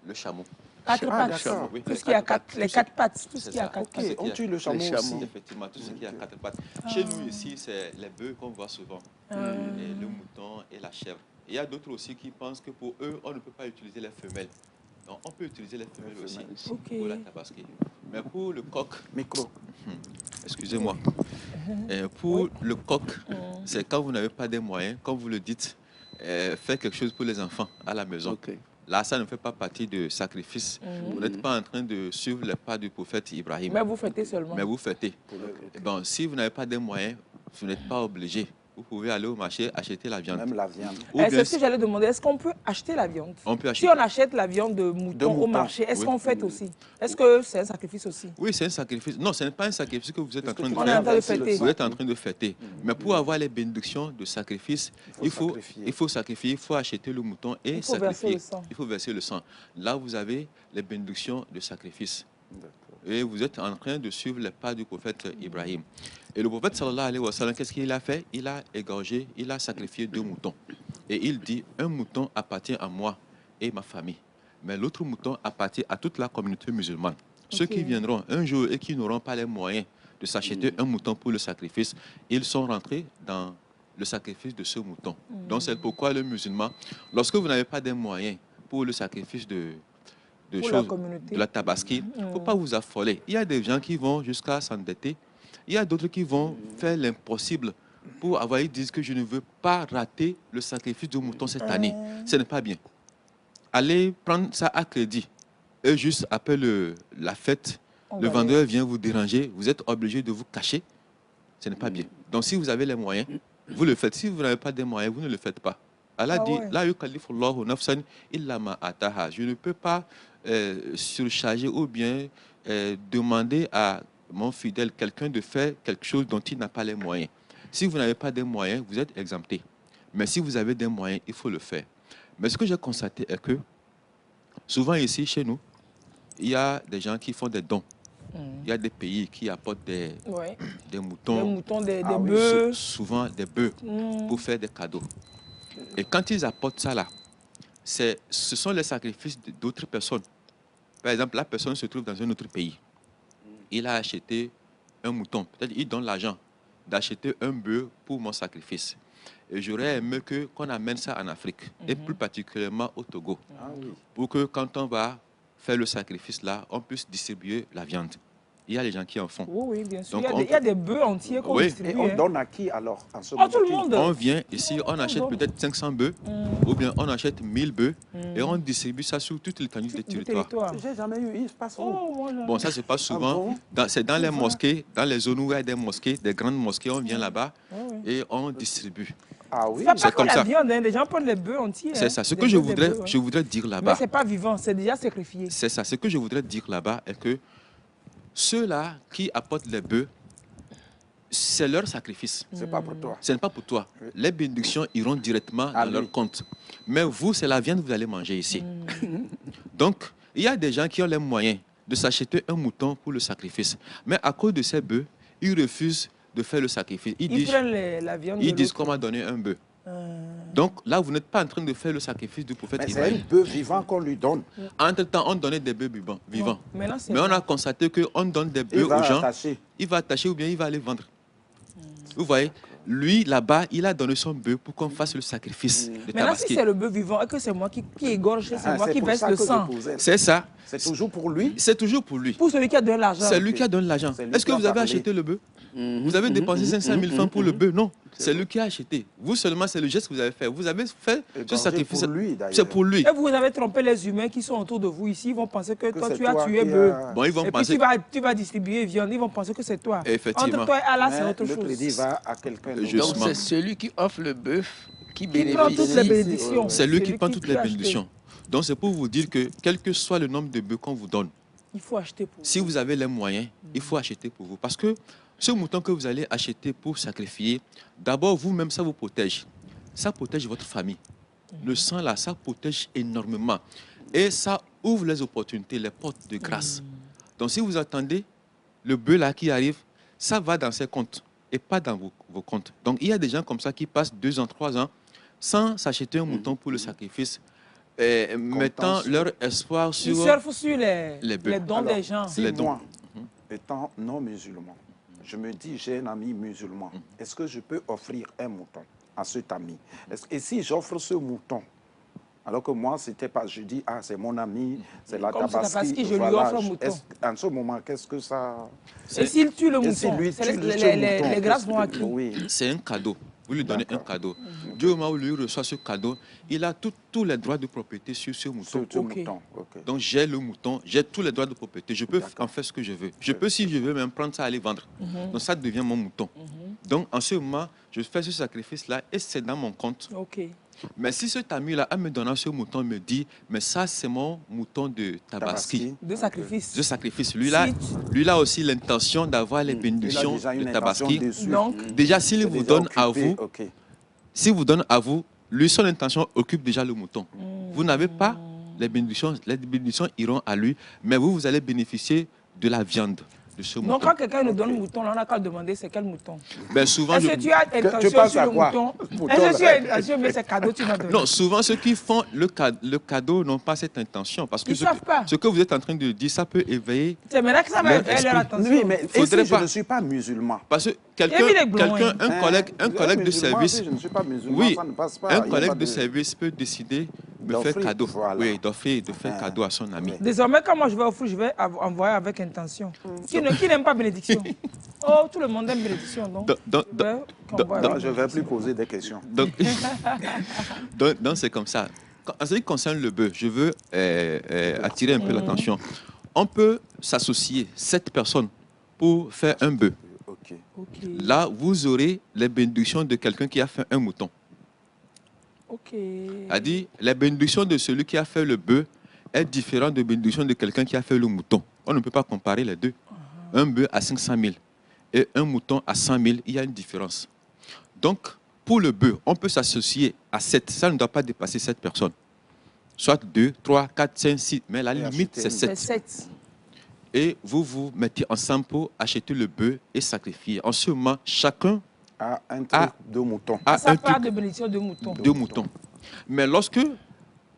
le chameau. Quatre pattes. d'accord. Oui, Tout ce qui a les quatre pattes. Tout ce C'est qui a ça. quatre Ok, pattes. on tue le chameau Les aussi. chameaux. Effectivement, tout ce qui a quatre pattes. Chez nous ici, c'est les bœufs qu'on voit souvent. Et le mouton et la chèvre. Il y a d'autres aussi qui pensent que pour eux, on ne peut pas utiliser les femelles. Donc, on peut utiliser les femelles aussi Ok. pour la tabaski. Mais pour le coq, Micro. excusez-moi, pour le coq, c'est quand vous n'avez pas des moyens, comme vous le dites, faire quelque chose pour les enfants à la maison. Ok. Là, ça ne fait pas partie de sacrifice. Vous n'êtes pas en train de suivre les pas du prophète Ibrahim. Mais vous fêtez seulement. Mais vous fêtez. Bon, si vous n'avez pas des moyens, vous n'êtes pas obligé. Vous pouvez aller au marché acheter la viande. Même la viande. Ou bien, C'est ce que j'allais demander. Est-ce qu'on peut acheter la viande? on peut Si acheter. on achète la viande de mouton au marché, est-ce oui. qu'on fête aussi? Est-ce que c'est un sacrifice aussi? Oui, c'est un sacrifice. Non, ce n'est pas un sacrifice que vous êtes en train de On est en train de faire. fêter. Vous êtes en train de fêter. Mais pour avoir les bénédictions de sacrifice, il faut sacrifier, il faut acheter le mouton et Il faut verser sacrifier. le sang. Il faut verser le sang. Là, vous avez les bénédictions de sacrifice. Et vous êtes en train de suivre les pas du prophète Ibrahim. Et le prophète sallallahu alayhi wa sallam, qu'est-ce qu'il a fait? Il a égorgé, il a sacrifié 2 moutons. Et il dit, un mouton appartient à moi et ma famille. Mais l'autre mouton appartient à toute la communauté musulmane. Ceux qui viendront un jour et qui n'auront pas les moyens de s'acheter un mouton pour le sacrifice, ils sont rentrés dans le sacrifice de ce mouton. Donc c'est pourquoi le musulman, lorsque vous n'avez pas des moyens pour le sacrifice de Pour la choses, communauté. de la tabaski, il ne faut pas vous affoler. Il y a des gens qui vont jusqu'à s'endetter. Il y a d'autres qui vont faire l'impossible pour avoir, ils disent que je ne veux pas rater le sacrifice du mouton cette année. Ce n'est pas bien. Allez prendre ça à crédit. Et juste après la fête, le vendeur vient vous déranger. Vous êtes obligé de vous cacher. Ce n'est pas bien. Donc si vous avez les moyens, vous le faites. Si vous n'avez pas de moyens, vous ne le faites pas. Allah dit, la yukallifullahu nafsan illa ma ataha. Je ne peux pas surcharger ou bien demander à mon fidèle, quelqu'un de faire quelque chose dont il n'a pas les moyens. Si vous n'avez pas de moyens, vous êtes exempté. Mais si vous avez des moyens, il faut le faire. Mais ce que j'ai constaté est que, souvent ici, chez nous, il y a des gens qui font des dons. Il y a des pays qui apportent des moutons, des bœufs. Souvent des bœufs, pour faire des cadeaux. Et quand ils apportent ça là, ce sont les sacrifices d'autres personnes. Par exemple, la personne se trouve dans un autre pays. Il a acheté un mouton. Peut-être il donne l'argent d'acheter un bœuf pour mon sacrifice. Et j'aurais aimé qu'on amène ça en Afrique, et plus particulièrement au Togo, pour que quand on va faire le sacrifice là, on puisse distribuer la viande. Il y a les gens qui en font. Oui, bien sûr. Donc, il y a des bœufs entiers qu'on distribue. Et on donne à qui alors en ce moment? Tout le monde. On vient ici, on achète peut-être 500 bœufs, ou bien on achète 1000 bœufs, et on distribue ça sur toute l'étendue du territoire. J'ai jamais eu, il se passe où? Bon, ça se passe souvent. C'est dans les mosquées, dans les zones où il y a des mosquées, des grandes mosquées, on vient là-bas et on distribue. Ah oui, c'est pas comme ça. la viande, hein. Les gens prennent les bœufs entiers. C'est ça. Ce que je voudrais dire là-bas. Mais c'est pas vivant, c'est déjà sacrifié. C'est ça. Ce que je voudrais dire là-bas est que ceux-là qui apportent les bœufs, c'est leur sacrifice. C'est pas pour toi. Ce n'est pas pour toi. Oui. Les bénédictions iront directement dans leur compte. Mais vous, c'est la viande que vous allez manger ici. Donc, il y a des gens qui ont les moyens de s'acheter un mouton pour le sacrifice. Mais à cause de ces bœufs, ils refusent de faire le sacrifice. Ils prennent la viande. Ils disent qu'on m'a donné un bœuf. Donc là, vous n'êtes pas en train de faire le sacrifice du prophète Ibrahim. C'est un bœuf vivant qu'on lui donne. Entre-temps, on donnait des bœufs vivants. Mais on a constaté qu'on donne des bœufs aux gens. Il va attacher ou bien il va les vendre. Vous voyez, lui, là-bas, il a donné son bœuf pour qu'on fasse le sacrifice de Maintenant, Tabaski. si c'est le bœuf vivant et que c'est moi qui égorge, c'est moi qui verse le sang. C'est ça. C'est toujours pour lui. C'est toujours pour lui. Pour celui qui a donné l'argent. C'est lui qui a donné l'argent. Est-ce que vous avez acheté le bœuf? Vous avez dépensé 500 000 francs pour le bœuf? Non. C'est lui qui a acheté. Vous seulement, c'est le geste que vous avez fait. Vous avez fait ce sacrifice. C'est pour lui. Et vous avez trompé les humains qui sont autour de vous ici. Ils vont penser que toi, tu as tué bœuf. Bon, ils vont et penser... puis tu vas distribuer viande. Ils vont penser que c'est toi. Effectivement. Entre toi et Allah, c'est autre chose. Le crédit va à quelqu'un d'autre. Donc c'est celui qui offre le bœuf qui bénéficie. Prend toutes les bénédictions. C'est lui qui prend toutes les bénédictions. Donc c'est pour vous dire que quel que soit le nombre de bœufs qu'on vous donne, il faut acheter pour vous. Si vous avez les moyens, il faut acheter pour vous. Parce que ce mouton que vous allez acheter pour sacrifier, d'abord, vous-même, ça vous protège. Ça protège votre famille. Le sang, là, ça protège énormément. Et ça ouvre les opportunités, les portes de grâce. Donc, si vous attendez le bœuf, là, qui arrive, ça va dans ses comptes et pas dans vos comptes. Donc, il y a des gens comme ça qui passent 2 ans, 3 ans sans s'acheter un mouton pour le sacrifice, mettant leur espoir sur... Ils surfent sur les dons des gens. Si moi, étant non musulman, je me dis, j'ai un ami musulman, est-ce que je peux offrir un mouton à cet ami? Et si j'offre ce mouton, alors que moi, c'était pas, je dis, ah, c'est mon ami, c'est la Tabaski, je lui offre un mouton. En ce moment, qu'est-ce que ça... Et s'il tue le mouton, les grâces vont à qui? C'est un cadeau. Vous lui donnez un cadeau. Du moment où lui reçoit ce cadeau, il a tous les droits de propriété sur ce mouton. Donc j'ai le mouton, j'ai tous les droits de propriété. Je peux en faire ce que je veux. Je peux, si je veux, même prendre ça, aller vendre. Donc ça devient mon mouton. Donc en ce moment, je fais ce sacrifice-là et c'est dans mon compte. Mais si cet ami-là, en me donnant ce mouton, me dit, mais ça, c'est mon mouton de Tabaski. De sacrifice. De sacrifice. Lui-là a aussi l'intention d'avoir les bénédictions de Tabaski. Donc, déjà, s'il vous donne à vous, s'il vous donne à vous, lui, son intention occupe déjà le mouton. Vous n'avez pas les bénédictions iront à lui, mais vous allez bénéficier de la viande. Donc, quand quelqu'un nous donne un mouton, on n'a qu'à demander c'est quel mouton. Ben, souvent, est-ce que tu as intention sur le mouton? Est-ce que tu as intention, mais c'est cadeau, tu m'as donné? Non, souvent, ceux qui font le cadeau n'ont pas cette intention. Parce que ce que vous êtes en train de dire, ça peut éveiller. C'est maintenant que ça va éveiller leur attention. Oui, mais si je ne suis pas musulman. Parce que un collègue de service. Je ne suis pas musulman, oui, ça ne passe pas. Un collègue de service peut décider de faire cadeau. Oui, d'offrir cadeau à son ami. Désormais, quand moi je vais offrir, je vais envoyer avec intention. Qui n'aime pas bénédiction? Oh, tout le monde aime bénédiction, non? Je ne vais plus poser des questions. Donc c'est comme ça. En ce qui concerne le bœuf, je veux attirer un peu l'attention. On peut s'associer 7 personnes pour faire un bœuf. Là, vous aurez les bénédictions de quelqu'un qui a fait un mouton. A dit, la bénédiction de celui qui a fait le bœuf est différente de la bénédiction de quelqu'un qui a fait le mouton. On ne peut pas comparer les deux. Un bœuf à 500 000 et un mouton à 100 000, il y a une différence. Donc, pour le bœuf, on peut s'associer à 7. Ça ne doit pas dépasser 7 personnes. Soit 2, 3, 4, 5, 6. Mais la limite, c'est 7. Et vous vous mettez ensemble pour acheter le bœuf et sacrifier. En ce moment, chacun a un truc de mouton. Ça part de bénédiction de mouton. De mouton. Mais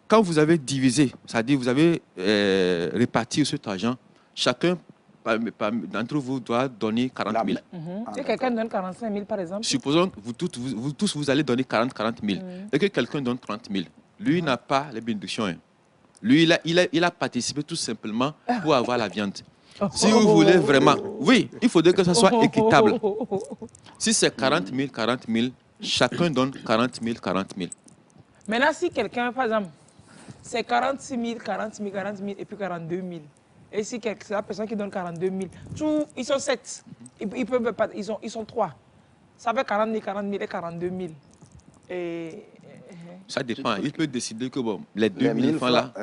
quand vous avez divisé, c'est-à-dire vous avez réparti cet argent, chacun d'entre vous doit donner 40 000. Si quelqu'un donne 45 000 par exemple. Supposons que vous tous vous allez donner 40 000 et que quelqu'un donne 30 000. Lui n'a pas les bénédictions. Hein. Lui, il a participé tout simplement pour avoir la viande. Si vous voulez vraiment... Oui, il faudrait que ça soit équitable. Si c'est 40 000, chacun donne 40 000. Maintenant, si quelqu'un, par exemple, c'est 46 000, 40 000 et puis 42 000. Et si c'est la personne qui donne 42 000, ils sont 7. Ils sont 3. Ça fait 40 000 et 42 000. Ça dépend. Il peut décider que bon, les 2000 francs là,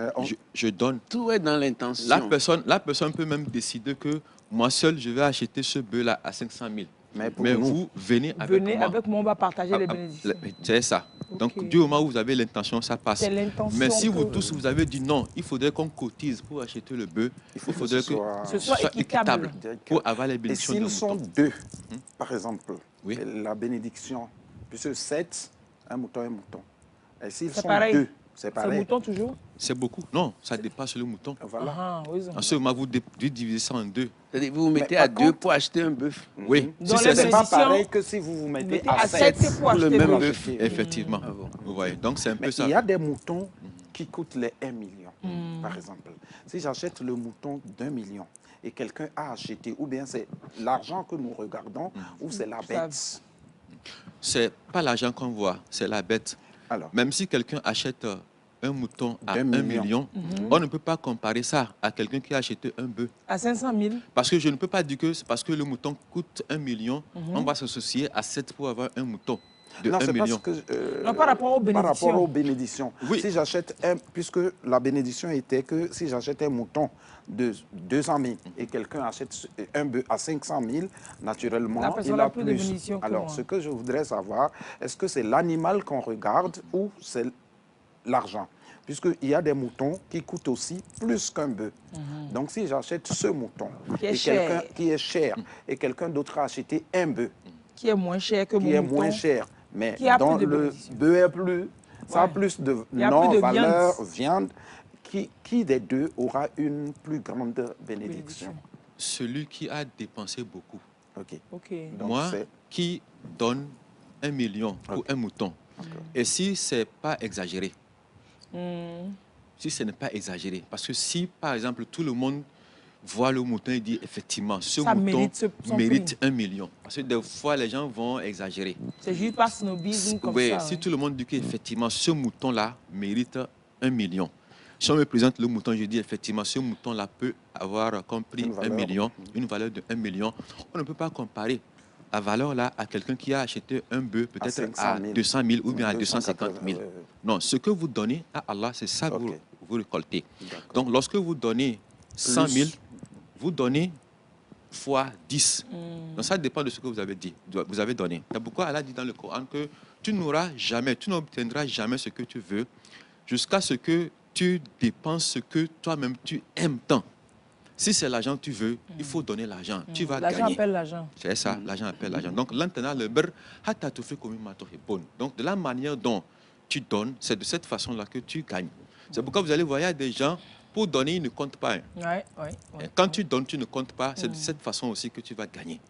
je donne. Tout est dans l'intention. La personne peut même décider que moi seul, je vais acheter ce bœuf là à 500 000. Mais vous venez avec moi. Avec moi, on va partager les bénédictions. C'est ça. Okay. Donc, du moment où vous avez l'intention, ça passe. Mais si vous tous, vous avez dit non, il faudrait qu'on cotise pour acheter le bœuf. Il faudrait que ce soit équitable pour avoir les bénédictions. Et s'ils sont deux, par exemple, la bénédiction, puisque 7, un mouton. Et s'ils sont deux, c'est pareil. C'est mouton toujours? C'est beaucoup. Non, ça dépasse le mouton. Voilà. En ce moment, vous divisez ça en deux. C'est-à-dire vous vous mettez à deux pour acheter un bœuf. Oui. Donc c'est pas pareil que si vous vous mettez à 7 pour acheter le même bœuf. Effectivement. Vous voyez, donc c'est un peu ça. Il y a des moutons qui coûtent les 1 million, par exemple. Si j'achète le mouton d'1 million et quelqu'un a acheté, ou bien c'est l'argent que nous regardons, ou c'est la bête. C'est pas l'argent qu'on voit, c'est la bête. Alors, même si quelqu'un achète un mouton à 1 million, on ne peut pas comparer ça à quelqu'un qui a acheté un bœuf. À 500 000. Parce que je ne peux pas dire que c'est parce que le mouton coûte 1 million, on va s'associer à 7 pour avoir un mouton de 1 million. Parce que, non, par rapport aux bénédictions. Par rapport aux bénédictions. Oui. Si j'achète puisque la bénédiction était que si j'achète un mouton de 200 000 et quelqu'un achète un bœuf à 500 000, naturellement, il a plus. Alors, ce que je voudrais savoir, est-ce que c'est l'animal qu'on regarde ou c'est l'argent? Puisqu'il y a des moutons qui coûtent aussi plus qu'un bœuf. Donc, si j'achète ce mouton qui est cher et quelqu'un d'autre a acheté un bœuf qui est moins cher que mon mouton, qui est moins cher, mais dont le bœuf est plus, ça a plus de valeur, viande, qui des deux aura une plus grande bénédiction? Celui qui a dépensé beaucoup. Donc, moi, qui donne 1 million pour un mouton. Et si ce n'est pas exagéré, si ce n'est pas exagéré, parce que si, par exemple, tout le monde voit le mouton et dit effectivement, ce mouton mérite 1 million. Parce que des fois, les gens vont exagérer. C'est juste par snobisme comme ça. Si tout le monde dit qu'effectivement, ce mouton-là mérite 1 million. Si on me présente le mouton, je dis effectivement, ce mouton-là peut avoir compris 1 million, une valeur de 1 million. On ne peut pas comparer la valeur-là à quelqu'un qui a acheté un bœuf peut-être à 200 000 ou bien à 250 000. Non, ce que vous donnez à Allah, c'est ça que vous récoltez. Donc, lorsque vous donnez 100 000, vous donnez fois 10. Donc, ça dépend de ce que vous avez dit, vous avez donné. C'est pourquoi Allah dit dans le Coran que tu n'obtiendras jamais ce que tu veux jusqu'à ce que tu dépenses ce que toi-même tu aimes tant. Si c'est l'argent que tu veux, il faut donner l'argent. Tu vas gagner. L'argent appelle l'argent. C'est ça, l'argent appelle l'argent. Donc, donc, de la manière dont tu donnes, c'est de cette façon-là que tu gagnes. C'est pourquoi vous allez voir, il y a des gens, pour donner, ils ne comptent pas. Quand tu donnes, tu ne comptes pas. C'est de cette façon aussi que tu vas gagner.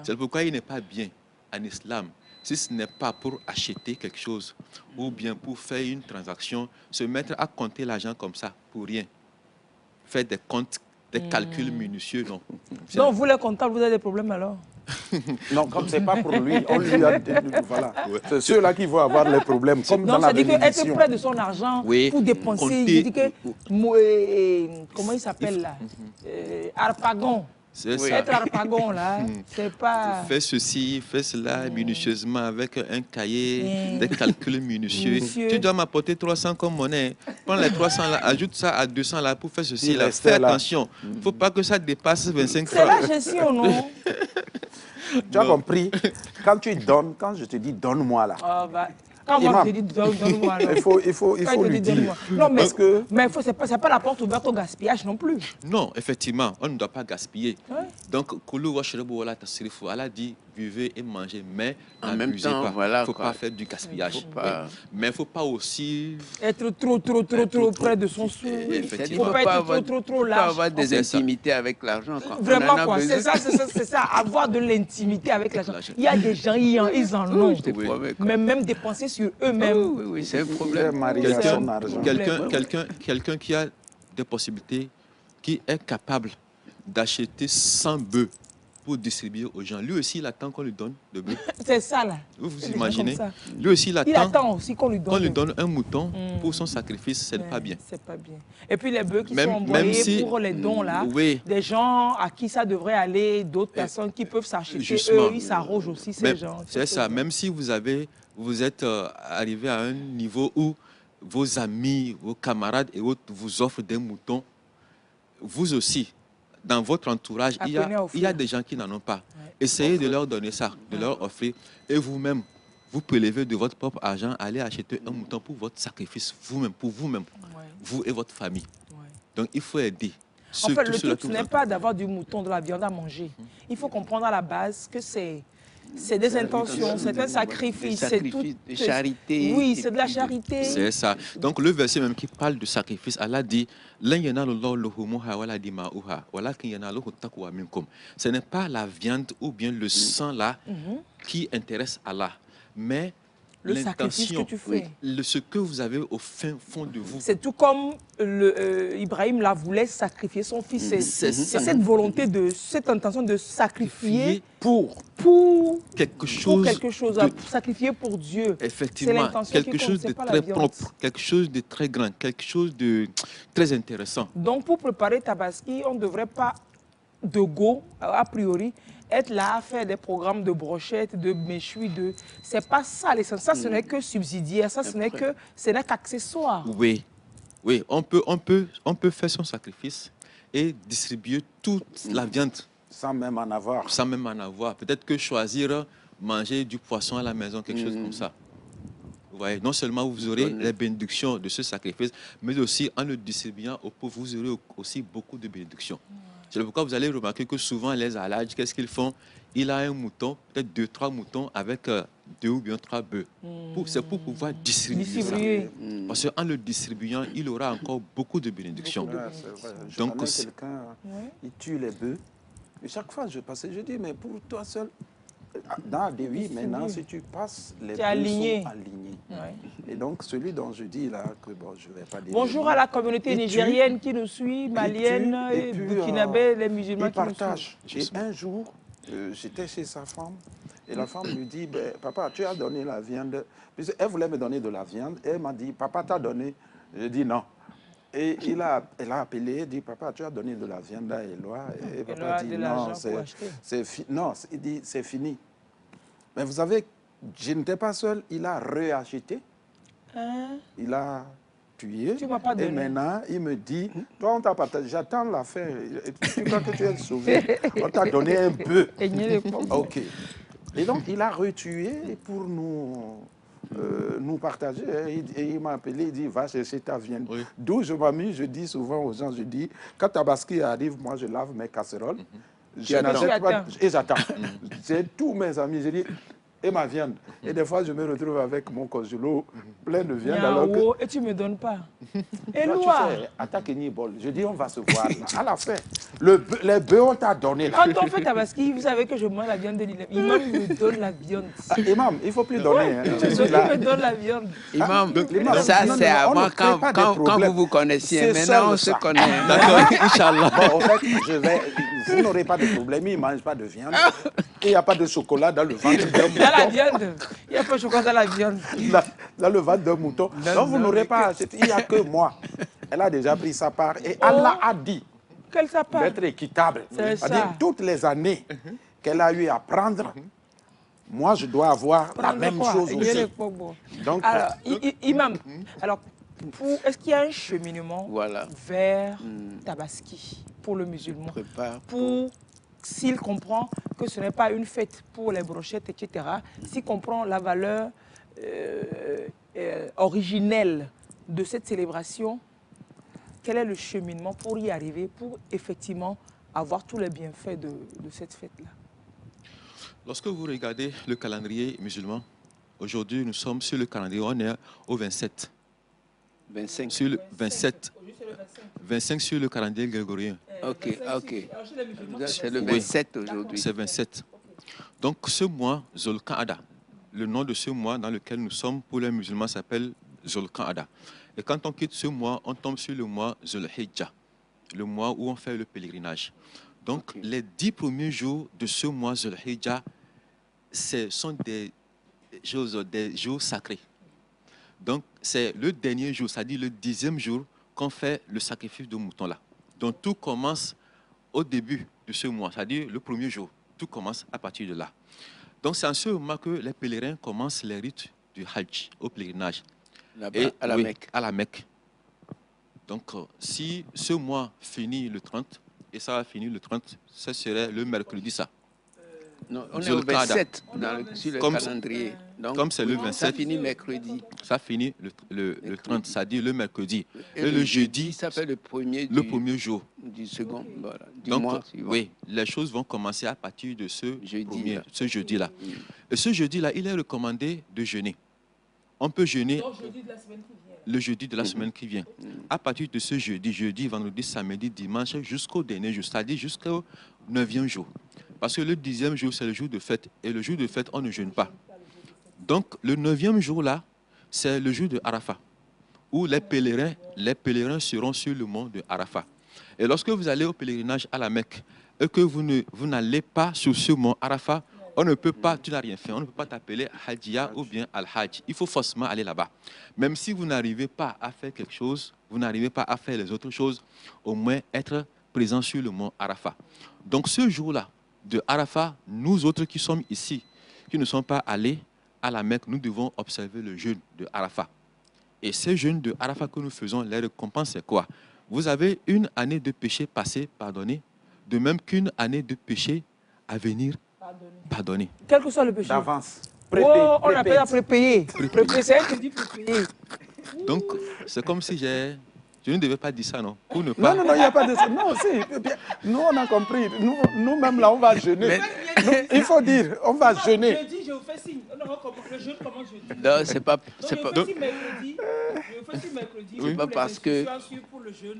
C'est pourquoi il n'est pas bien en islam, si ce n'est pas pour acheter quelque chose ou bien pour faire une transaction, se mettre à compter l'argent comme ça, pour rien. Faire des comptes, des calculs minutieux, non. Donc, vous les comptables, vous avez des problèmes alors? Non, comme ce n'est pas pour lui, on lui a dit, voilà. C'est ceux-là qui vont avoir les problèmes, comme dans la bénédiction. Donc, être près de son argent pour dépenser, je dis que, comment il s'appelle là? Harpagon. Être harpagon là, c'est pas... Fais ceci, fais cela minutieusement avec un cahier, des calculs minutieux. Tu dois m'apporter 300 comme monnaie. Prends les 300 là, ajoute ça à 200 là pour faire ceci là. Fais attention. Il ne faut pas que ça dépasse 25 francs. C'est la gestion, non? Tu as compris? Quand tu donnes, quand je te dis donne-moi là. Quand moi je te dis donne-moi là. Il faut lui dire. Non, mais c'est pas la porte ouverte au gaspillage non plus. Non, effectivement, on ne doit pas gaspiller. Donc, Allah dit buvez et mangez, mais en même temps, il ne faut pas faire du gaspillage. Mais il ne faut pas aussi être trop près de son sou. Il ne faut pas être trop large. Il faut avoir des intimités avec l'argent. Vraiment, quoi. C'est ça, avoir de l'intimité avec l'argent. Il y a des gens, ils en ont. Mais même dépenser sur eux-mêmes. Oui, c'est un problème. Quelqu'un qui a des possibilités, qui est capable d'acheter 100 bœufs pour distribuer aux gens. Lui aussi, il attend qu'on lui donne de bœuf. C'est ça, là. Vous vous imaginez? Ça. Lui aussi, il attend aussi qu'on lui donne un mouton pour son sacrifice. C'est pas bien. C'est pas bien. Et puis les bœufs qui sont envoyés pour les dons, là, des gens à qui ça devrait aller, d'autres personnes qui peuvent s'acheter, eux, ils s'arrogent aussi, ces gens. C'est ça. Même si vous êtes arrivé à un niveau où vos amis, vos camarades et autres vous offrent des moutons, vous aussi, dans votre entourage, il y a des gens qui n'en ont pas. Ouais. Essayez de leur donner ça, de leur offrir. Et vous-même, vous prélevez de votre propre argent, allez acheter un mouton pour votre sacrifice, vous-même, pour vous-même, vous et votre famille. Ouais. Donc, il faut aider. En fait, le truc, ce n'est pas d'avoir du mouton, de la viande à manger. Il faut comprendre à la base que c'est des intentions, c'est un sacrifice. C'est de charité. Oui, c'est de la charité. C'est ça. Donc le verset même qui parle de sacrifice, Allah dit ce n'est pas la viande ou bien le sang là qui intéresse Allah, mais le sacrifice que tu fais. Ce que vous avez au fin fond de vous. C'est tout comme Ibrahim la voulait sacrifier son fils. C'est cette volonté, cette intention de sacrifier pour quelque chose, sacrifier pour Dieu. Effectivement, quelque chose de très propre, quelque chose de très grand, quelque chose de très intéressant. Donc pour préparer Tabaski, on ne devrait pas de go, a priori, être là à faire des programmes de brochettes, de méchouis, c'est pas ça l'essence. Ça, ce n'est que subsidiaire, ça, ce n'est qu'accessoire. Oui, oui, on peut faire son sacrifice et distribuer toute la viande. Sans même en avoir. Sans même en avoir. Peut-être que choisir manger du poisson à la maison, quelque chose comme ça. Vous voyez, non seulement vous aurez les bénédictions de ce sacrifice, mais aussi en le distribuant aux pauvres, vous aurez aussi beaucoup de bénédictions. C'est pourquoi vous allez remarquer que souvent les Alhadj, qu'est-ce qu'ils font? Il a un mouton, peut-être 2, 3 moutons avec 2 ou bien 3 bœufs. C'est pour pouvoir distribuer ça. Parce qu'en le distribuant, il aura encore beaucoup de bénédictions. Donc, quelqu'un, il tue les bœufs. Et chaque fois je passais, je dis, mais pour toi seul, dans des oui, maintenant, si tu passes, les bœufs sont alignés. Ouais. Et donc, celui dont je dis là, que bon, je ne vais pas dire. Bonjour à la communauté nigérienne qui nous suit, malienne, burkinabé, les musulmans qui nous suivent. Et un jour, j'étais chez sa femme, et la femme lui dit, ben, papa, tu as donné la viande. Elle voulait me donner de la viande, et elle m'a dit, papa, t'as donné. Je dis non. Et elle a appelé, elle dit, papa, tu as donné de la viande à Éloi. Et papa dit, non, il dit, c'est fini. Mais vous savez, je n'étais pas seul, il a réacheté. Il a tué. Tu m'as pas donné. Et maintenant, il me dit, toi, on t'a partagé, j'attends la fin. Tu crois que tu es sauvé? On t'a donné un peu. OK. Et donc, il a retué pour nous partager. Et il m'a appelé, il dit, va chercher ta viande. Oui. D'où je m'amuse, je dis souvent aux gens, je dis, quand Tabaski arrive, moi, je lave mes casseroles. Je n'achète pas et j'attends. J'ai tous mes amis, je dis, et ma viande. Et des fois, je me retrouve avec mon congélo plein de viande. Alors que... Et tu ne me donnes pas. Et toi, tu sais, attaque ni bol. Je dis, on va se voir là. À la fin, les bœufs, on t'a donné. Là. Quand on fait Tabaski, vous savez que je mange la viande de l'imam. Imam me donne la viande. Imam, il ne faut plus donner. Hein. Je me donne la viande. Imam, ça c'est avant quand vous vous connaissiez. Maintenant, on se connaît. D'accord, Inch'Allah. Bon, en fait, vous n'aurez pas de problème. Il ne mange pas de viande. Il n'y a pas de chocolat dans le ventre d'un mouton. Dans la viande. Il n'y a pas de chocolat dans la viande. Dans le ventre d'un mouton. Donc vous n'aurez pas acheté. Il n'y a que moi. Elle a déjà pris sa part. Et Allah a dit d'être équitable. C'est-à-dire toutes les années qu'elle a eu à prendre, moi je dois avoir la même chose aussi. Donc, alors, Imam, alors, est-ce qu'il y a un cheminement vers Tabaski pour le musulman? S'il comprend que ce n'est pas une fête pour les brochettes, etc., s'il comprend la valeur originelle de cette célébration, quel est le cheminement pour y arriver, pour effectivement avoir tous les bienfaits de cette fête-là? Lorsque vous regardez le calendrier musulman, aujourd'hui nous sommes sur le calendrier, on est au 27. 25. Sur le 27. 25 sur le calendrier grégorien. Ok. C'est le 27 aujourd'hui. C'est 27. Donc ce mois, Zul-Qa'ada, le nom de ce mois dans lequel nous sommes pour les musulmans s'appelle Zul-Qa'ada. Et quand on quitte ce mois, on tombe sur le mois Zul-Hijjah, le mois où on fait le pèlerinage. Donc, les 10 premiers jours de ce mois Zulhijjah, ce sont des jours sacrés. Donc, c'est le dernier jour, c'est-à-dire le 10e jour, qu'on fait le sacrifice de mouton là. Donc, tout commence au début de ce mois, c'est-à-dire le premier jour. Tout commence à partir de là. Donc, c'est en ce moment que les pèlerins commencent les rites du Hajj, au pèlerinage. Là-bas, à la Mecque. À la Mecque. Donc, si ce mois finit le 30, et ça va finir le 30, ce serait le mercredi, ça. Non, on est au 27 sur le calendrier. Donc, comme c'est le 27, ça finit mercredi. Ça finit le 30, c'est-à-dire le mercredi. Et le jeudi, ça fait le premier jour. Du second, voilà, du donc, mois suivant. Oui, les choses vont commencer à partir de ce jeudi-là. Et ce jeudi-là, il est recommandé de jeûner. On peut jeûner le jeudi de la semaine qui vient. À partir de ce jeudi, vendredi, samedi, dimanche, jusqu'au dernier jour, c'est-à-dire jusqu'au 9e jour. Parce que le 10e jour, c'est le jour de fête. Et le jour de fête, on ne jeûne pas. Donc, le 9e jour-là, c'est le jour de Arafat, où les pèlerins seront sur le mont de Arafat. Et lorsque vous allez au pèlerinage à la Mecque, et que vous n'allez pas sur ce mont Arafat, on ne peut pas, tu n'as rien fait, on ne peut pas t'appeler Hajjia ou bien Al-Hajj. Il faut forcément aller là-bas. Même si vous n'arrivez pas à faire quelque chose, vous n'arrivez pas à faire les autres choses, au moins être présent sur le mont Arafat. Donc, ce jour-là, de Arafat, nous autres qui sommes ici, qui ne sommes pas allés à la Mecque, nous devons observer le jeûne de Arafat. Et ce jeûne de Arafat que nous faisons, les récompenses, c'est quoi? Vous avez une année de péché passé pardonné, de même qu'une année de péché à venir pardonné. Quel que soit le péché. D'avance. Oh, on appelle à prépayer. C'est un crédit prépayer. Donc, c'est comme si je ne devais pas dire ça, non? Pour ne pas... Non, il n'y a pas de ça. Non, si. Nous, on a compris. Nous-mêmes, là, on va jeûner. Il faut dire, on va jeûner. Je dis, je vous fais signe. Le jeûne commence jeudi. Non, c'est pas... C'est pas parce que...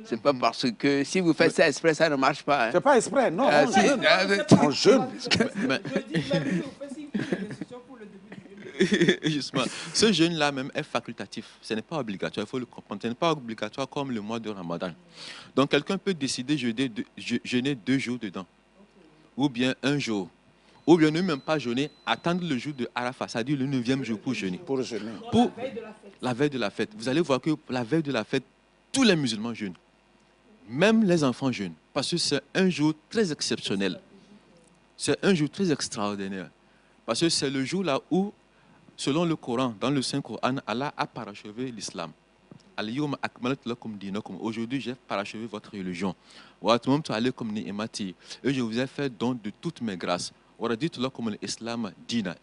C'est pas parce que si vous faites ça exprès, ça ne marche pas. Hein. C'est pas exprès, non. On jeûne. Justement, ce jeûne-là même est facultatif. Ce n'est pas obligatoire, il faut le comprendre. Ce n'est pas obligatoire comme le mois de Ramadan. Donc, quelqu'un peut décider de jeûner 2 jours dedans, ou bien 1 jour, ou bien ne même pas jeûner, attendre le jour de Arafat, c'est-à-dire le 9e jour pour jeûner. Pour jeûner. Pour la veille de la fête. Vous allez voir que la veille de la fête, tous les musulmans jeûnent. Même les enfants jeûnent, parce que c'est un jour très exceptionnel. C'est un jour très extraordinaire. Parce que c'est le jour là où, selon le Coran, dans le Saint-Coran, Allah a parachevé l'islam. Aujourd'hui, j'ai parachevé votre religion. Et je vous ai fait don de toutes mes grâces.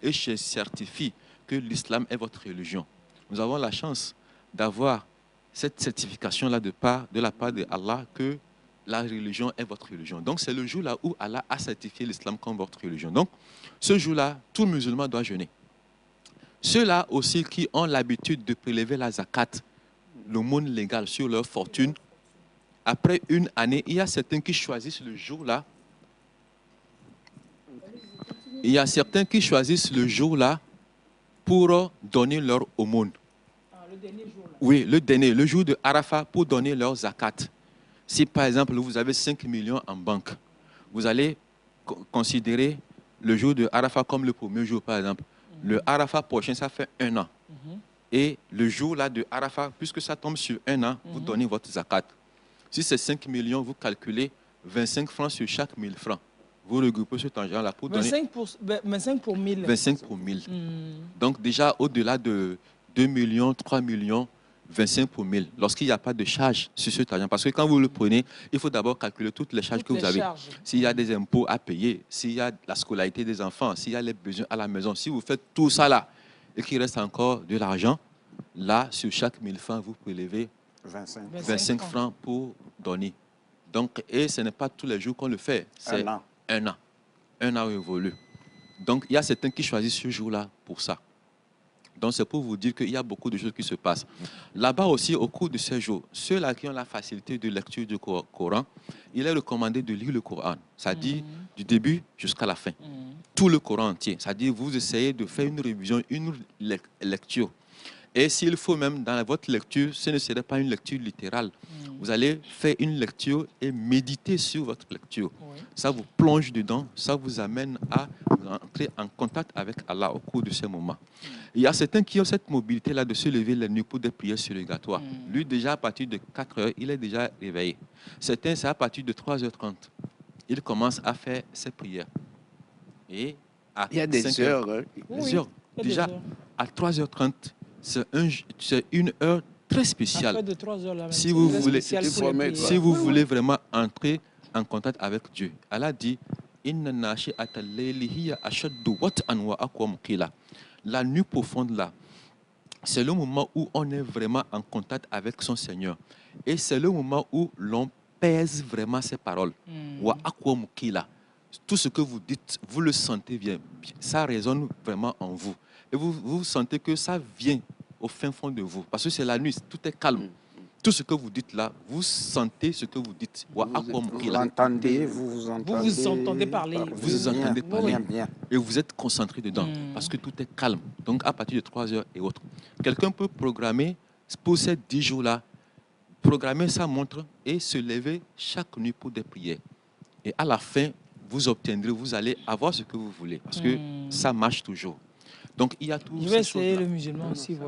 Et je certifie que l'islam est votre religion. Nous avons la chance d'avoir cette certification-là de la part de Allah que la religion est votre religion. Donc, c'est le jour-là où Allah a certifié l'islam comme votre religion. Donc, ce jour-là, tout musulman doit jeûner. Ceux-là aussi qui ont l'habitude de prélever la zakat, l'aumône légale sur leur fortune, après une année, il y a certains qui choisissent le jour-là. Il y a certains qui choisissent le jour-là pour donner leur aumône. Le dernier jour là. Oui, le jour de Arafat pour donner leur zakat. Si par exemple vous avez 5 millions en banque, vous allez considérer le jour de Arafat comme le premier jour par exemple. Le Arafat prochain, ça fait 1 an. Et le jour là de Arafat, puisque ça tombe sur 1 an, vous donnez votre zakat. Si c'est 5 millions, vous calculez 25 francs sur chaque 1000 francs. Vous regroupez cet argent-là pour donner... 25 pour 1000. 25 pour 1000. Donc déjà, au-delà de 2 millions, 3 millions, 25 pour 1000. Lorsqu'il n'y a pas de charge sur cet argent, parce que quand vous le prenez, il faut d'abord calculer toutes les charges que vous avez. S'il y a des impôts à payer, s'il y a la scolarité des enfants, s'il y a les besoins à la maison, si vous faites tout ça là, et qu'il reste encore de l'argent, là, sur chaque 1000 francs, vous prélevez 25 francs pour donner. Donc, et ce n'est pas tous les jours qu'on le fait. C'est 1 an. 1 an. 1 an évolue. Donc, il y a certains qui choisissent ce jour-là pour ça. Donc, c'est pour vous dire qu'il y a beaucoup de choses qui se passent. Là-bas aussi, au cours de ces jours, ceux-là qui ont la facilité de lecture du Coran, il est recommandé de lire le Coran. Ça dit du début jusqu'à la fin. Tout le Coran entier. C'est-à-dire vous essayez de faire une révision, une lecture. Et s'il faut même, dans votre lecture, ce ne serait pas une lecture littérale. Vous allez faire une lecture et méditer sur votre lecture. Oui. Ça vous plonge dedans, ça vous amène à entrer en contact avec Allah au cours de ces moments. Il y a certains qui ont cette mobilité-là de se lever la nuit pour des prières surrogatoires. Lui, déjà, à partir de 4 heures, il est déjà réveillé. Certains, c'est à partir de 3h30. Il commence à faire ses prières. Et il y a des heures. Des heures. Déjà, à 3h30, c'est une heure très spéciale. De 3 heures, là, si vous voulez vraiment entrer en contact avec Dieu. Allah dit la nuit profonde là, c'est le moment où on est vraiment en contact avec son Seigneur. Et c'est le moment où l'on pèse vraiment ses paroles. Tout ce que vous dites, vous le sentez bien. Ça résonne vraiment en vous. Et vous sentez que ça vient au fin fond de vous. Parce que c'est la nuit, tout est calme. Tout ce que vous dites là, vous sentez ce que vous dites. Vous entendez parler. Vous entendez parler. Et vous êtes concentré dedans. Parce que tout est calme. Donc à partir de 3 heures et autres. Quelqu'un peut programmer pour ces 10 jours-là, programmer sa montre et se lever chaque nuit pour des prières. Et à la fin, vous obtiendrez, vous allez avoir ce que vous voulez. Parce que ça marche toujours. Donc il y a tout. Je vais essayer le musulman aussi.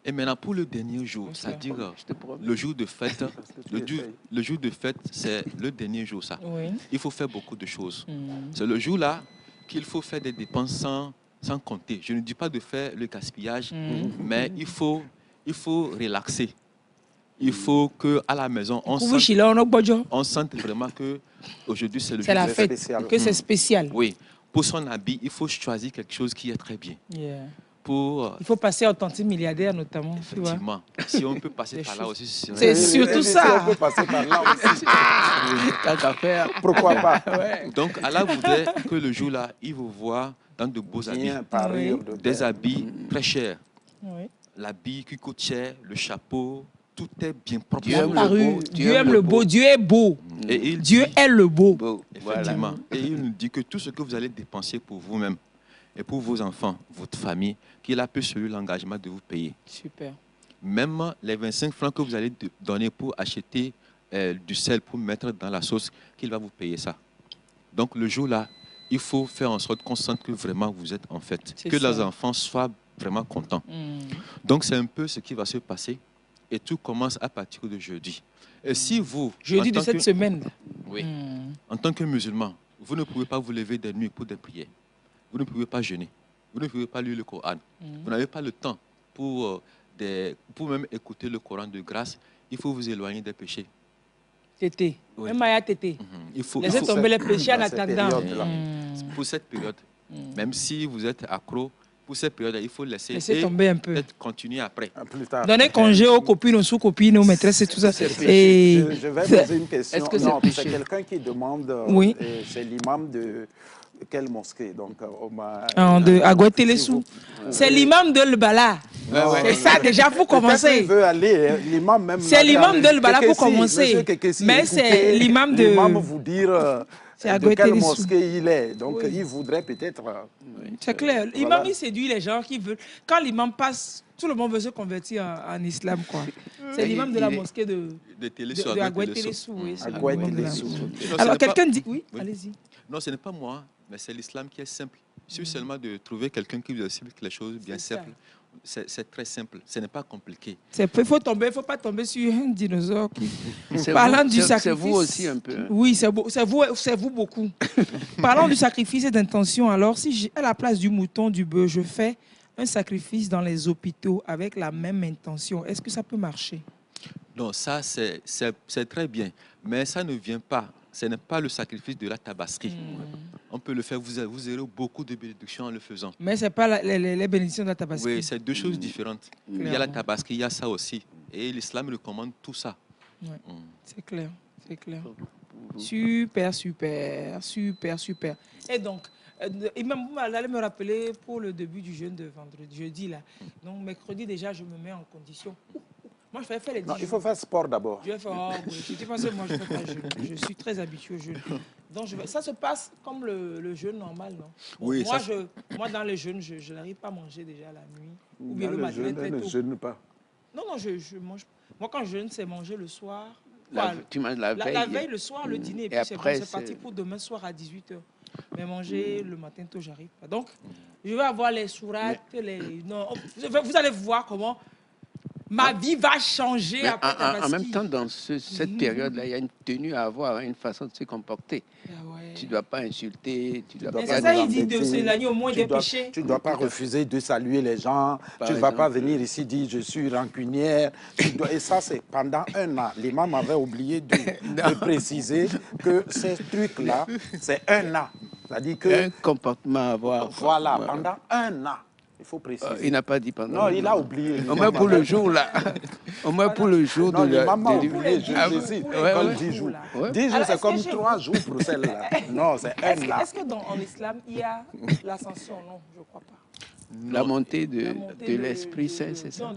Et maintenant, pour le dernier jour, c'est-à-dire le jour de fête, le jour de fête, c'est le dernier jour, ça. Oui. Il faut faire beaucoup de choses. C'est le jour-là qu'il faut faire des dépenses sans compter. Je ne dis pas de faire le gaspillage, mais il faut relaxer. Il faut qu'à la maison, on sente vraiment qu'aujourd'hui, c'est le jour de la fête, spécial. Que c'est spécial. Oui. Pour son habit, il faut choisir quelque chose qui est très bien. Yeah. Il faut passer authentique milliardaire notamment. Effectivement. Si on peut passer par là aussi, c'est surtout ça. Si on peut passer par là aussi, pourquoi pas. Ouais. Donc Allah voudrait que le jour-là, il vous voit dans de beaux habits, des habits très chers. Oui. L'habit qui coûte cher, le chapeau, tout est bien propre. Dieu aime le beau. Dieu est beau. Et Dieu est le beau. Effectivement. Et il nous dit que tout ce que vous allez dépenser pour vous-même et pour vos enfants, votre famille, qu'il a pu celui l'engagement de vous payer. Super. Même les 25 francs que vous allez donner pour acheter du sel pour mettre dans la sauce, qu'il va vous payer ça. Donc le jour-là, il faut faire en sorte qu'on sente que vraiment vous êtes en fête. Que les enfants soient vraiment contents. Donc c'est un peu ce qui va se passer. Et tout commence à partir de jeudi. Et si vous... Jeudi de cette semaine. Oui. En tant que musulman, vous ne pouvez pas vous lever des nuits pour des prières. Vous ne pouvez pas jeûner. Vous ne pouvez pas lire le Coran. Vous n'avez pas le temps pour même écouter le Coran de grâce. Il faut vous éloigner des péchés. Tété. Oui. Même à tété. Laissez tomber les péchés en attendant. Pour cette période, même si vous êtes accro, pour cette période, il faut laisser tomber un peu. Peut-être continuer après. Plus tard. Donnez congé aux copines, aux sous-copines, aux maîtresses et tout ça. Je vais poser une question. C'est quelqu'un qui demande, c'est l'imam de quelle mosquée? Donc, de Agouet-Télésou. C'est l'imam de L'Bala. C'est ça déjà, pour commencer. Il veut aller, l'imam même. C'est l'imam de L'Bala pour commencer. Mais c'est l'imam de... L'imam vous dire de quelle mosquée il est. Donc, il voudrait peut-être... C'est clair. L'imam, il séduit les gens qui veulent... Quand l'imam passe, tout le monde veut se convertir en islam, quoi. C'est l'imam de la mosquée de Agouet-Télésou. Alors, quelqu'un dit... Oui, allez-y. Non, ce n'est pas moi, mais c'est l'islam qui est simple. Il suffit seulement de trouver quelqu'un qui vous explique les choses bien simples. C'est très simple, ce n'est pas compliqué. Il ne faut pas tomber sur un dinosaure parlant du sacrifice. C'est vous aussi un peu. Oui, c'est vous beaucoup. Parlant du sacrifice et d'intention, alors si à la place du mouton, du bœuf, je fais un sacrifice dans les hôpitaux avec la même intention, est-ce que ça peut marcher? Non, ça c'est très bien, mais ça ne vient pas. Ce n'est pas le sacrifice de la tabasserie. On peut le faire, vous aurez beaucoup de bénédictions en le faisant. Mais ce n'est pas les bénédictions de la tabasserie. Oui, c'est deux choses différentes. Il y a la tabasserie, il y a ça aussi. Et l'islam recommande tout ça. Ouais. C'est clair, c'est clair. Super. Et donc, vous allez me rappeler pour le début du jeûne de vendredi, jeudi là. Donc, mercredi déjà, je me mets en condition. Moi, je vais faire les 10 Non, jours. il faut faire sport d'abord. Je vais faire, oh, oui, je dis pas que moi, je ne fais pas jeûne. Je suis très habituée au jeûne. Donc, ça se passe comme le jeûne normal, non? Bon, Oui, moi, dans les jeûnes, je n'arrive pas à manger déjà la nuit. Ou bien Dans le le matin jeûne, très elle ne tôt. jeûne pas. Non, non, je mange. Moi, quand je jeûne, c'est manger le soir. Tu manges la veille. La veille, le soir, le dîner. Et puis, c'est bon, après, c'est parti pour demain soir à 18h. Mais manger le matin tôt, j'arrive pas. Donc, je vais avoir les sourates, non, vous allez voir comment ma vie va changer Mais après Tabaski. en même temps, dans cette période-là, il y a une tenue à avoir, une façon de se comporter. Ah ouais. Tu ne dois pas insulter, tu dois pas... C'est ça, il dit de s'éloigner au moins des péchés. Tu ne dois pas refuser de saluer les gens. Tu ne vas pas venir ici dire je suis rancunière. Et ça, c'est pendant 1 an. L'imam avait oublié de préciser que ces trucs-là, c'est 1 an. C'est-à-dire que... Un comportement à avoir. Voilà, pendant 1 an. Il faut préciser. Il n'a pas dit pendant. Non, il a oublié. Au moins pour le jour, là. Au moins pour le jour non, de l'imam a oublié, oublié. je sais. Comme 10 jours. 10 jours, c'est comme 3 jours pour celle-là. Non, c'est 1 an. Est-ce que en islam, il y a l'ascension? Non, je ne crois pas. La montée de l'Esprit Saint, c'est ça?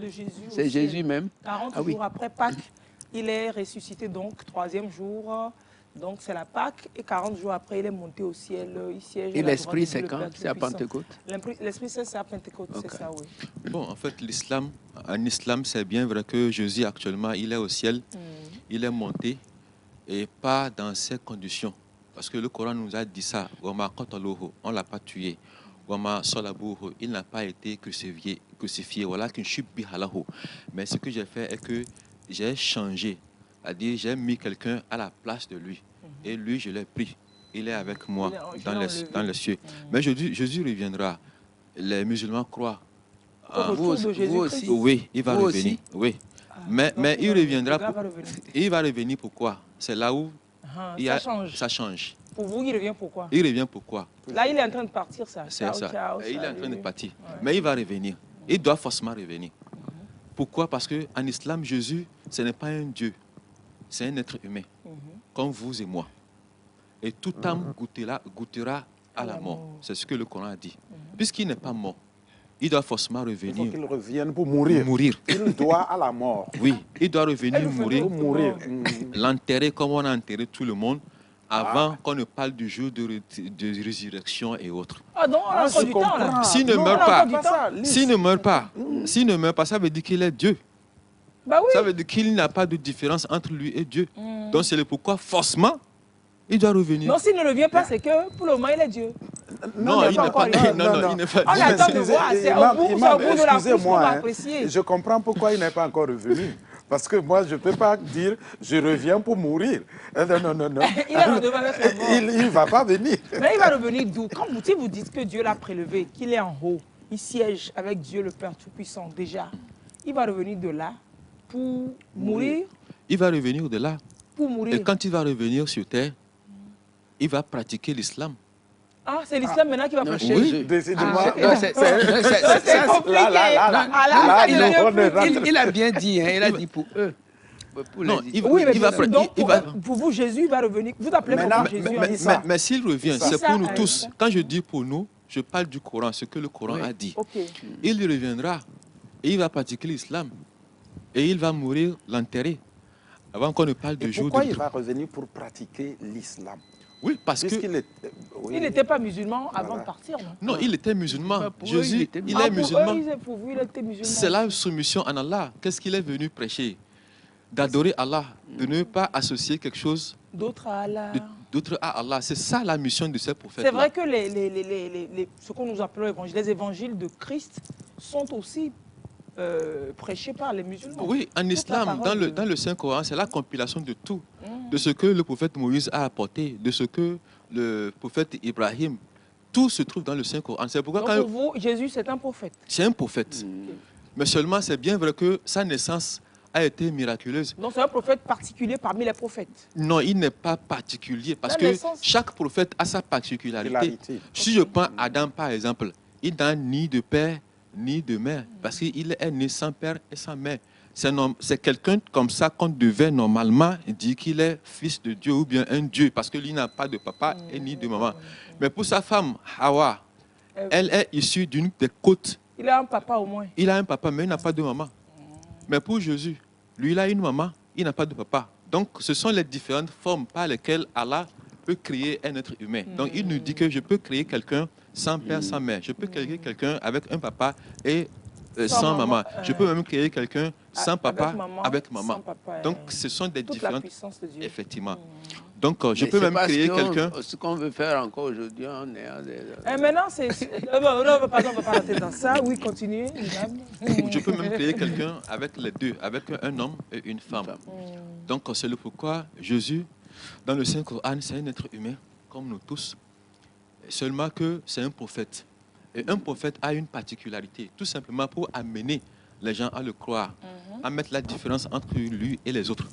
C'est Jésus même. 40 jours après Pâques, il est ressuscité, donc 3e jour. Donc c'est la Pâque. Et 40 jours après, il est monté au ciel. Il siège. Et l'Esprit, c'est quand? C'est à Pentecôte? L'Esprit, c'est à Pentecôte, c'est ça, oui. Bon, en fait, en islam, c'est bien vrai que Jésus, actuellement, il est au ciel. Il est monté, et pas dans ces conditions. Parce que le Coran nous a dit ça. On ne l'a pas tué. Il n'a pas été crucifié. Voilà qu'une chubbi halahu. Mais ce que j'ai fait est que j'ai changé. C'est-à-dire, j'ai mis quelqu'un à la place de lui. Et lui, je l'ai pris. Il est avec moi dans les cieux. Mais Jésus reviendra. Les musulmans croient. Vous aussi? Oui, il va revenir. Oui. Mais il reviendra. Il va revenir pourquoi? C'est là où ça change. Pour vous, il revient pourquoi? Il revient pourquoi? Là, il est en train de partir, ça. C'est ça. Il est en train de partir. Mais il va revenir. Il doit forcément revenir. Pourquoi? Parce qu'en islam, Jésus, ce n'est pas un Dieu. C'est un être humain, comme vous et moi. Et tout âme goûtera à la mort. C'est ce que le Coran a dit. Puisqu'il n'est pas mort, il doit forcément revenir. Il faut qu'il revienne pour mourir. Il doit à la mort. Oui, il doit revenir mourir. L'enterrer comme on a enterré tout le monde, avant qu'on ne parle du jour de résurrection et autres. Ah non, on a encore du temps, là. S'il ne meurt pas, ça veut dire qu'il est Dieu. Bah oui. Ça veut dire qu'il n'y a pas de différence entre lui et Dieu. Donc c'est le pourquoi, forcément, il doit revenir. Non, s'il ne revient pas, c'est que pour le moment, il est Dieu. Non, il n'est pas Dieu. Non, il n'est pas Dieu. On attend de voir. C'est au bout de la course qu'on va apprécier. Je comprends pourquoi il n'est pas encore revenu. Parce que moi, je ne peux pas dire je reviens pour mourir. Non. Il a rendez-vous avec sa mort. Il ne va pas venir. Mais il va revenir d'où? Si vous dites que Dieu l'a prélevé, qu'il est en haut, il siège avec Dieu le Père Tout-Puissant déjà, il va revenir de là pour mourir. Il va revenir de là. Pour mourir. Et quand il va revenir sur terre, il va pratiquer l'islam. Ah, c'est l'islam maintenant qui va prêcher. Oui, décidément. C'est compliqué. Il a bien dit, il a dit pour eux. Non, pour vous, Jésus va revenir. Vous appelez comment Jésus? Mais s'il revient, c'est pour nous tous. Quand je dis pour nous, je parle du Coran, ce que le Coran a dit. Il reviendra et il va pratiquer l'islam. Et il va mourir, l'enterrer, avant qu'on ne parle du jour de... Pourquoi il va revenir pour pratiquer l'islam? Oui, parce que... Il n'était pas musulman avant de partir, non? Non, il était musulman. Jésus, il est musulman. Pour vous, il était musulman. C'est la soumission en Allah. Qu'est-ce qu'il est venu prêcher? D'adorer Allah, de ne pas associer quelque chose d'autre à Allah. D'autre à Allah. C'est ça la mission de ces prophètes. C'est vrai que ce qu'on nous appelle les évangiles de Christ sont aussi prêchés par les musulmans. Oui, en islam, dans le Saint-Coran, c'est la compilation de tout. De ce que le prophète Moïse a apporté, de ce que le prophète Ibrahim, tout se trouve dans le Saint-Coran. C'est pourquoi donc pour vous, Jésus, c'est un prophète? C'est un prophète. Mais seulement, c'est bien vrai que sa naissance a été miraculeuse. Donc c'est un prophète particulier parmi les prophètes? Non, il n'est pas particulier, parce que chaque prophète a sa particularité. Si je prends Adam, par exemple, il n'a ni de père, ni de mère, parce qu'il est né sans père et sans mère. C'est quelqu'un comme ça qu'on devait normalement dire qu'il est fils de Dieu ou bien un Dieu, parce que lui n'a pas de papa et ni de maman. Mais pour sa femme, Hawa, elle est issue d'une des côtes. Il a un papa au moins. Il a un papa, mais il n'a pas de maman. Mais pour Jésus, Lui, il a une maman, il n'a pas de papa. Donc, ce sont les différentes formes par lesquelles Allah peut créer un être humain. Donc, il nous dit que je peux créer quelqu'un sans père, sans mère. Je peux créer quelqu'un avec un papa et sans maman. Je peux même créer quelqu'un sans papa, avec maman. Donc, ce sont des différentes... Effectivement. Donc, je peux même créer quelqu'un... Ce qu'on veut faire encore aujourd'hui, on est... Maintenant, c'est... on ne va pas rentrer dans ça. Oui, continuez. Je peux même créer quelqu'un avec les deux, avec un homme et une femme. Donc, c'est le pourquoi Jésus, dans le Saint-Coran, c'est un être humain, comme nous tous. Seulement que c'est un prophète. Et un prophète a une particularité, tout simplement pour amener les gens à le croire, à mettre la différence entre lui et les autres.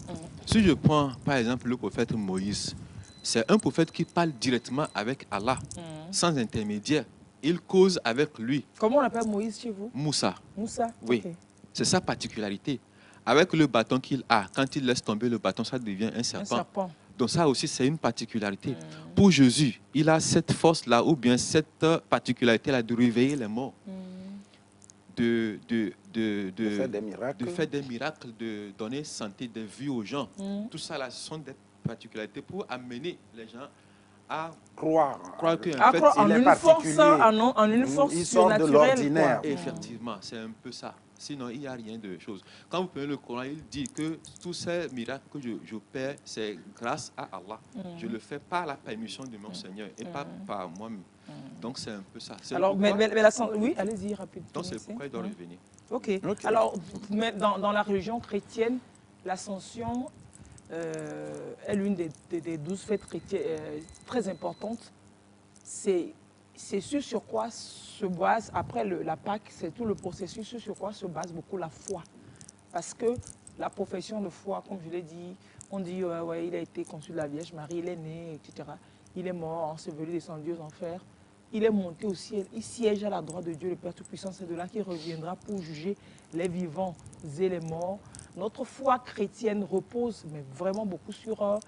Si je prends, par exemple, le prophète Moïse, c'est un prophète qui parle directement avec Allah, sans intermédiaire. Il cause avec lui. Comment on appelle Moïse chez vous? Moussa. Moussa? Oui. Okay. C'est sa particularité. Avec le bâton qu'il a, quand il laisse tomber le bâton, ça devient un serpent. Un serpent. Donc ça aussi, c'est une particularité. Pour Jésus, il a cette force-là, ou bien cette particularité-là de réveiller les morts, de faire des miracles, de donner santé, de vie aux gens. Tout ça, là, ce sont des particularités pour amener les gens à croire qu'en fait, il est particulier. En une force surnaturelle. De l'ordinaire. Effectivement, c'est un peu ça. Sinon, il n'y a rien de chose. Quand vous prenez le Coran, il dit que tous ces miracles que j'opère, c'est grâce à Allah. Je le fais par la permission de mon Seigneur et pas par moi-même. Donc, c'est un peu ça. Alors, oui, allez-y, rapidement. Donc, c'est pourquoi il doit revenir. OK. Alors, dans la religion chrétienne, l'Ascension est l'une des 12 fêtes très importantes. C'est sur quoi se base, après la Pâque, c'est tout le processus sur quoi se base beaucoup la foi. Parce que la profession de foi, comme je l'ai dit, on dit ouais, il a été conçu de la Vierge Marie, il est né, etc. Il est mort, enseveli, descendu aux enfers. Il est monté au ciel, il siège à la droite de Dieu, le Père Tout-Puissant. C'est de là qu'il reviendra pour juger les vivants et les morts. Notre foi chrétienne repose mais vraiment beaucoup sur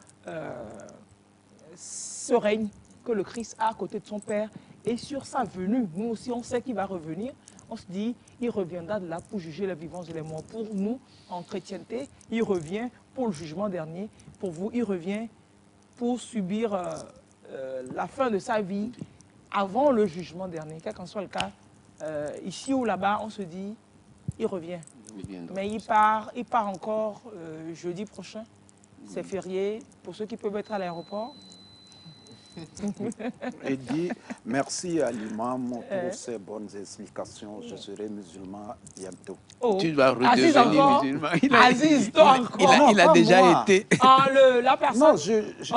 ce règne que le Christ a à côté de son Père et sur sa venue. Nous aussi, on sait qu'il va revenir. On se dit, il reviendra de là pour juger les vivants et les morts. Pour nous, en chrétienté, il revient pour le jugement dernier. Pour vous, il revient pour subir la fin de sa vie avant le jugement dernier. Quel qu'en soit le cas, ici ou là-bas, on se dit, il revient. Mais il part encore jeudi prochain. C'est férié pour ceux qui peuvent être à l'aéroport. Et dit merci à l'imam pour ses bonnes explications. Je serai musulman bientôt. Oh. Tu vas redevenir musulman. Aziz, toi encore. Il a déjà été. La personne. Non,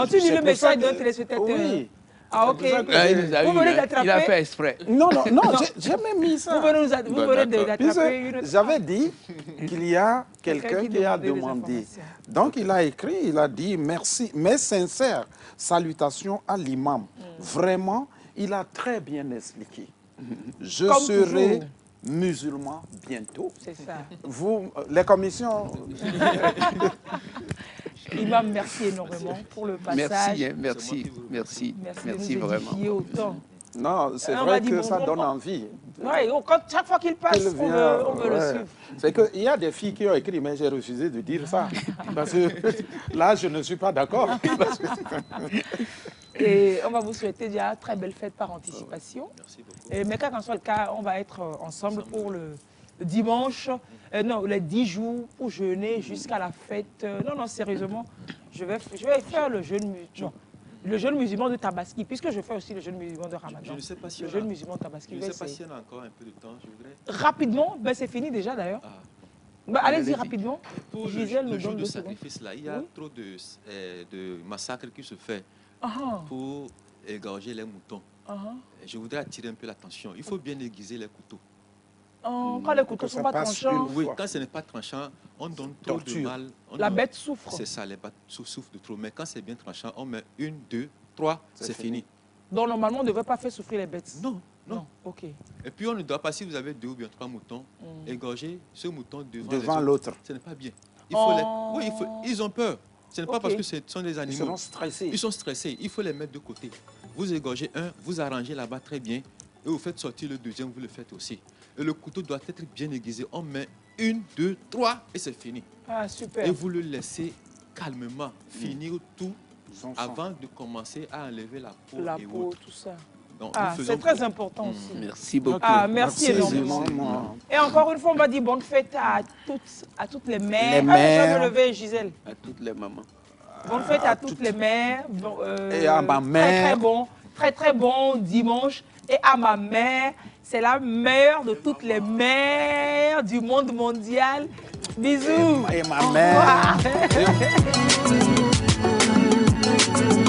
tu lis le message d'un téléspectateur. Oui. Ah, ok. Il a fait exprès. Non, j'ai même mis ça. Vous venez d'attraper. J'avais dit qu'il y a quelqu'un qui a demandé. Donc, il a écrit, il a dit merci, mes sincères salutations à l'imam. Vraiment, il a très bien expliqué. Je serai musulman bientôt. C'est ça. Vous, les commissions... Imam, merci énormément pour le passage. Merci vraiment. Autant. Non, c'est vrai que ça donne envie. Oui, chaque fois qu'il passe, on veut le suivre. C'est qu'il y a des filles qui ont écrit, mais j'ai refusé de dire ça. Parce que là, je ne suis pas d'accord. Et on va vous souhaiter déjà très belle fête par anticipation. Merci beaucoup. Mais quel qu'en soit le cas, on va être ensemble pour le dimanche, les 10 jours pour jeûner jusqu'à la fête. Non, sérieusement, je vais faire le jeûne musulman de Tabaski, puisque je fais aussi le jeûne musulman de Ramadan. Je ne sais pas si le jeûne musulman de Tabaski. Je ne sais pas s'il y en a encore un peu de temps. Je voudrais... Rapidement, c'est fini déjà d'ailleurs. Allez-y rapidement. Pour le jour de sacrifice, là, il y a trop de massacres qui se fait pour égorger les moutons. Je voudrais attirer un peu l'attention. Il faut bien aiguiser les couteaux. Quand les couteaux ne sont pas tranchants. Oui, quand ce n'est pas tranchant, on donne trop de mal. La bête souffre. C'est ça, les bêtes souffrent de trop. Mais quand c'est bien tranchant, on met 1, 2, 3, c'est fini. Donc normalement, on ne devrait pas faire souffrir les bêtes. Non. Ok. Et puis on ne doit pas, si vous avez 2 ou bien 3 moutons, égorger ce mouton devant l'autre. Ce n'est pas bien. Ils ont peur. Ce n'est pas parce que ce sont des animaux. Ils seront stressés. Ils sont stressés. Il faut les mettre de côté. Vous égorgez un, vous arrangez là-bas très bien. Et vous faites sortir le deuxième, vous le faites aussi. Et le couteau doit être bien aiguisé. On met 1, 2, 3 et c'est fini. Ah, super. Et vous le laissez calmement finir tout avant de commencer à enlever la peau La et peau, autres. tout ça. Donc, Ah, c'est très important aussi. Merci beaucoup. Ah, merci énormément. Et encore une fois, on va dire bonne fête à toutes les mères. Les mères. Je vais lever, Gisèle. À toutes les mamans. Bonne fête à toutes les mères. Et à ma mère. Très bon dimanche. Et à ma mère, c'est la mère de toutes les mères du monde mondial. Bisous. Et ma mère. Au revoir.